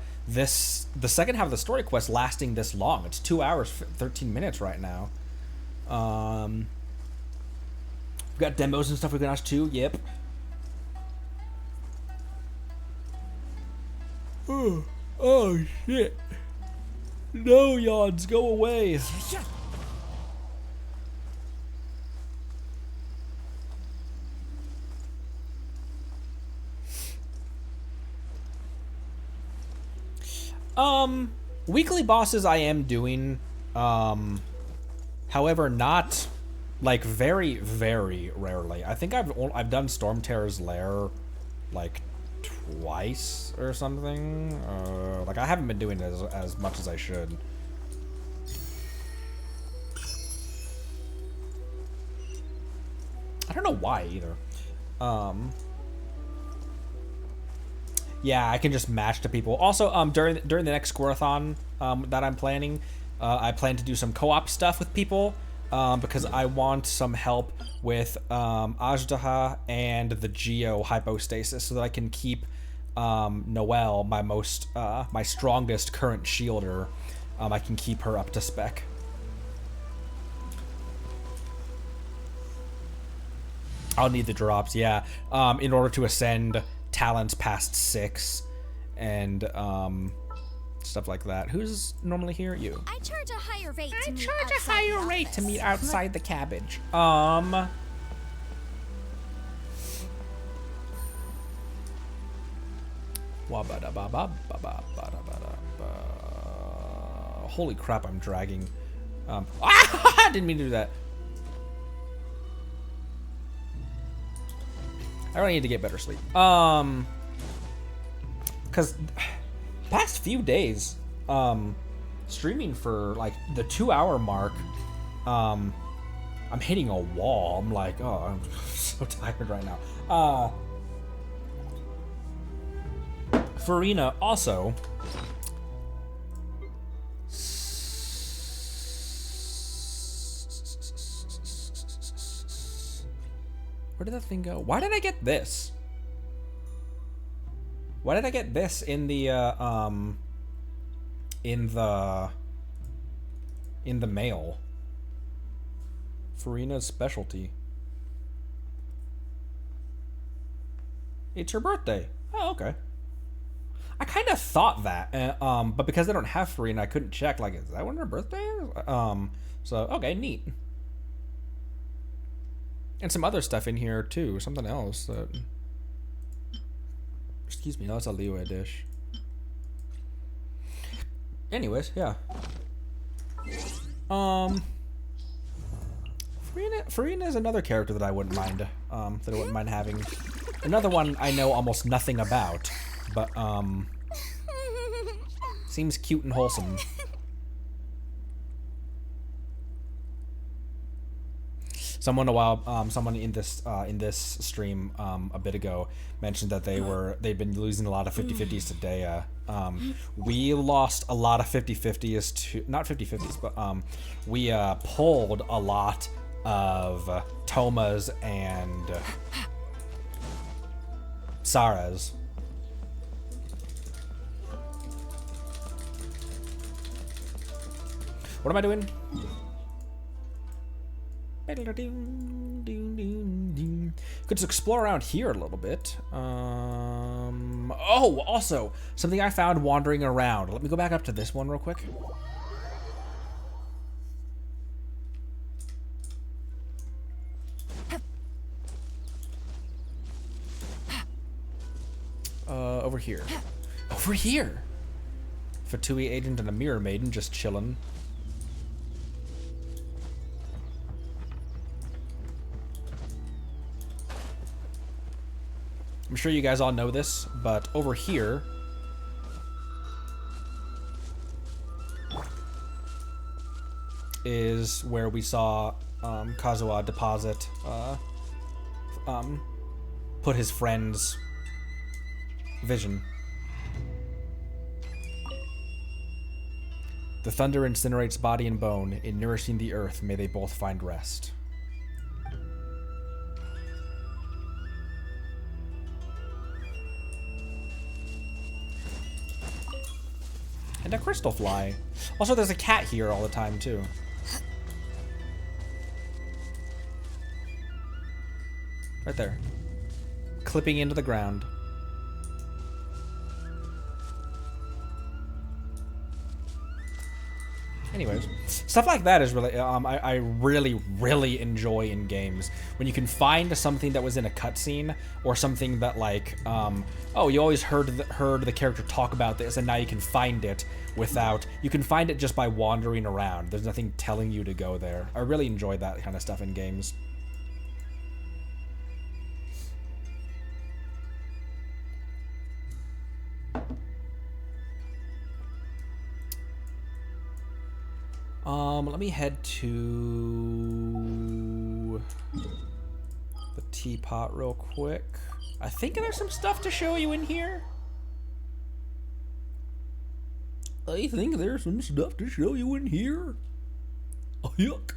S1: second half of the story quest lasting this long. It's 2 hours, 13 minutes right now. We've got demos and stuff we can watch too. Yep. Oh shit. No, yawns, go away. Weekly bosses I am doing, however, not, like, very, very rarely. I think I've done Storm Terror's Lair, like, twice or something. Like I haven't been doing it as much as I should. I don't know why either. Yeah, I can just match to people. Also, during the next Squirrelathon that I'm planning, I plan to do some co-op stuff with people because I want some help with Ajdaha and the Geo hypostasis so that I can keep Noelle, my strongest current shielder. I can keep her up to spec. I'll need the drops, yeah, in order to ascend talents past 6 and stuff like that. Who's normally here? You.
S4: I charge a higher rate
S1: to meet outside the cabbage. Holy crap, I'm dragging. I didn't mean to do that. I really need to get better sleep. Because past few days, streaming for like the 2-hour mark, I'm hitting a wall. I'm like, oh, I'm so tired right now. Furina also. Where did that thing go? Why did I get this? Why did I get this in the mail? Furina's specialty. It's her birthday. Oh, okay. I kind of thought that, but because I don't have Furina, I couldn't check. Like, is that when her birthday is? So okay, neat. And some other stuff in here too. Something else that. Excuse me, that's a Liyue dish. Anyways, yeah. Furina is another character that I wouldn't mind. Having. Another one I know almost nothing about, but seems cute and wholesome. Someone in this stream a bit ago mentioned that they've been losing a lot of 50-50s to Dea. We lost a lot of 50-50s to not 50-50s, but we pulled a lot of Tomas and Saras. What am I doing? Could just explore around here a little bit. Oh, also, something I found wandering around. Let me go back up to this one real quick. Over here. Over here! Fatui agent and a mirror maiden just chilling. I'm sure you guys all know this, but over here is where we saw Kazuha deposit, put his friend's vision. The thunder incinerates body and bone. In nourishing the earth, may they both find rest. And a crystal fly. Also, there's a cat here all the time, too. Right there. Clipping into the ground. Anyways, stuff like that is really, I really enjoy in games. When you can find something that was in a cutscene, or something that like, oh, you always heard the character talk about this, and now you can find it without, you can find it just by wandering around. There's nothing telling you to go there. I really enjoy that kind of stuff in games. Let me head to the teapot real quick. I think there's some stuff to show you in here. I think there's some stuff to show you in here. Oh, yuck.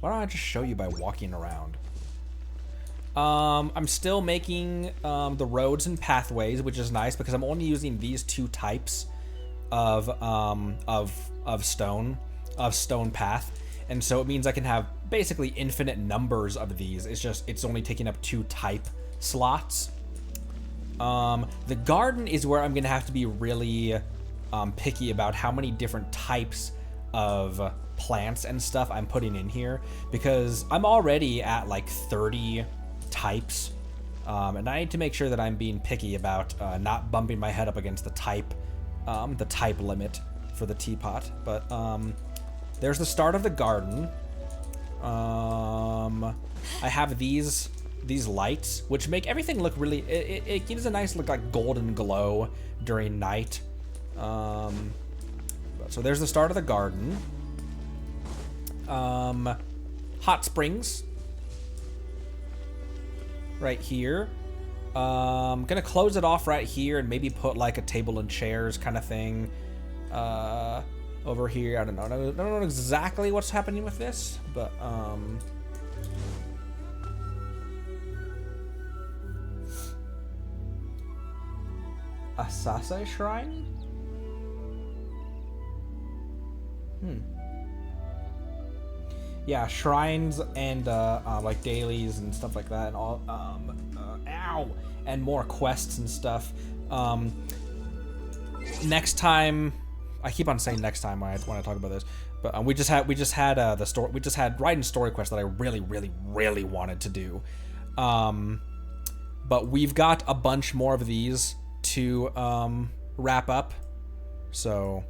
S1: Why don't I just show you by walking around? I'm still making the roads and pathways, which is nice because I'm only using these two types of stone path, and so it means I can have basically infinite numbers of these. It's only taking up 2 type slots. The garden is where I'm gonna have to be really picky about how many different types of plants and stuff I'm putting in here, because I'm already at like 30 types, and I need to make sure that I'm being picky about not bumping my head up against the type limit for the teapot. But there's the start of the garden. I have these lights, which make everything look really. It gives a nice look, like golden glow during night. So there's the start of the garden. Hot springs. Right here. Gonna close it off right here and maybe put like a table and chairs kind of thing over here. I don't know exactly what's happening with this, but Asase Shrine? Yeah, shrines and like dailies and stuff like that, and all and more quests and stuff. Next time, I keep on saying next time when I talk about this, but we just had Raiden's story quest that I really wanted to do. But we've got a bunch more of these to wrap up. So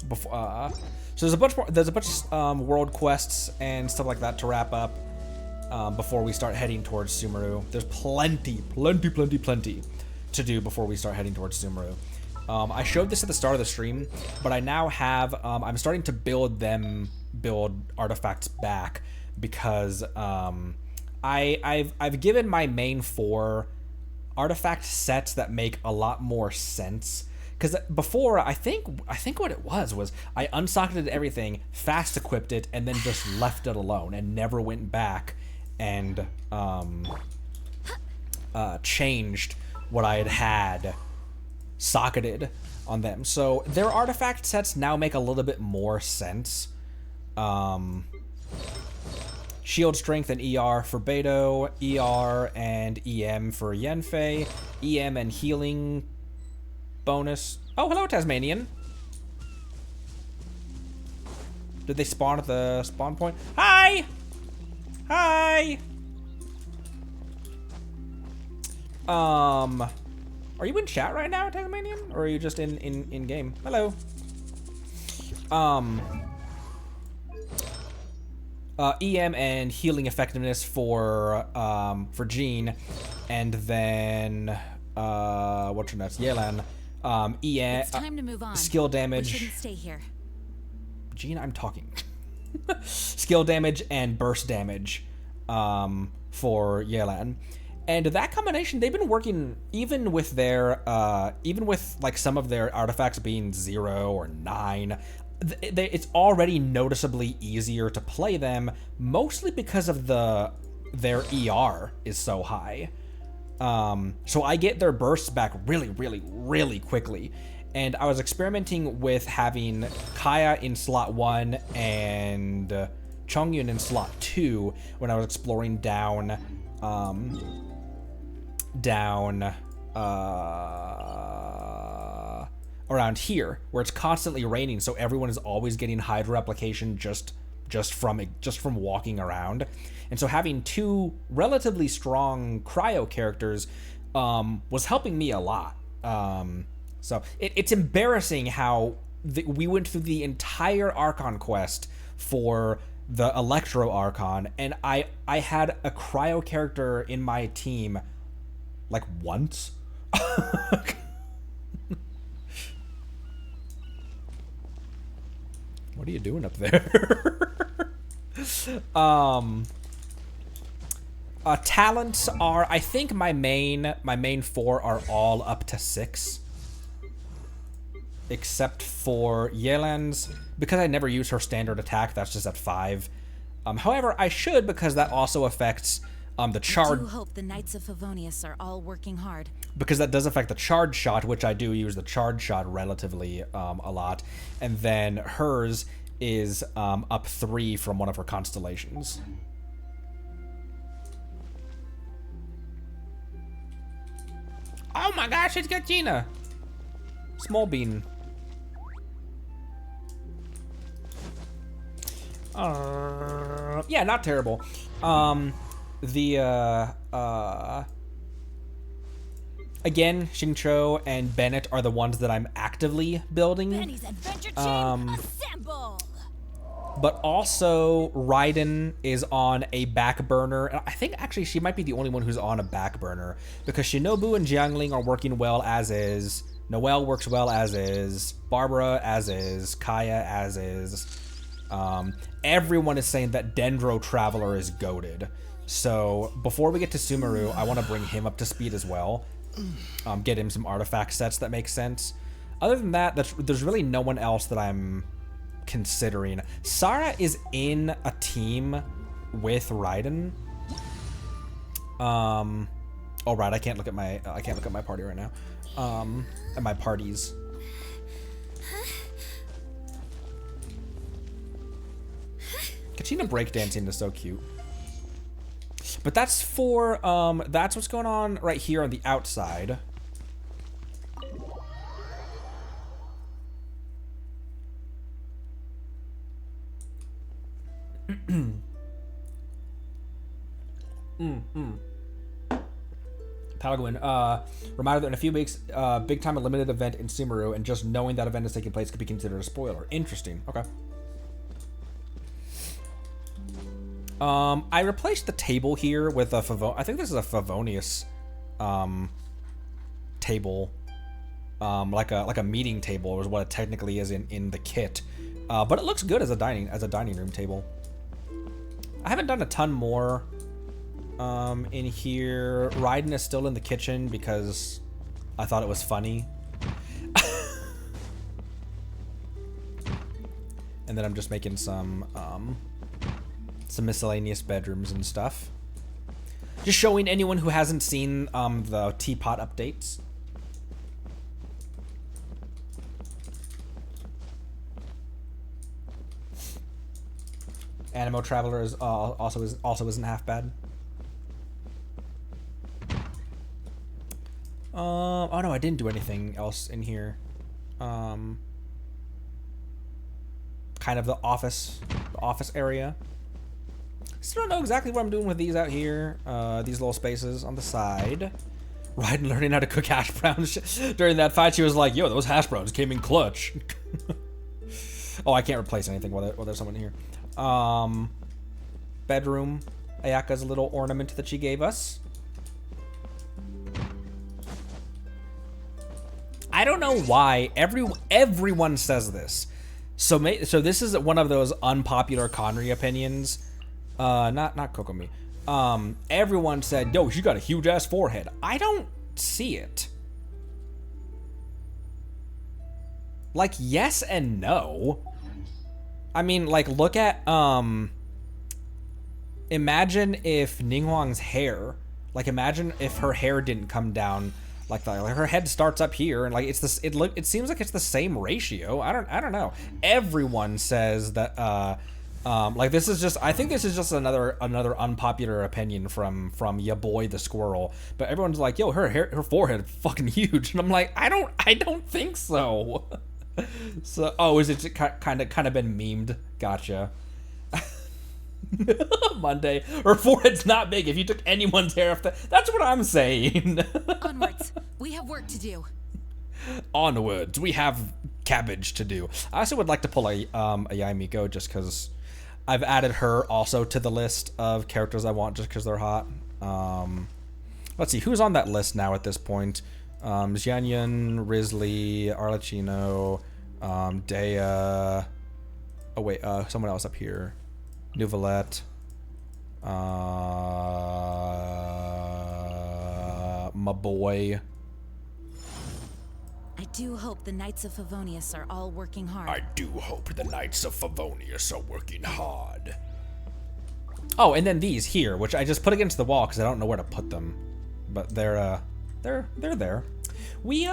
S1: before so there's a bunch of world quests and stuff like that to wrap up before we start heading towards Sumeru. There's plenty to do before we start heading towards Sumeru. I showed this at the start of the stream, but I now have I'm starting to build artifacts back because I've given my main 4 artifact sets that make a lot more sense. Because before, I think what it was I unsocketed everything, fast equipped it, and then just left it alone and never went back and changed what I had socketed on them. So their artifact sets now make a little bit more sense. Shield strength and ER for Beto, ER and EM for Yenfei, EM and healing bonus. Oh, hello, Tasmanian. Did they spawn at the spawn point? Hi! Hi! Are you in chat right now, Tasmanian? Or are you just in game? Hello. EM and healing effectiveness for Jean, and then what's your nuts? Yelan. EM.
S3: It's time to move on.
S1: Skill damage.
S3: We shouldn't stay here.
S1: Jean, I'm talking. Skill damage and burst damage for Yelan. And that combination, they've been working even with their like some of their artifacts being 0 or 9. It's already noticeably easier to play them, mostly because of their ER is so high. So I get their bursts back really quickly. And I was experimenting with having Kaya in slot 1 and Chongyun in slot 2 when I was exploring down around here, where it's constantly raining, so everyone is always getting hydro replication just from walking around. And so having 2 relatively strong cryo characters was helping me a lot. So it's embarrassing how we went through the entire Archon quest for the Electro Archon, and I had a cryo character in my team like once. What are you doing up there? Talents are, I think my main 4 are all up to 6. Except for Yelan's, because I never use her standard attack, that's just at 5. However, I should, because that also affects the charge.
S3: I do hope the Knights of Favonius are all working hard.
S1: Because that does affect the charge shot, which I do use the charge shot relatively a lot. And then hers is up 3 from one of her constellations. Oh my gosh, it's got Gina! Small bean. Yeah, not terrible. Again, Xingqiu and Bennett are the ones that I'm actively building.
S2: Benny's adventure chain, assemble!
S1: But also, Raiden is on a back burner. And I think actually she might be the only one who's on a back burner, because Shinobu and Jiangling are working well as is. Noelle works well as is. Barbara as is. Kaya as is. Everyone is saying that Dendro Traveler is goated. So before we get to Sumeru, I want to bring him up to speed as well. Get him some artifact sets that make sense. Other than that, there's really no one else that I'm considering. Sarah is in a team with Raiden. Oh right, I can't look at my party right now. At my parties. Kachina breakdancing is so cute. But that's for that's what's going on right here on the outside. Palaguin, reminder that in a few weeks, big time limited event in Sumeru, and just knowing that event is taking place could be considered a spoiler. Interesting. Okay. I replaced the table here with a I think this is a Favonius table. Like a meeting table is what it technically is in the kit. But it looks good as a dining room table. I haven't done a ton more in here. Raiden is still in the kitchen because I thought it was funny. And then I'm just making some miscellaneous bedrooms and stuff. Just showing anyone who hasn't seen the teapot updates. Animo Traveler is also isn't half bad. Oh no, I didn't do anything else in here. Kind of the office area. Still don't know exactly what I'm doing with these out here. These little spaces on the side. Raiden learning how to cook hash browns. During that fight, she was like, yo, those hash browns came in clutch. Oh, I can't replace anything while there's someone here. Bedroom. Ayaka's little ornament that she gave us. I don't know why everyone says this. So this is one of those unpopular Connery opinions. Not Kokomi. Everyone said, yo, she got a huge ass forehead. I don't see it. Like, yes and no. I mean, like, look at, imagine if Ninghuang's hair, like, imagine if her hair didn't come down like that. Like, her head starts up here, and like it seems like it's the same ratio. I don't know. Everyone says that like, this is just, I think this is just another unpopular opinion from ya boy the squirrel. But everyone's like, yo, her forehead is fucking huge, and I'm like, I don't think so. So, oh, is it kind of been memed? Gotcha. Monday, her forehead's not big. If you took anyone's hair off, that's what I'm saying.
S2: Onwards, we have work to do.
S1: Onwards, we have cabbage to do. I also would like to pull a Yaimiko just because I've added her also to the list of characters I want just because they're hot. Let's see, who's on that list now at this point? Xianyun, Risley, Arlecchino, Dea. Oh wait, someone else up here. Nouvelette. My boy.
S3: I do hope the Knights of Favonius are all working hard.
S1: I do hope the Knights of Favonius are working hard. Oh, and then these here, which I just put against the wall because I don't know where to put them, but they're there. We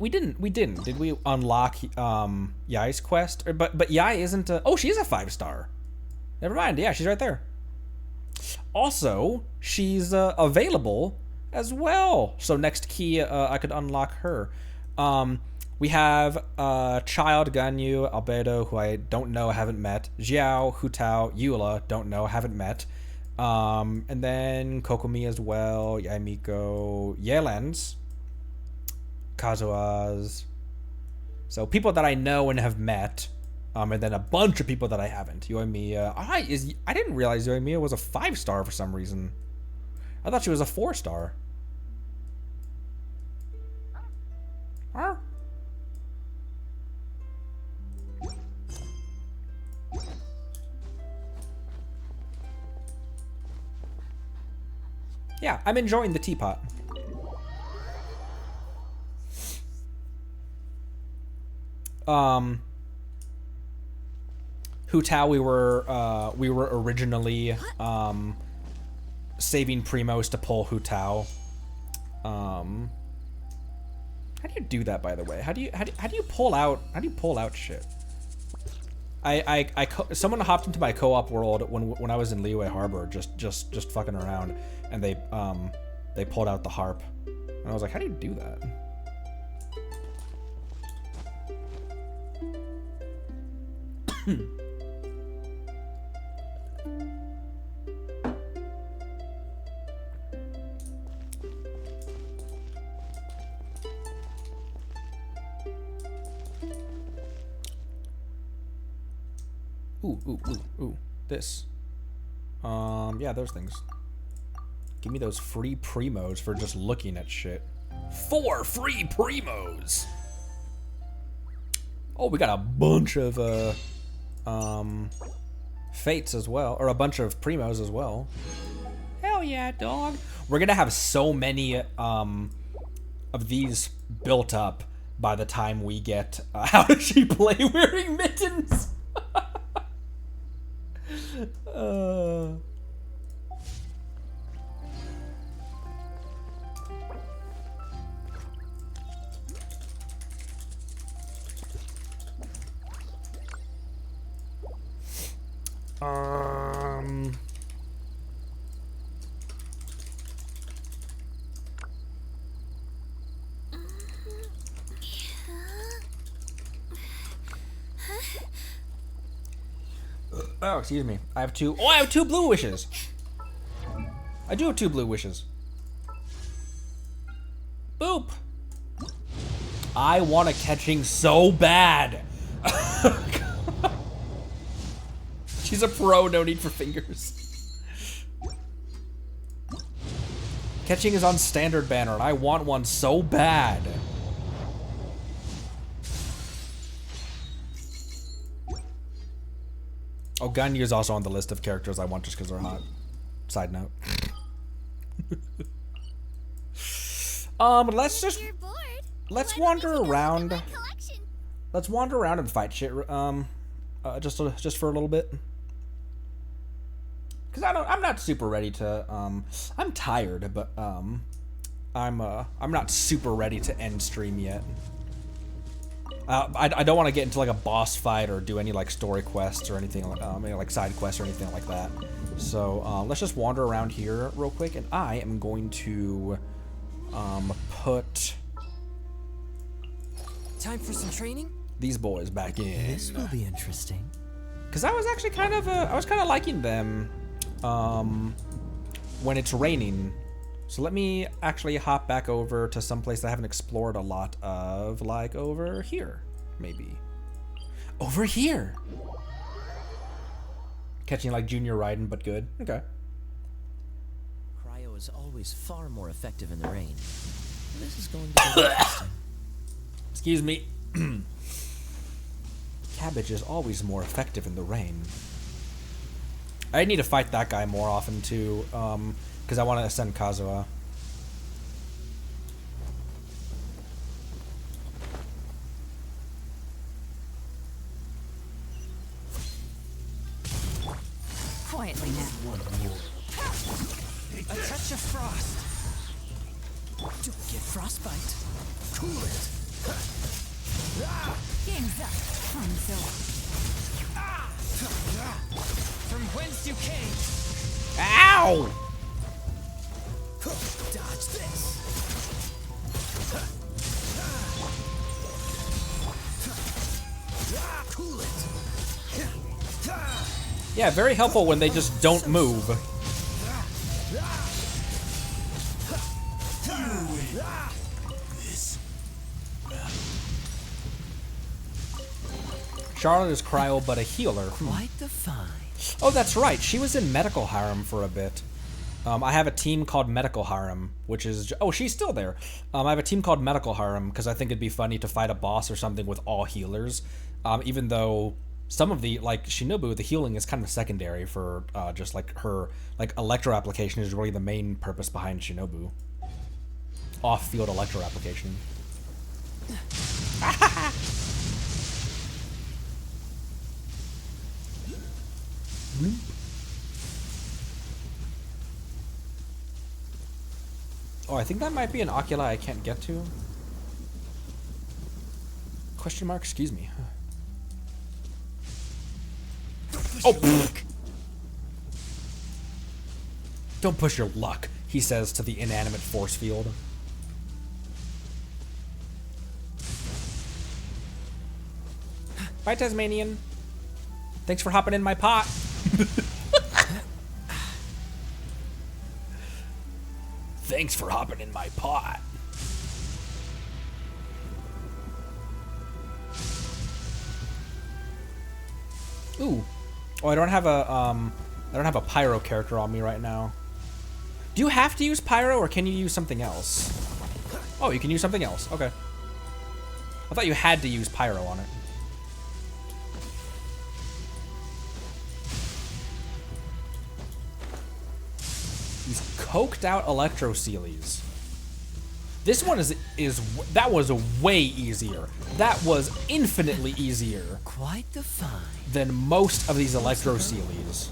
S1: didn't. Did we unlock Yai's quest? But Yai isn't a, oh, she is a 5-star. Never mind. Yeah, she's right there. Also, she's available as well. So next key, I could unlock her. We have Child, Ganyu, Albedo, who I don't know, haven't met. Xiao, Hutao, Eula, don't know, haven't met. And then Kokomi as well, Yaimiko, Yelens, Kazuaz. So people that I know and have met. And then a bunch of people that I haven't. Yoimiya. I didn't realize Yoimiya was a 5-star for some reason. I thought she was a 4-star. Huh? Yeah, I'm enjoying the teapot. Hutao, we were originally saving Primos to pull Hutao. How do you do that, by the way? How do you pull out shit? Someone hopped into my co-op world when I was in Liyue Harbor, just fucking around, and they pulled out the harp, and I was like, how do you do that? Ooh, this. Yeah, those things. Give me those free primos for just looking at shit. 4 free primos! Oh, we got a bunch of, fates as well, or a bunch of primos as well. Hell yeah, dog. We're gonna have so many, of these built up by the time we get, how does she play wearing mittens? Oh, excuse me. I have 2. Oh, I have 2 blue wishes. I do have 2 blue wishes. Boop. I want a catching so bad. She's a pro, no need for fingers. Catching is on standard banner, and I want one so bad. Oh, Ganyu is also on the list of characters I want just because they're hot. Side note. Let's wander around. Let's wander around and fight shit. Just for a little bit. Cause I'm not super ready to. I'm tired, but I'm not super ready to end stream yet. I don't want to get into like a boss fight or do any like story quests or anything like side quests or anything like that. So let's just wander around here real quick, and I am going to put
S13: time for some training.
S1: These boys back in.
S13: This will be interesting.
S1: Cause I was actually kind of liking them when it's raining. So let me actually hop back over to some place I haven't explored a lot of, like over here, maybe. Over here! Catching like Junior Raiden, but good. Okay.
S13: Cryo is always far more effective in the rain. This is going to be interesting.
S1: Excuse me. Cabbage is always more effective in the rain. I need to fight that guy more often too, because I want to ascend Kazuha.
S2: Quietly now.
S13: A touch of frost. Don't get frostbite. Cool it.
S2: Game's up. Hanzo.
S13: From whence you came.
S1: Ow!
S13: Dodge this. Cool it.
S1: Yeah, very helpful when they just don't move. Charlotte is cryo, but a healer.
S13: Quite the find.
S1: Oh, that's right. She was in Medical Harem for a bit. I have a team called Medical Harem, which is... Oh, she's still there. I have a team called Medical Harem because I think it'd be funny to fight a boss or something with all healers. Even though some of the, like, Shinobu, the healing is kind of secondary for just, like, her, like, electro application is really the main purpose behind Shinobu. Off-field electro application. Oh, I think that might be an oculi I can't get to. Question mark? Excuse me. Oh, don't push your luck, he says to the inanimate force field. Bye, Tasmanian. Thanks for hopping in my pot. Thanks for hopping in my pot. Ooh. Oh, I don't have a pyro character on me right now. Do you have to use pyro or can you use something else? Oh, you can use something else. Okay. I thought you had to use pyro on it. These coked out Electroceles. This one that was way easier. That was infinitely easier.
S13: Quite the find.
S1: Than most of these Electroceles.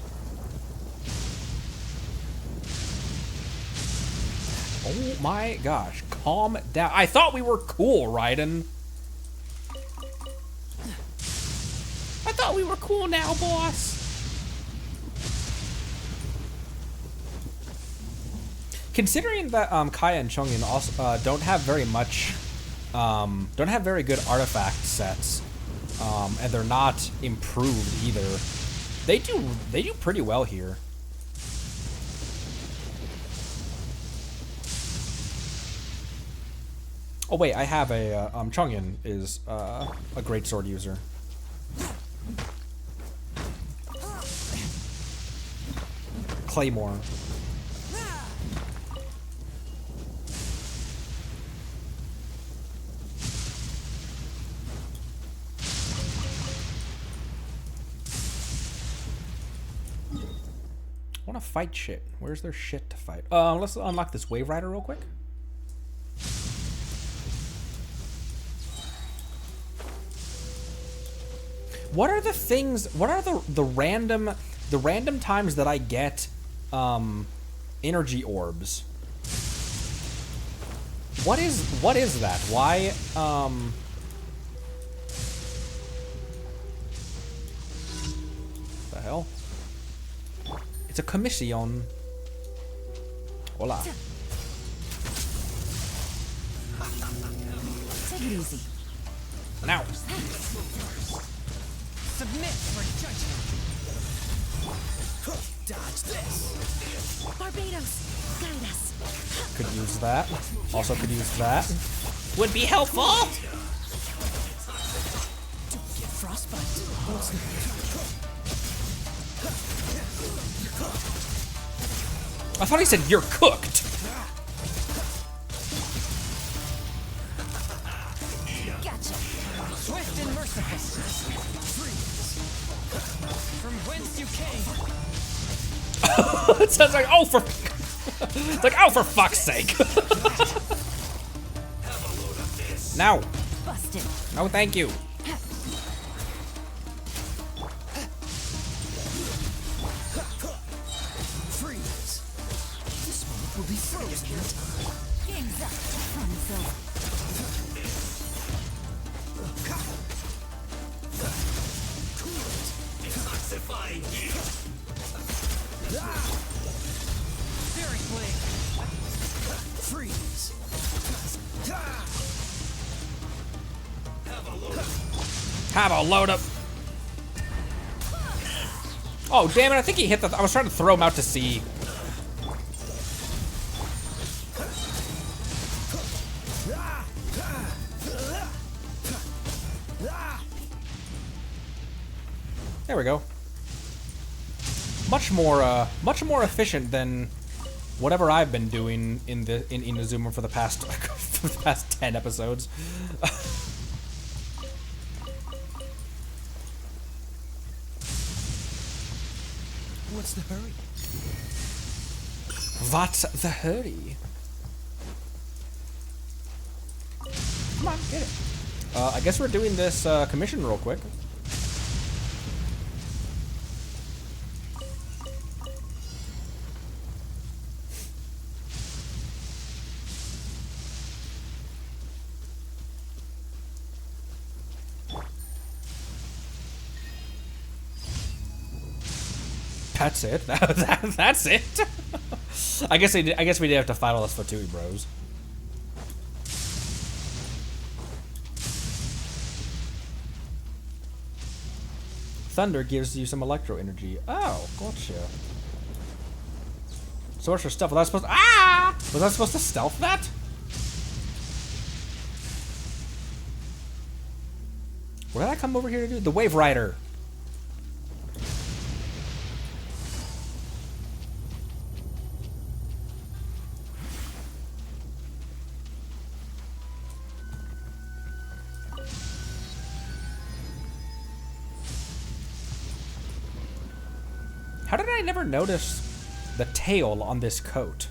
S1: Oh my gosh, calm down. I thought we were cool, Raiden. I thought we were cool now, boss. Considering that Kaya and Chongyun also don't have very good artifact sets, and they're not improved either. They do pretty well here. Oh wait, I have a Chongyun is a great sword user. Claymore. I want to fight shit. Where's their shit to fight? Let's unlock this Wave Rider real quick. What are the things? What are the random times that I get energy orbs? What is that? Why the hell? It's a commission. Hola.
S2: Take it easy.
S1: Now.
S13: Submit for judgment. Dodge this.
S3: Barbados, guide us.
S1: Could use that. Also could use that. Would be helpful.
S13: Don't get frostbite.
S1: I thought he said you're cooked.
S2: Gotcha.
S13: you came.
S1: It sounds like, oh, for... It's like, oh, for fuck's sake. No.
S3: Busted.
S1: No, thank you.
S13: Freeze. This moment will be frozen in time.
S3: Game's up. Fun is over.
S13: Seriously. Freeze.
S1: Have a load up. Oh, damn it. I think he hit the... I was trying to throw him out to sea. There we go. Much more efficient than whatever I've been doing in Inazuma for the past for the past 10 episodes.
S13: What's the hurry?
S1: What's the hurry? Come on, get it. I guess we're doing this commission real quick. That's it. That's it. I guess we did have to fight all this for Tui Bros. Thunder gives you some electro energy. Oh, gotcha. So much for stuff. Was I supposed to, was I supposed to stealth that? What did I come over here to do? The Wave Rider. How did I never notice the tail on this coat?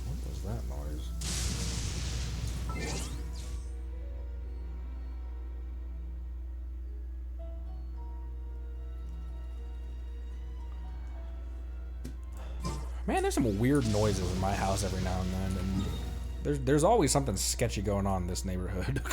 S1: What was that noise? Man, there's some weird noises in my house every now and then, and there's always something sketchy going on in this neighborhood.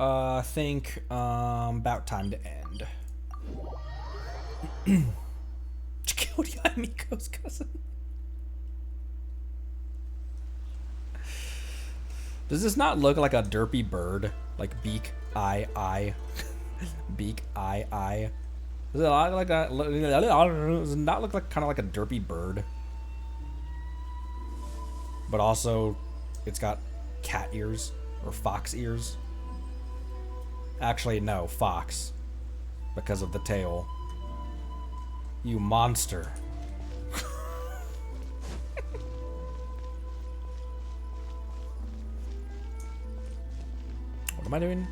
S1: I think about time to end. Chikori Miko's cousin. Does this not look like a derpy bird? Like beak, eye. Beak, eye. Does it look like that? Does it not look like kind of like a derpy bird? But also, it's got cat ears or fox ears. Actually, no, fox, because of the tail. You monster. What am I doing?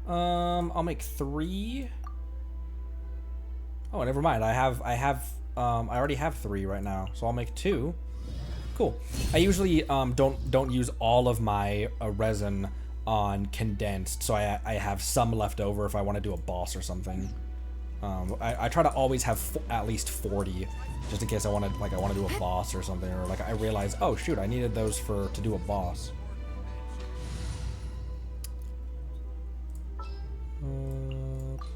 S1: I'll make 3. Oh, never mind. I already have 3 right now, so I'll make 2. Cool. I usually don't use all of my resin on condensed, so I have some left over if I want to do a boss or something. I try to always have at least 40, just in case I want to do a boss or something, or like I realize, oh shoot, I needed those to do a boss.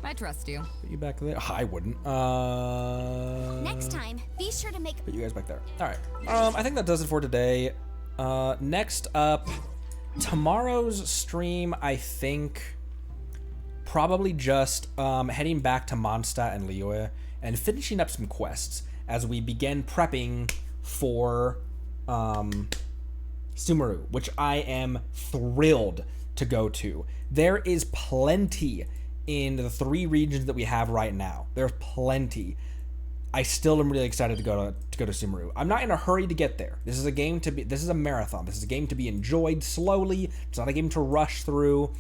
S2: I trust you.
S1: Put you back there. I wouldn't.
S4: Next time, be sure to make.
S1: Put you guys back there. All right. I think that does it for today. Next up, tomorrow's stream, I think, probably just heading back to Mondstadt and Liyue and finishing up some quests as we begin prepping for Sumeru, which I am thrilled to go to. There is plenty in the 3 regions that we have right now. There's plenty. I still am really excited to go to Sumeru. I'm not in a hurry to get there. This is a marathon. This is a game to be enjoyed slowly. It's not a game to rush through.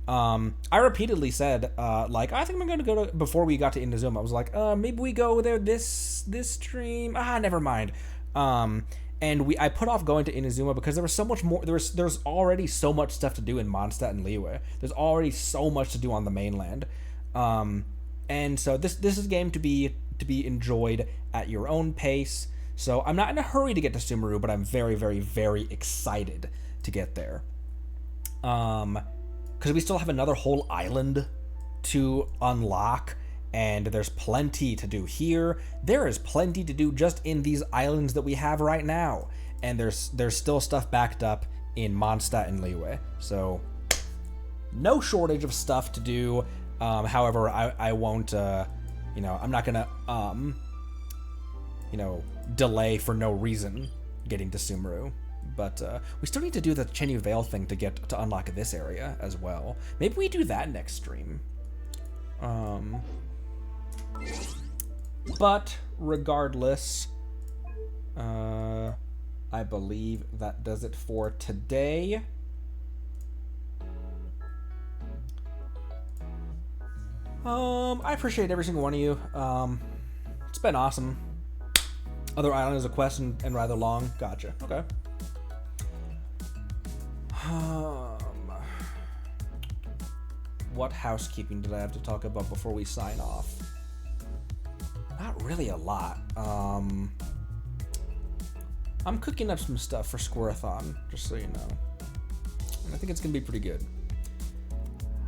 S1: I repeatedly said, like, I think I'm going to go to, before we got to Inazuma, I was like, maybe we go there this stream. Never mind. And I put off going to Inazuma because there was so much more. There's already so much stuff to do in Mondstadt and Liyue. There's already so much to do on the mainland. And so this is a game to be enjoyed at your own pace. So I'm not in a hurry to get to Sumeru, but I'm very, very, very excited to get there. Because we still have another whole island to unlock, and there's plenty to do here. There is plenty to do just in these islands that we have right now, and there's still stuff backed up in Mondstadt and Liyue. So no shortage of stuff to do. However, I won't, I'm not gonna, delay for no reason getting to Sumeru. But we still need to do the Chenyu Vale thing to unlock this area as well. Maybe we do that next stream. But regardless, I believe that does it for today. I appreciate every single one of you. It's been awesome. Other island is a quest and rather long. Gotcha. Okay. What housekeeping did I have to talk about before we sign off? Not really a lot. I'm cooking up some stuff for Squareathon, just so you know. And I think it's gonna be pretty good.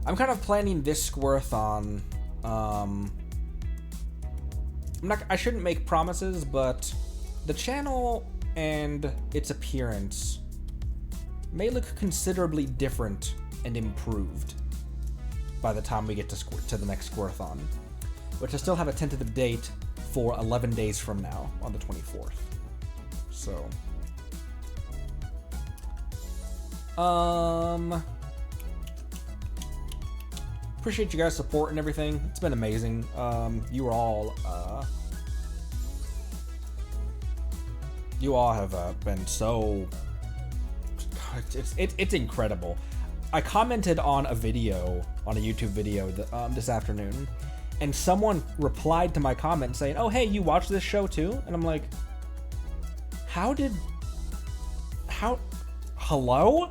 S1: I'm kind of planning this Squareathon. I shouldn't make promises, but the channel and its appearance may look considerably different and improved by the time we get to the next Squareathon, which I still have a tentative date for 11 days from now on the 24th. So, appreciate you guys' support and everything. It's been amazing. You all have been so. It's incredible. I commented on a YouTube video this afternoon, and someone replied to my comment saying, "Oh, hey, you watch this show too?" And I'm like, hello?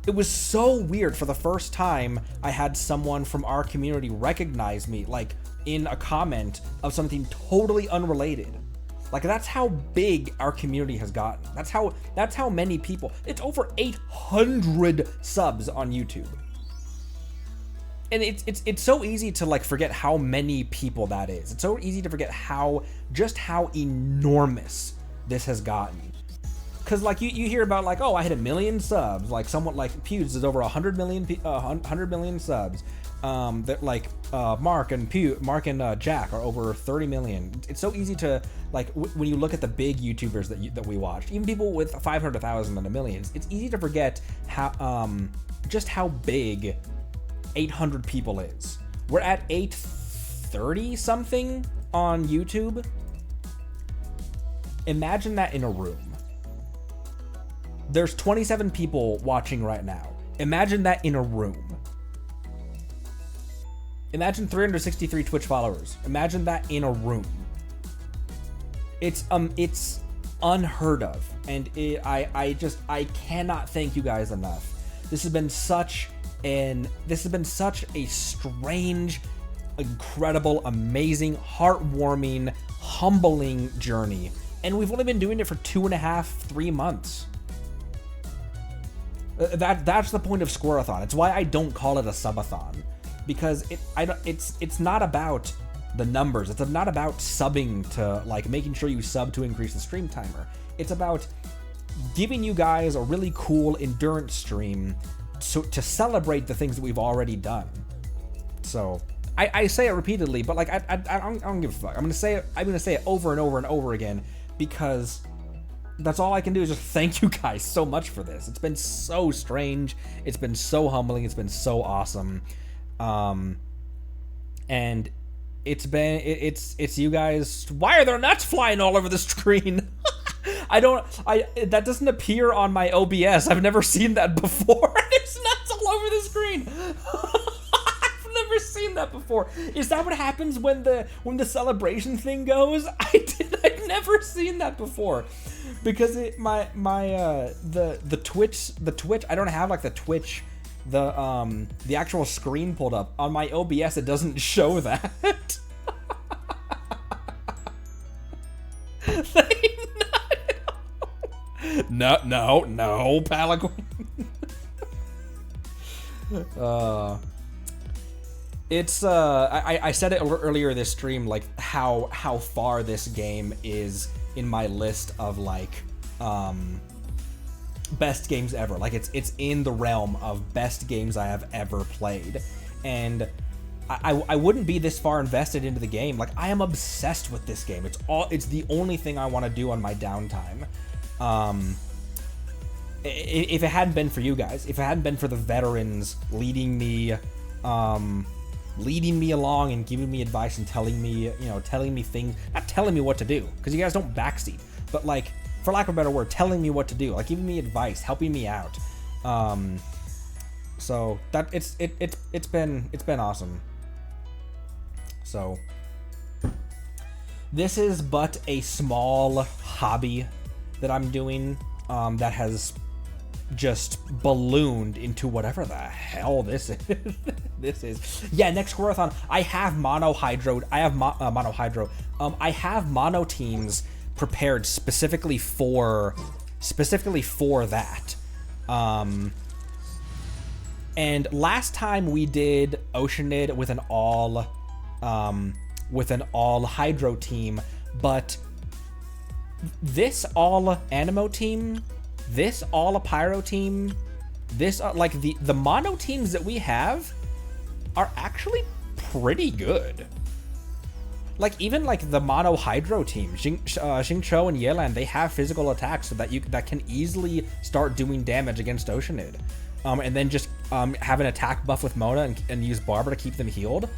S1: It was so weird. For the first time, I had someone from our community recognize me, like, in a comment of something totally unrelated. Like, that's how big our community has gotten. That's how many people. It's over 800 subs on YouTube. And it's so easy to, like, forget how many people that is. It's so easy to forget how enormous this has gotten. Cause like you hear about, like, oh, I hit 1 million subs. Like someone like Pewds is over 100 million subs. That like Mark and Jack are over 30 million. It's so easy to, like, when you look at the big YouTubers that we watch, even people with 500,000 and 1 million, it's easy to forget how just how big 800 people is. We're at 830 something on YouTube. Imagine that in a room. There's 27 people watching right now. Imagine that in a room. Imagine 363 Twitch followers. Imagine that in a room. It's unheard of, and I cannot thank you guys enough. This has been such a strange, incredible, amazing, heartwarming, humbling journey, and we've only been doing it for 2.5, 3 months. That's the point of Squareathon. It's why I don't call it a subathon, because it's not about the numbers. It's not about subbing to, like, making sure you sub to increase the stream timer. It's about giving you guys a really cool endurance stream to celebrate the things that we've already done. So I say it repeatedly, but like I don't give a fuck. I'm gonna say it over and over and over again because that's all I can do is just thank you guys so much for this. It's been so strange. It's been so humbling. It's been so awesome. And it's you guys. Why are there nuts flying all over the screen? That doesn't appear on my OBS. I've never seen that before. There's nuts all over the screen. I've never seen that before. Is that what happens when the celebration thing goes? I've never seen that before. Because the Twitch, I don't have like the Twitch, the actual screen pulled up. On my OBS it doesn't show that. No, Palaquin. It's I said it earlier this stream, like how far this game is in my list of like best games ever. Like it's in the realm of best games I have ever played, and I wouldn't be this far invested into the game. Like I am obsessed with this game. It's the only thing I want to do on my downtime. If it hadn't been for you guys, if it hadn't been for the veterans leading me along and giving me advice and telling me things, not telling me what to do, because you guys don't backseat, but like, for lack of a better word, telling me what to do, like giving me advice, helping me out. So that it's been awesome. So this is but a small hobby that I'm doing that has just ballooned into whatever the hell this is. This is, yeah, next Quirathon I have mono hydro. I have I have mono teams prepared specifically for that. And last time we did Oceanid with an all hydro team, but this all Animo team, this all a pyro team, this like the mono teams that we have are actually pretty good. Like even like the mono hydro team, Xingqiu and Yelan, they have physical attacks so that can easily start doing damage against Oceanid. And then just have an attack buff with Mona and use Barbara to keep them healed.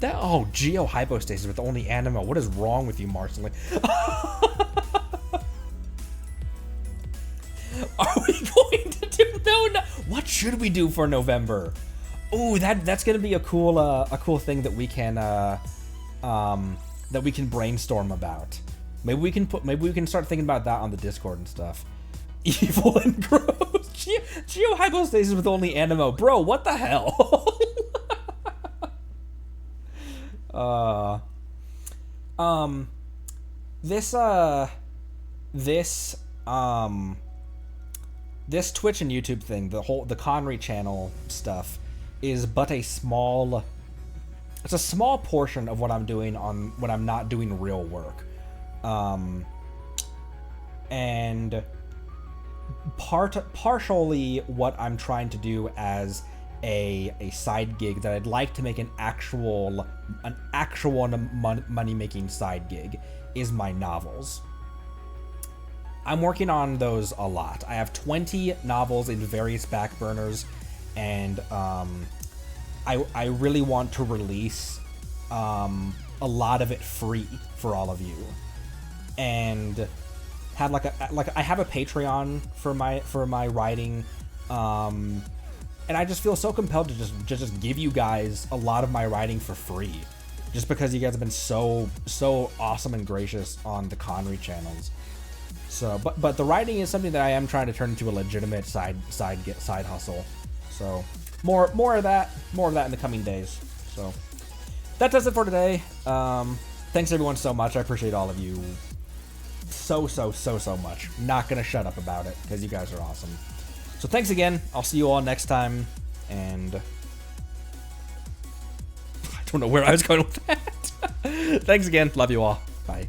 S1: Oh, Geo hypostasis with only Animo. What is wrong with you, Marcel? Are we going to do no? What should we do for November? Oh, that's gonna be a cool thing that we can brainstorm about. Maybe we can start thinking about that on the Discord and stuff. Evil and gross. Geo hypostasis with only Animo, bro. What the hell? This Twitch and YouTube thing, the Conry channel stuff, is but a small portion of what I'm doing when I'm not doing real work. And partially what I'm trying to do as a side gig that I'd like to make an actual money-making side gig is my novels. I'm working on those a lot. I have 20 novels in various back burners, and I really want to release a lot of it free for all of you, and have I have a Patreon for my writing, and I just feel so compelled to just give you guys a lot of my writing for free, just because you guys have been so awesome and gracious on the Conry channels. So, but the writing is something that I am trying to turn into a legitimate side hustle. So, more of that in the coming days. So, that does it for today. Thanks everyone so much. I appreciate all of you so much. Not gonna shut up about it because you guys are awesome. So thanks again. I'll see you all next time. And I don't know where I was going with that. Thanks again. Love you all. Bye.